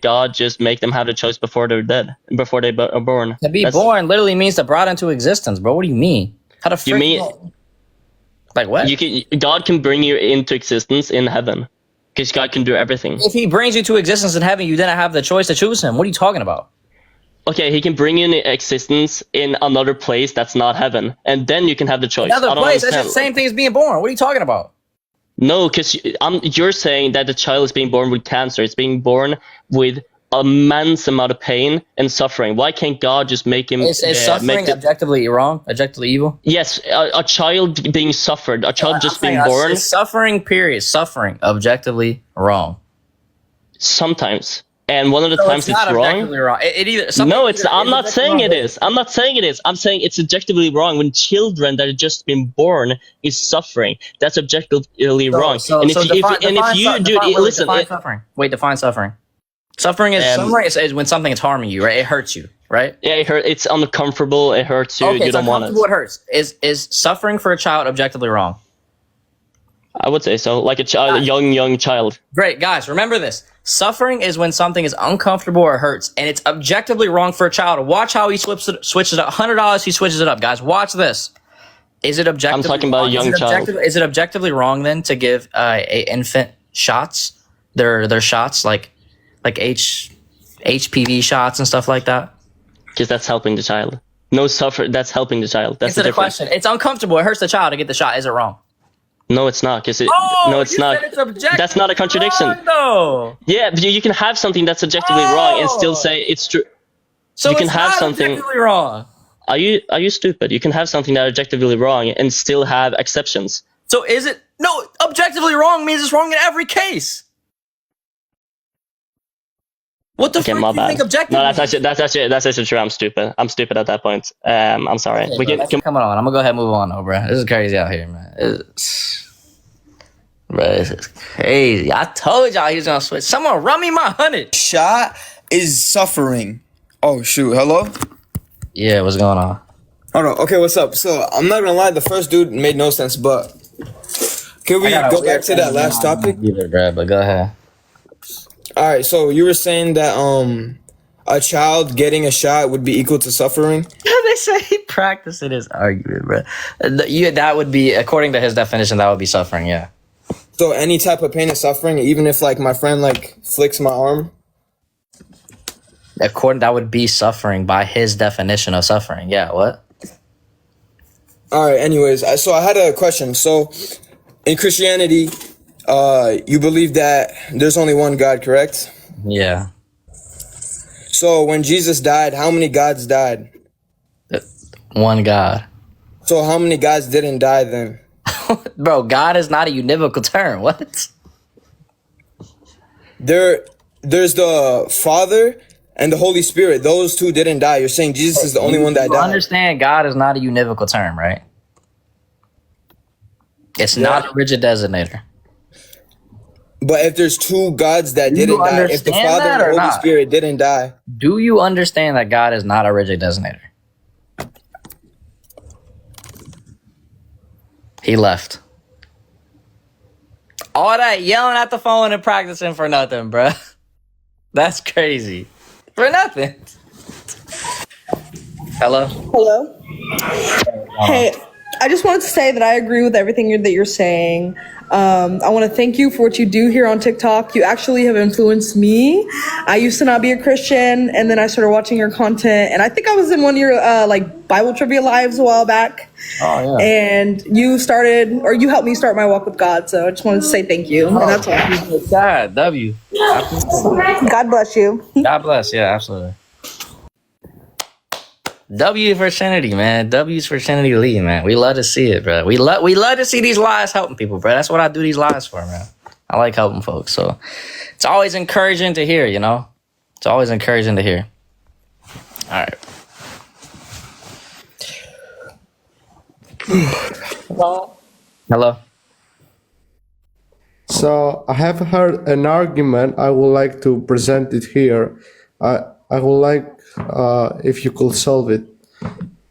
God just make them have the choice before they're dead, before they are born? To be born literally means to brought into existence, bro. What do you mean? How the frick? You mean like what? God can bring you into existence in heaven, because God can do everything. If he brings you to existence in heaven, you then have the choice to choose him. What are you talking about? Okay, he can bring you into existence in another place that's not heaven, and then you can have the choice. Another place? That's the same thing as being born. What are you talking about? No, because you're saying that the child is being born with cancer. It's being born with immense amount of pain and suffering. Why can't God just make him? Is suffering objectively wrong? Objectively evil? Yes, a child being suffered. A child just being born. Suffering. Period. Suffering. Objectively wrong. Sometimes. And one of the times it's wrong. Wrong. I'm not saying it is. I'm saying it's objectively wrong when children that have just been born is suffering. That's objectively wrong. Define suffering. Suffering is when something is harming you, right? It hurts you, right? Yeah, it hurts. It's uncomfortable. It hurts you. Okay, you don't want it. What hurts is suffering for a child objectively wrong? I would say so. Like a young child. Great, guys. Remember this. Suffering is when something is uncomfortable or hurts, and it's objectively wrong for a child. Watch how he switches it up. $100, he switches it up, guys. Watch this. Is it objectively? I'm talking about a young child. Is it objectively wrong then to give a infant shots? Their shots like HPV shots and stuff like that? Because that's helping the child. No suffer. That's helping the child. That's the difference. Question. It's uncomfortable. It hurts the child to get the shot. Is it wrong? No, it's not. It's not. That's not a contradiction. Wrong, though. Yeah, but you can have something that's objectively wrong and still say it's true. So you can have something objectively wrong. Are you stupid? You can have something that's objectively wrong and still have exceptions. So is it objectively wrong means it's wrong in every case. What the fuck do you think objectively? No, that's actually true. I'm stupid. I'm stupid at that point. I'm sorry. Okay, come on. I'm gonna go ahead and move on, though, bro. This is crazy out here, man. This is crazy. I told y'all he was gonna switch. Someone run me my 100. Shot is suffering. Oh shoot! Hello. Yeah, what's going on? Hold on. Okay, what's up? So I'm not gonna lie. The first dude made no sense, but Can we I got a go back weird to that thing last going on topic? either, bro. But go ahead. All right, so you were saying that a child getting a shot would be equal to suffering. They say he practicing his argument, bro. That would be, according to his definition, that would be suffering. Yeah. So any type of pain is suffering, even if like my friend like flicks my arm. That would be suffering by his definition of suffering. Yeah. What? All right. Anyways, so I had a question. So in Christianity, you believe that there's only one God, correct? Yeah. So when Jesus died, how many gods died? One God. So how many gods didn't die then? Bro, God is not a univocal term. What? There's the Father and the Holy Spirit. Those two didn't die. You're saying Jesus is the only one that You died. understand God is not a univocal term, right? It's not a rigid designator. But if there's two gods that didn't die, if the understand Father that and the or Holy not? Spirit didn't die, Do you understand that God is not a rigid designator? He left. All that yelling at the phone and practicing for nothing, bruh. That's crazy. For nothing. Hello? Hello. Hey, I just wanted to say that I agree with everything that you're saying. I want to thank you for what you do here on TikTok. You actually have influenced me. I used to not be a Christian, and then I started watching your content, and I think I was in one of your like Bible trivia lives a while back. Oh yeah. And you helped me start my walk with God. So I just wanted to say thank you. And that's all. God, W. God bless you. God bless. Yeah, absolutely. W for Trinity, man. W's for Trinity Lee, man. We love to see it, bro. We love to see these lives helping people, bro. That's what I do these lives for, man. I like helping folks. So it's always encouraging to hear, you know? It's always encouraging to hear. All right. Hello. So I have heard an argument. I would like to present it here. I would like if you could solve it.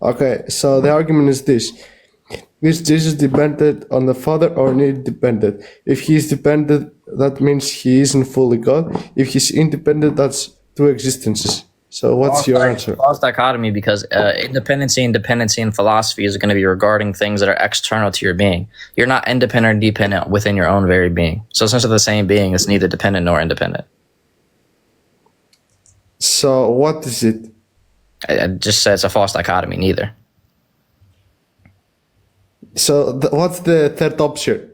Okay, so the argument is this. Is Jesus dependent on the Father or not dependent? If he is dependent, that means he isn't fully God. If he's independent, that's two existences. So what's your answer? False dichotomy, because independency and dependency in philosophy is going to be regarding things that are external to your being. You're not independent or dependent within your own very being. So since they're the same being, it's neither dependent nor independent. So what is it? I just said it's a false dichotomy, neither. So what's the third option?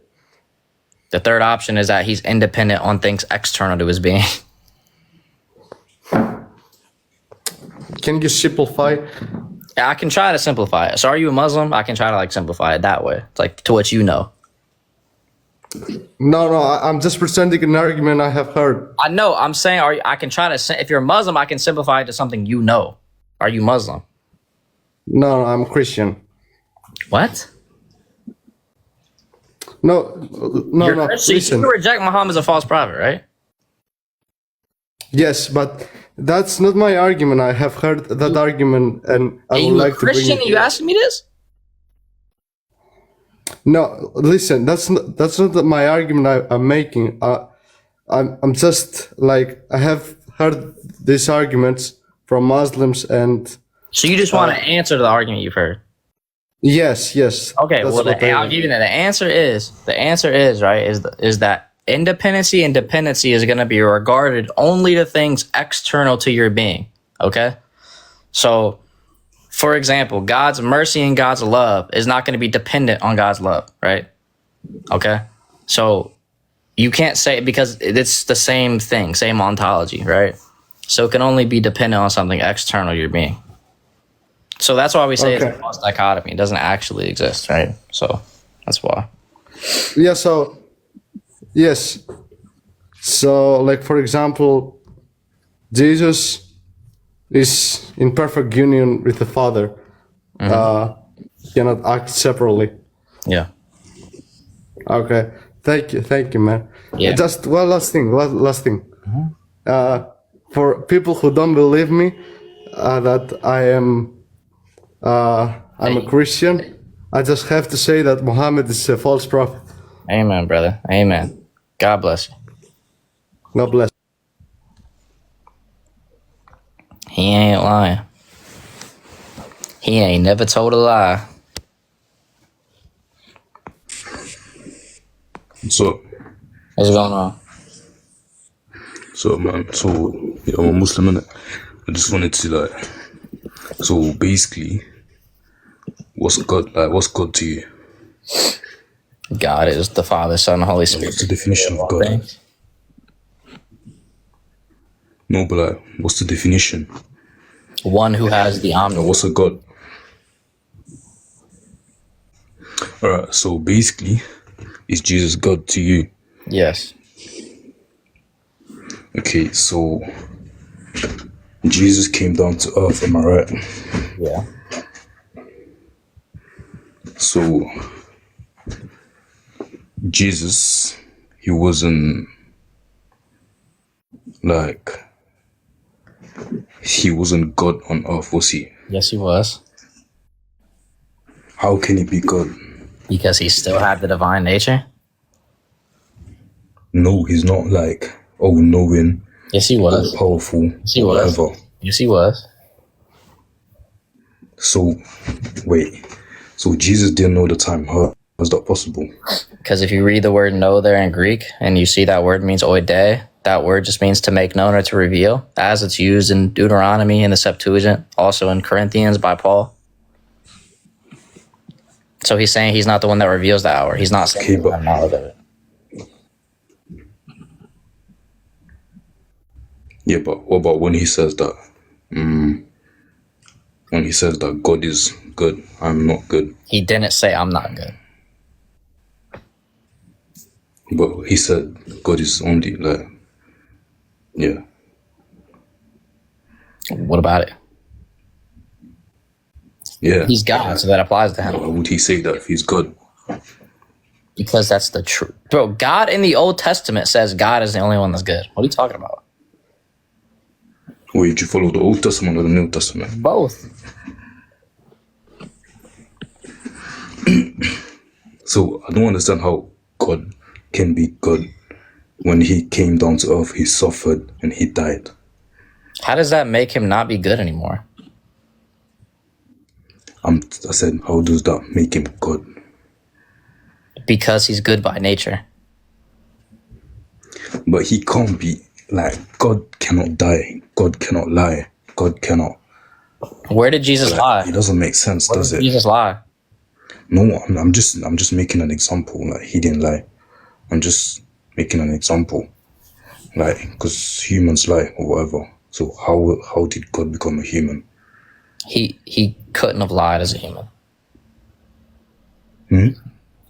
The third option is that he's independent on things external to his being. Can you simplify? I can try to simplify it. So are you a Muslim? I can try to like simplify it that way. It's like to what you know. No, I'm just presenting an argument I have heard. I know. I'm saying, I can try to. If you're a Muslim, I can simplify it to something you know. Are you Muslim? No, I'm Christian. What? No. So Listen. you reject Muhammad as a false prophet, right? Yes, but that's not my argument. I have heard that argument, and I would like to bring it. Christian? You asking me this? No, listen. That's not my argument. I'm making. I'm just like I have heard these arguments from Muslims, and so you just want to answer the argument you've heard. Yes. Okay. Well, I'll give you that. The answer is right. Is that independency and dependency is going to be regarded only to things external to your being. Okay. So, for example, God's mercy and God's love is not going to be dependent on God's love, right? Okay. So you can't say, because it's the same thing, same ontology, right? So it can only be dependent on something external to your being. So that's why we say it's a false dichotomy. It doesn't actually exist, right? So that's why. Yeah, yes. So, like, for example, Jesus is in perfect union with the Father. Cannot act separately. Yeah. Okay. Thank you, man. Yeah. Just one last thing. For people who don't believe me, that I'm a Christian, I just have to say that Muhammad is a false prophet. Amen, brother. Amen. God bless you. God bless. He ain't lying. He ain't never told a lie. So, What's going on? so man, so yeah, I'm a Muslim innit? I just wanted to like, so basically, what's God like? What's God to you? God is the Father, Son, and Holy Spirit. What's the definition of God? No, but like, what's the definition? One who has the omni. What's a God? Alright, so basically, is Jesus God to you? Yes. Okay, so Jesus came down to earth, am I right? Yeah. So Jesus, he wasn't like, he wasn't God on earth, was he? Yes, he was. How can he be God? Because he still had the divine nature. No, he's not like all knowing. Yes, he was. All powerful. Yes, he was. Whatever. Yes, he was. So, wait. So Jesus didn't know the time. How was that possible? Because if you read the word know there in Greek and you see that word means oide, that word just means to make known or to reveal, as it's used in Deuteronomy in the Septuagint, also in Corinthians by Paul. So he's saying he's not the one that reveals the hour. He's not saying he doesn't have knowledge of it. Yeah, but what about when he says that? When he says that God is good, I'm not good. He didn't say I'm not good. But he said God is only like, yeah. What about it? Yeah. He's God, so that applies to him. Why would he say that if he's God? Because that's the truth. Bro, God in the Old Testament says God is the only one that's good. What are you talking about? Wait, did you follow the Old Testament or the New Testament? Both. So I don't understand how God can be God when he came down to earth, he suffered and he died. How does that make him not be good anymore? I said, how does that make him God? Because he's good by nature. But he can't be, like, God cannot die. God cannot lie. God cannot. Where did Jesus lie? It doesn't make sense, does it? Jesus lie? No, I'm just making an example. Like, he didn't lie. I'm just making an example. Like, because humans lie or whatever. So how did God become a human? He couldn't have lied as a human.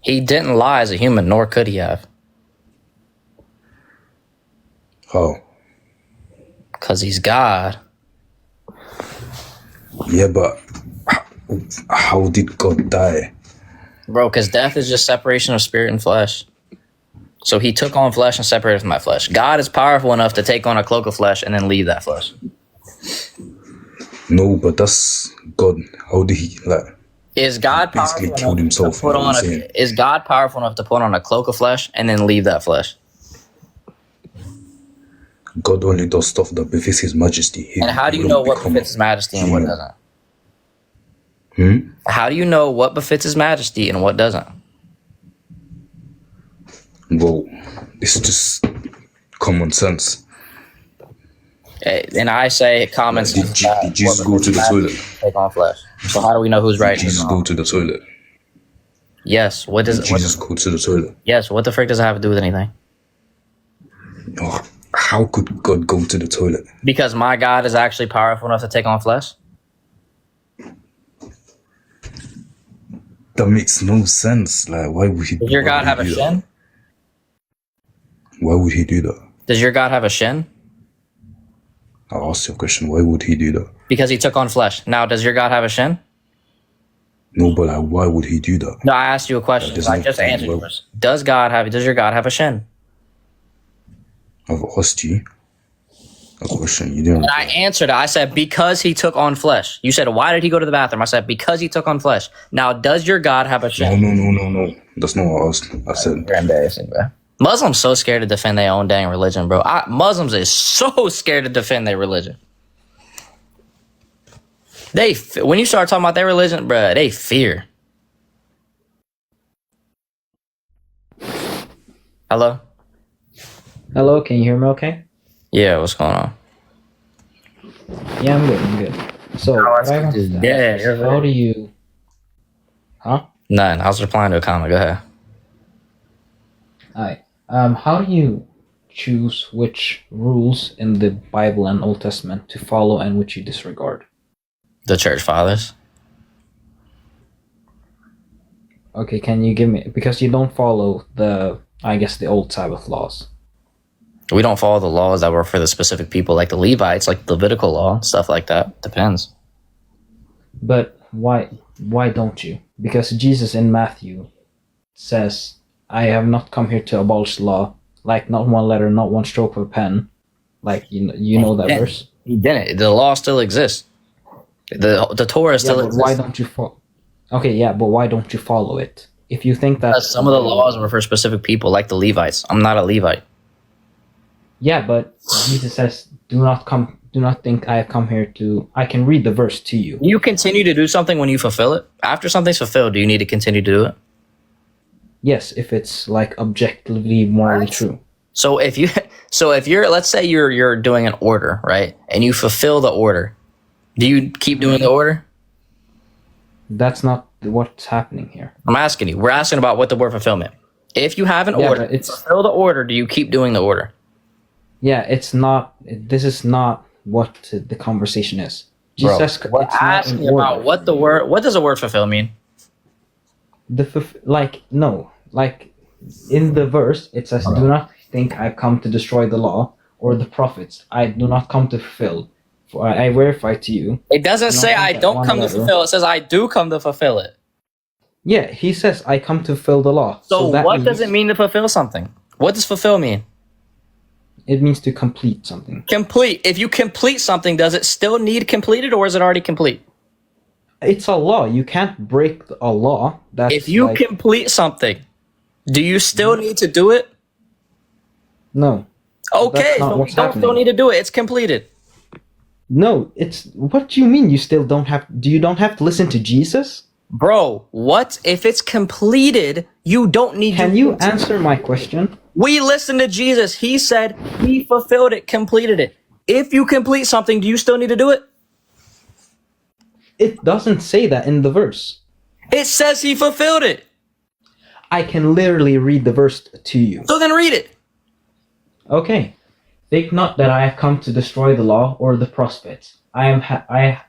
He didn't lie as a human, nor could he have. How? Because he's God. Yeah, but how did God die? Bro, because death is just separation of spirit and flesh. So he took on flesh and separated from that flesh. God is powerful enough to take on a cloak of flesh and then leave that flesh. No, but that's God. How did he, like... Is God basically powerful killed himself? to put on is God powerful enough to put on a cloak of flesh and then leave that flesh? God only does stuff that befits his majesty. And how do you know what befits his majesty and what doesn't? How do you know what befits his majesty and what doesn't? Well, it's just common sense. And I say common sense. Did Jesus go to the toilet? Take on flesh. So how do we know who's right? Did Jesus go to the toilet? Yes. What does Jesus go to the toilet? Yes. What the frick does it have to do with anything? Oh, how could God go to the toilet? Because my God is actually powerful enough to take on flesh. That makes no sense. Like, why would he? Does your God have a shin? Why would he do that? Does your God have a shin? I'll ask you a question. Why would he do that? Because he took on flesh. Now, does your God have a shin? No, but like, why would he do that? No, I asked you a question. I just answered yours. Does your God have a shin? I've asked you. a question. You didn't. And I answered it. I said, because he took on flesh. You said, why did he go to the bathroom? I said, because he took on flesh. Now, does your God have a shame? No. That's not what I asked. I said. You're embarrassing, bro. Muslims so scared to defend their own dang religion, bro. Muslims is so scared to defend their religion. When you start talking about their religion, bro, they fear. Hello? Hello, can you hear me okay? Yeah, what's going on? Yeah, I'm good. So, what I want to ask is, how do you... Huh? None. I was replying to a comment. Go ahead. Alright. How do you choose which rules in the Bible and Old Testament to follow and which you disregard? The church fathers. Okay, can you give me... Because you don't follow the old Sabbath laws. We don't follow the laws that were for the specific people, like the Levites, like the Levitical law, stuff like that. Depends. But why don't you? Because Jesus in Matthew says, I have not come here to abolish the law, like not one letter, not one stroke of a pen. Like, you know that verse? He didn't. The law still exists. The Torah still exists. Why don't you follow? Okay, yeah, but why don't you follow it? If you think that... Because some of the laws were for specific people, like the Levites. I'm not a Levite. Yeah, but Jesus says, do not think I have come here to... I can read the verse to you. You continue to do something when you fulfill it? After something's fulfilled, do you need to continue to do it? Yes, if it's like objectively morally true. So if you're, let's say you're doing an order, right? And you fulfill the order. Do you keep doing the order? That's not what's happening here. I'm asking you. We're asking about what the word fulfillment. If you have an order, fulfill the order, do you keep doing the order? Yeah, it's not. This is not what the conversation is. Jesus, we're asking about what the word. What does the word fulfill mean? Like in the verse, it says, "Do not think I come to destroy the law or the prophets. I do not come to fulfill. For I verify to you." It doesn't say I don't come to fulfill. It says I do come to fulfill it. Yeah, he says I come to fulfill the law. So what does it mean to fulfill something? What does fulfill mean? It means to complete something. Complete. If you complete something, does it still need completed, or is it already complete? It's a law. You can't break a law. If you complete something, do you still need to do it? No. Okay, so we don't still need to do it. It's completed. No, it's... What do you mean you still don't have... Do you don't have to listen to Jesus? Bro, what? If it's completed, you don't need... Can you answer my question? We listened to Jesus. He said he fulfilled it, completed it. If you complete something, do you still need to do it? It doesn't say that in the verse. It says he fulfilled it. I can literally read the verse to you. So then read it. Okay. Think not that I have come to destroy the law or the prophets. I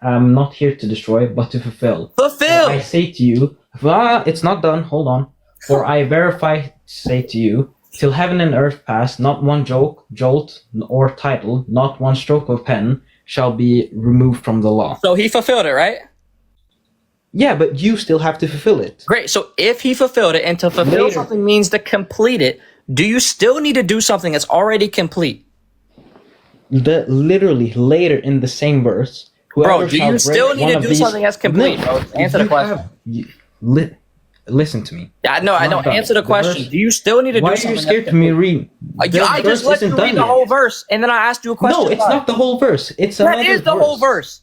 am not here to destroy, but to fulfill. Fulfill! For I say to you... it's not done. Hold on. For I verify, say to you, till heaven and earth pass, not one jolt, or title, not one stroke of pen, shall be removed from the law. So he fulfilled it, right? Yeah, but you still have to fulfill it. Great. So if he fulfilled it, and to fulfill something means to complete it, do you still need to do something that's already complete? Literally later in the same verse, bro, do you still need to do something that's complete? Bro, answer the question. Listen to me. Yeah, no, I don't. Answer the question. Do you still need to do something? Why are you scared to me read? I just let you read the whole verse, and then I asked you a question. No, it's not the whole verse. That is the whole verse.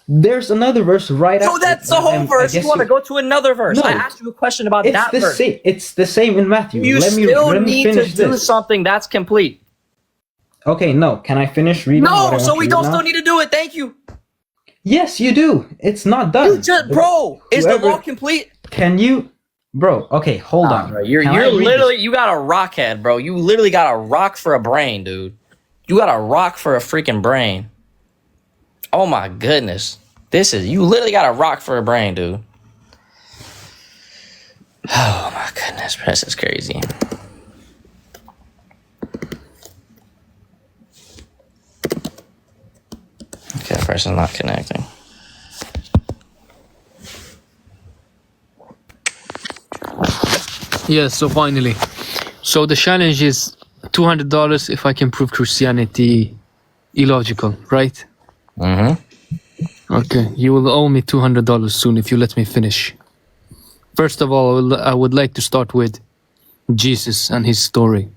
There's another verse right after. So that's the whole verse. You want to go to another verse? No, I asked you a question about that verse. It's the same in Matthew. You still need to do something that's complete. Okay, no. Can I finish reading? No, so we don't still need to do it. Thank you. Yes, you do. It's not done. Bro, is the law complete? Can you, bro? Okay, hold on. Bro, you're literally, you got a rock head, bro. You literally got a rock for a brain, dude. You got a rock for a freaking brain. Oh my goodness, you literally got a rock for a brain, dude. Oh my goodness, this is crazy. Okay, that person's not connecting. Yes, so finally. So the challenge is $200 if I can prove Christianity Illogical, right? Mm-hmm. Okay, you will owe me $200 soon if you let me finish. First of all, I would like to start with Jesus and his story.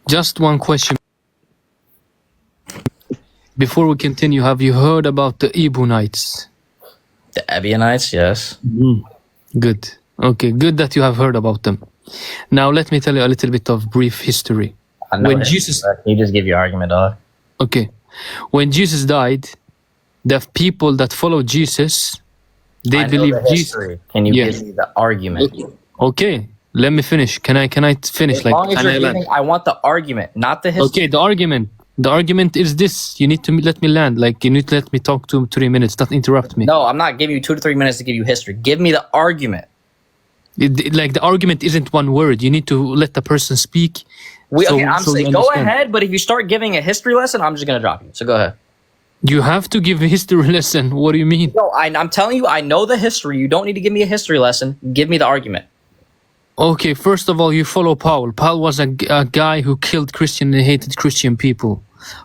Just one question. Before we continue, have you heard about the Ebionites? The Ebionites, yes. Good. Okay, good that you have heard about them. Now, let me tell you a little bit of brief history. I know When history, Jesus, but you just give your argument, dog. okay, when Jesus died, the people that followed Jesus, they I know believe the Jesus. history. Can you Yes. give me the argument? Okay, let me finish. Can I finish? As long as can you're I land? giving, I want the argument, not the history. Okay, the argument. The argument is this. You need to let me land. Like, you need to let me talk to 3 minutes, not interrupt me. No, I'm not giving you 2 to 3 minutes to give you history. Give me the argument. Like, the argument isn't one word. You need to let the person speak. Okay, I'm so saying you go understand. ahead, but if you start giving a history lesson, I'm just gonna drop you. So go ahead. You have to give a history lesson. What do you mean? No, I'm telling you, I know the history. You don't need to give me a history lesson. Give me the argument. Okay, first of all, you follow Paul. Paul was a guy who killed Christian and hated Christian people.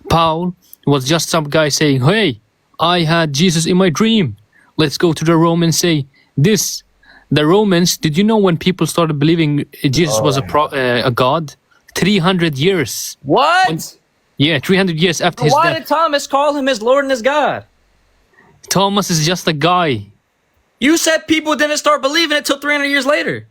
Paul was just some guy saying, hey, I had Jesus in my dream. Let's go to the Romans and say this. The Romans, did you know when people started believing Jesus was a god? 300 years. What? Yeah, 300 years after his Why death. did Thomas call him his Lord and his God? Thomas is just a guy. You said people didn't start believing it till 300 years later.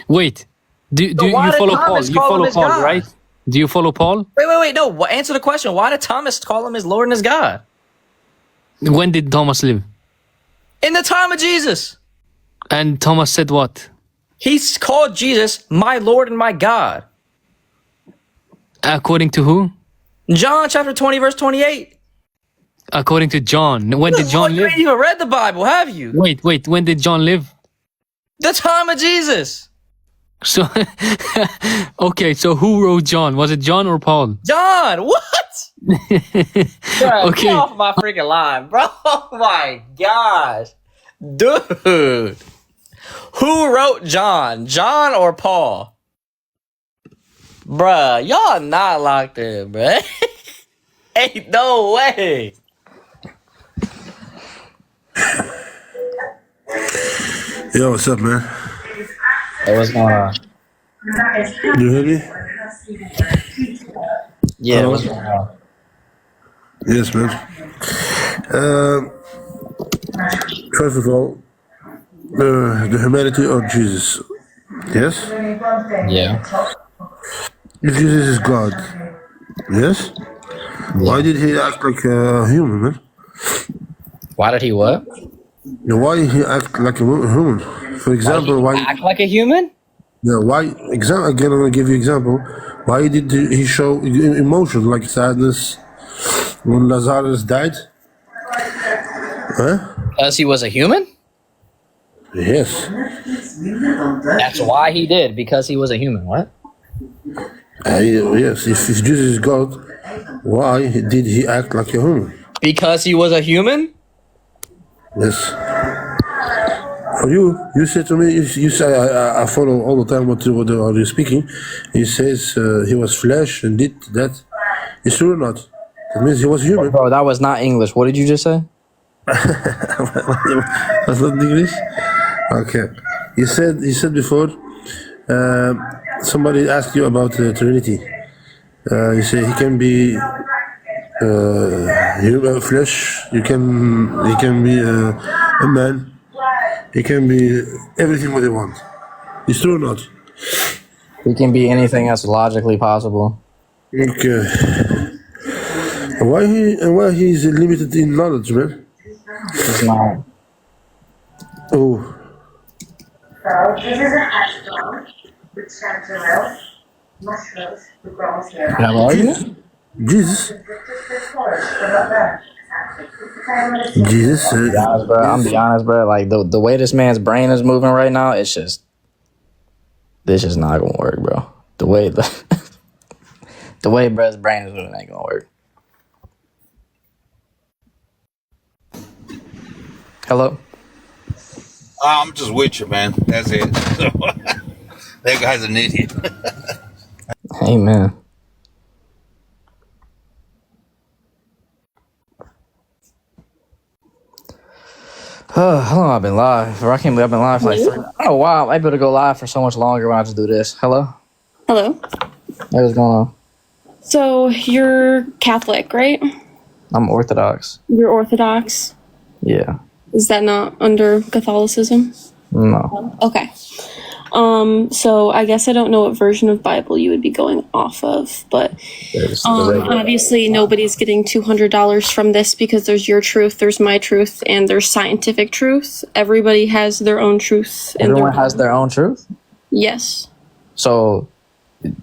Wait, do why you did follow Paul? Thomas You call him follow his Paul, God? right? Do you follow Paul? Wait. No, answer the question. Why did Thomas call him his Lord and his God? When did Thomas live? In the time of Jesus. And Thomas said what? He's called Jesus my Lord and my God. According to who? John chapter 20, verse 28. According to John. When did John You live? ain't even read the Bible, have you? Wait. When did John live? The time of Jesus. So, okay. So who wrote John? Was it John or Paul? John, what? Bro, Okay. get off my freaking line, bro. Oh my gosh. Dude. Who wrote John? John or Paul? Bruh, y'all not locked in, bruh. Ain't no way. Yo, what's up, man? Hey, what's going on? You hear me? Yeah, Hello? what's going on? Yes, man. First of all, the humanity of Jesus. Yes? Yeah. If Jesus is God. Yes? Why did he act like a human, man? Why did he what? Why did he act like a human? For example, why? Act like a human? Yeah, why? Again, I'm gonna give you example. Why did he show emotion like sadness when Lazarus died? Huh? Because he was a human? Yes. That's why he did, because he was a human. What? Yes. If Jesus is God, why did he act like a human? Because he was a human? Yes. For you said to me, you say I follow all the time what are you speaking. He says he was flesh and did that. It's true or not? That means he was human. Bro, that was not English. What did you just say? That's not English. Okay. You said before. Somebody asked you about the Trinity. You say he can be human flesh. He can be a man. He can be everything what they want. It's true or not? He can be anything that's logically possible. Okay. Why he is limited in knowledge, man? He's not. Oh. So this is a hash brown with chanterelle, mushrooms, the ground here. Can I borrow you? Jesus. Jesus. I'm be honest, bro. Like the way this man's brain is moving right now, it's just not gonna work, bro. The way the way bro's brain is moving ain't gonna work. Hello? I'm just with you, man. That's it. That guy's an idiot. Amen. How long have I been live? Or I can't believe I've been live for like 3. Oh wow, I'm able to go live for so much longer when I just do this. Hello? Hello. Hey, what's going on? So you're Catholic, right? I'm Orthodox. You're Orthodox. Yeah. Is that not under Catholicism? No. Okay. So I guess I don't know what version of Bible you would be going off of, but obviously nobody's getting $200 from this because there's your truth, there's my truth, and there's scientific truth. Everybody has their own truth. Everyone has their own truth? Yes. So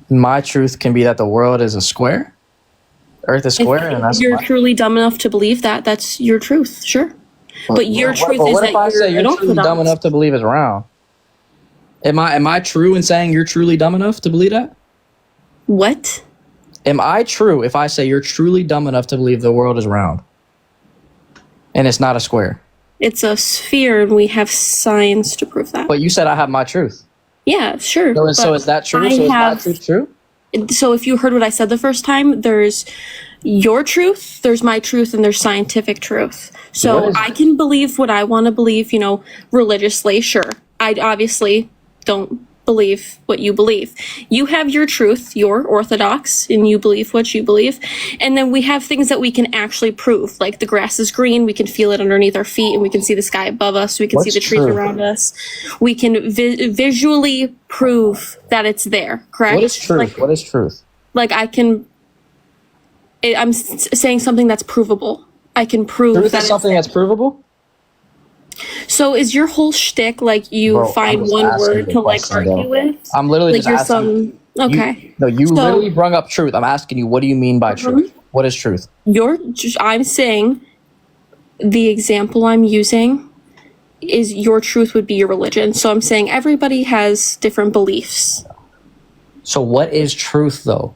my truth can be that the world is a square? Earth is square? And that's You're truly dumb enough to believe that. That's your truth, sure. But your truth is what that if I say you're you're truly dumb enough to believe it's round? Am I true in saying you're truly dumb enough to believe that? What? Am I true if I say you're truly dumb enough to believe the world is round and it's not a square? It's a sphere, and we have science to prove that. But you said I have my truth. Yeah, sure. So is that true? So is my truth true? So if you heard what I said the first time, there's your truth, there's my truth, and there's scientific truth. So I can believe what I want to believe, religiously, sure. I obviously don't believe what you believe. You have your truth, you're Orthodox, and you believe what you believe. And then we have things that we can actually prove, like the grass is green, we can feel it underneath our feet, and we can see the sky above us, we can see the trees around us. We can visually prove that it's there, correct? What is truth? What is truth? Like I'm saying something that's provable. I can prove truth that is something that's provable? So is your whole shtick like you find one word to argue with? I'm literally like just asking. Okay. You literally brought up truth. I'm asking you, what do you mean by truth? What is truth? I'm saying the example I'm using is your truth would be your religion. So I'm saying everybody has different beliefs. So what is truth though?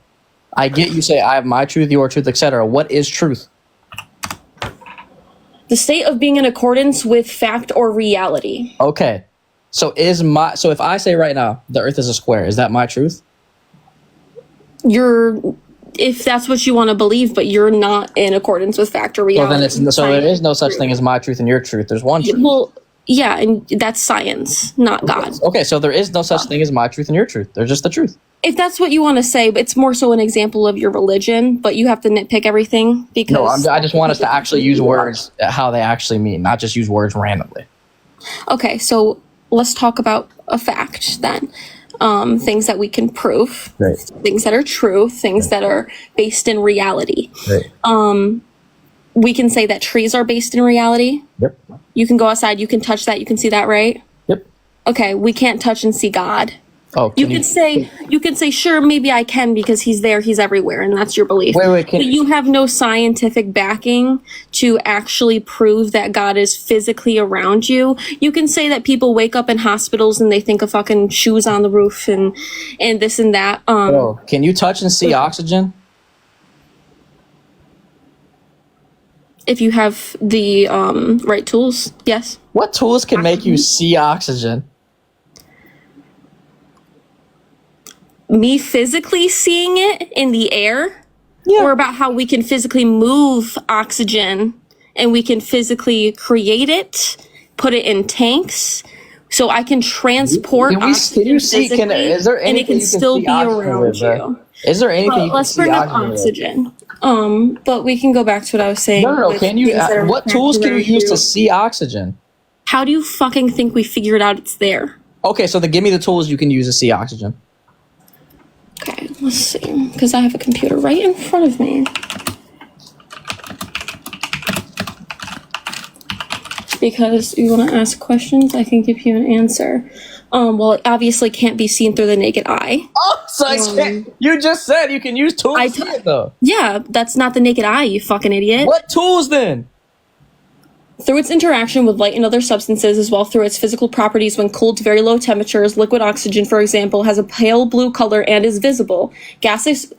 I get you say I have my truth, your truth, etc. What is truth? The state of being in accordance with fact or reality. Okay. So if I say right now the earth is a square, is that my truth? If that's what you want to believe, but you're not in accordance with fact or reality. So there is no such thing as my truth and your truth. There's one truth. Well, yeah, and that's science, not God. Okay, so there is no such thing as my truth and your truth. There's just the truth. If that's what you want to say, but it's more so an example of your religion, but you have to nitpick everything because... No, I just want us to actually use words how they actually mean, not just use words randomly. Okay, so let's talk about a fact then. Things that we can prove, right. Things that are true, things that are based in reality. Right. We can say that trees are based in reality. Yep. You can go outside, you can touch that, you can see that, right? Yep. Okay, we can't touch and see God. Oh, you can say, sure, maybe I can because he's there, he's everywhere, and that's your belief. But you have no scientific backing to actually prove that God is physically around you. You can say that people wake up in hospitals and they think of fucking shoes on the roof and this and that. Can you touch and see oxygen? If you have the right tools, yes. What tools can make you see oxygen? Me physically seeing it in the air, or about how we can physically move oxygen and we can physically create it, put it in tanks, so I can transport oxygen physically, and it can still be around you. Is there anything? Let's bring up oxygen. But we can go back to what I was saying. No. Can you? What tools can you use to see oxygen? How do you fucking think we figured out it's there? Okay, so then give me the tools you can use to see oxygen. Okay, let's see, because I have a computer right in front of me. Because you want to ask questions, I can give you an answer. Well, it obviously can't be seen through the naked eye. Oh, so you just said you can use tools to see it, though. Yeah, that's not the naked eye, you fucking idiot. What tools, then? Through its interaction with light and other substances, as well through its physical properties when cooled to very low temperatures, liquid oxygen, for example, has a pale blue color and is visible. Gaseous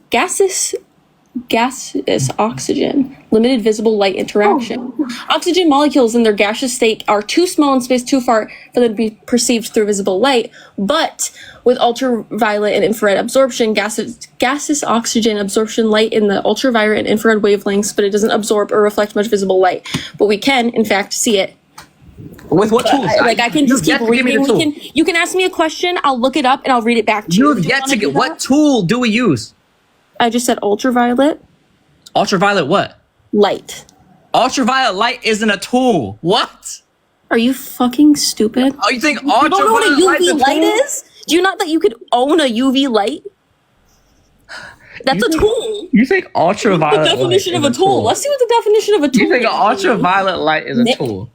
oxygen, limited visible light interaction. Oxygen molecules in their gaseous state are too small in space, too far for them to be perceived through visible light, but with ultraviolet and infrared absorption, gaseous oxygen absorption light in the ultraviolet and infrared wavelengths, but it doesn't absorb or reflect much visible light. But we can, in fact, see it With what tools? I can just keep reading. You can ask me a question. I'll look it up and I'll read it back to you. You've yet to get. What tool do we use? I just said ultraviolet. Ultraviolet what? Light. Ultraviolet light isn't a tool. What? Are you fucking stupid? Oh, you think You don't know what a ultraviolet light's a UV light tool? is? Do you not that you could own a UV light? That's a tool. You think The ultraviolet definition light of is a tool. Let's see what the definition of a tool You think is. ultraviolet light is a tool?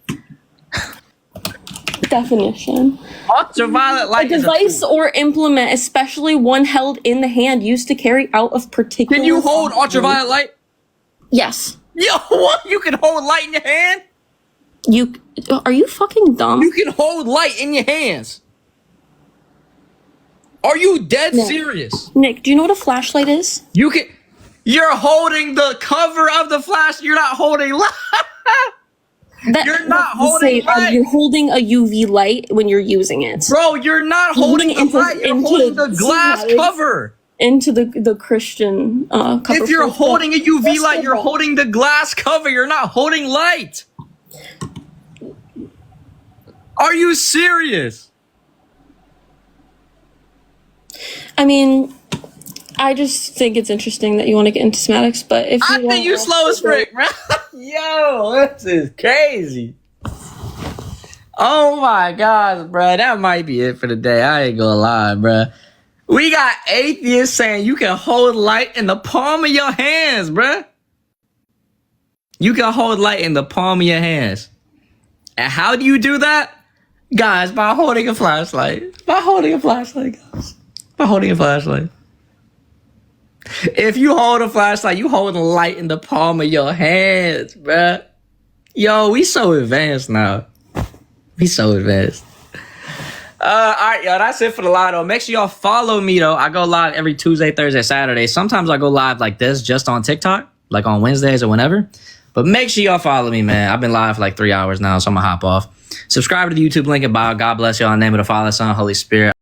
Definition. Ultraviolet light A is a device or implement, especially one held in the hand, used to carry out of particular. Can you hold ultraviolet light? Yes. Yo, what? You can hold light in your hand? Are you fucking dumb? You can hold light in your hands. Are you dead serious? Nick, do you know what a flashlight is? You're holding the cover of the flash. You're not holding light. You're not holding light. You're holding a UV light when you're using it. Bro, you're not holding the light. You're holding the glass cover. Into the Christian cover. If you're holding a UV light, you're holding the glass cover. You're not holding light. Are you serious? I mean, I just think it's interesting that you want to get into schematics, but if you I think you slow as frick, bro. Yo, this is crazy. Oh my gosh, bro. That might be it for the day. I ain't gonna lie, bro. We got atheists saying you can hold light in the palm of your hands, bro. You can hold light in the palm of your hands. And how do you do that? Guys, by holding a flashlight. By holding a flashlight, guys. By holding a flashlight. If you hold a flashlight, you hold a light in the palm of your hands, bruh. Yo, we so advanced now. We so advanced. All right, yo, that's it for the live, though. Make sure y'all follow me, though. I go live every Tuesday, Thursday, Saturday. Sometimes I go live like this just on TikTok, like on Wednesdays or whenever. But make sure y'all follow me, man. I've been live for like 3 hours now, so I'm going to hop off. Subscribe to the YouTube link in bio. God bless y'all. In the name of the Father, Son, Holy Spirit.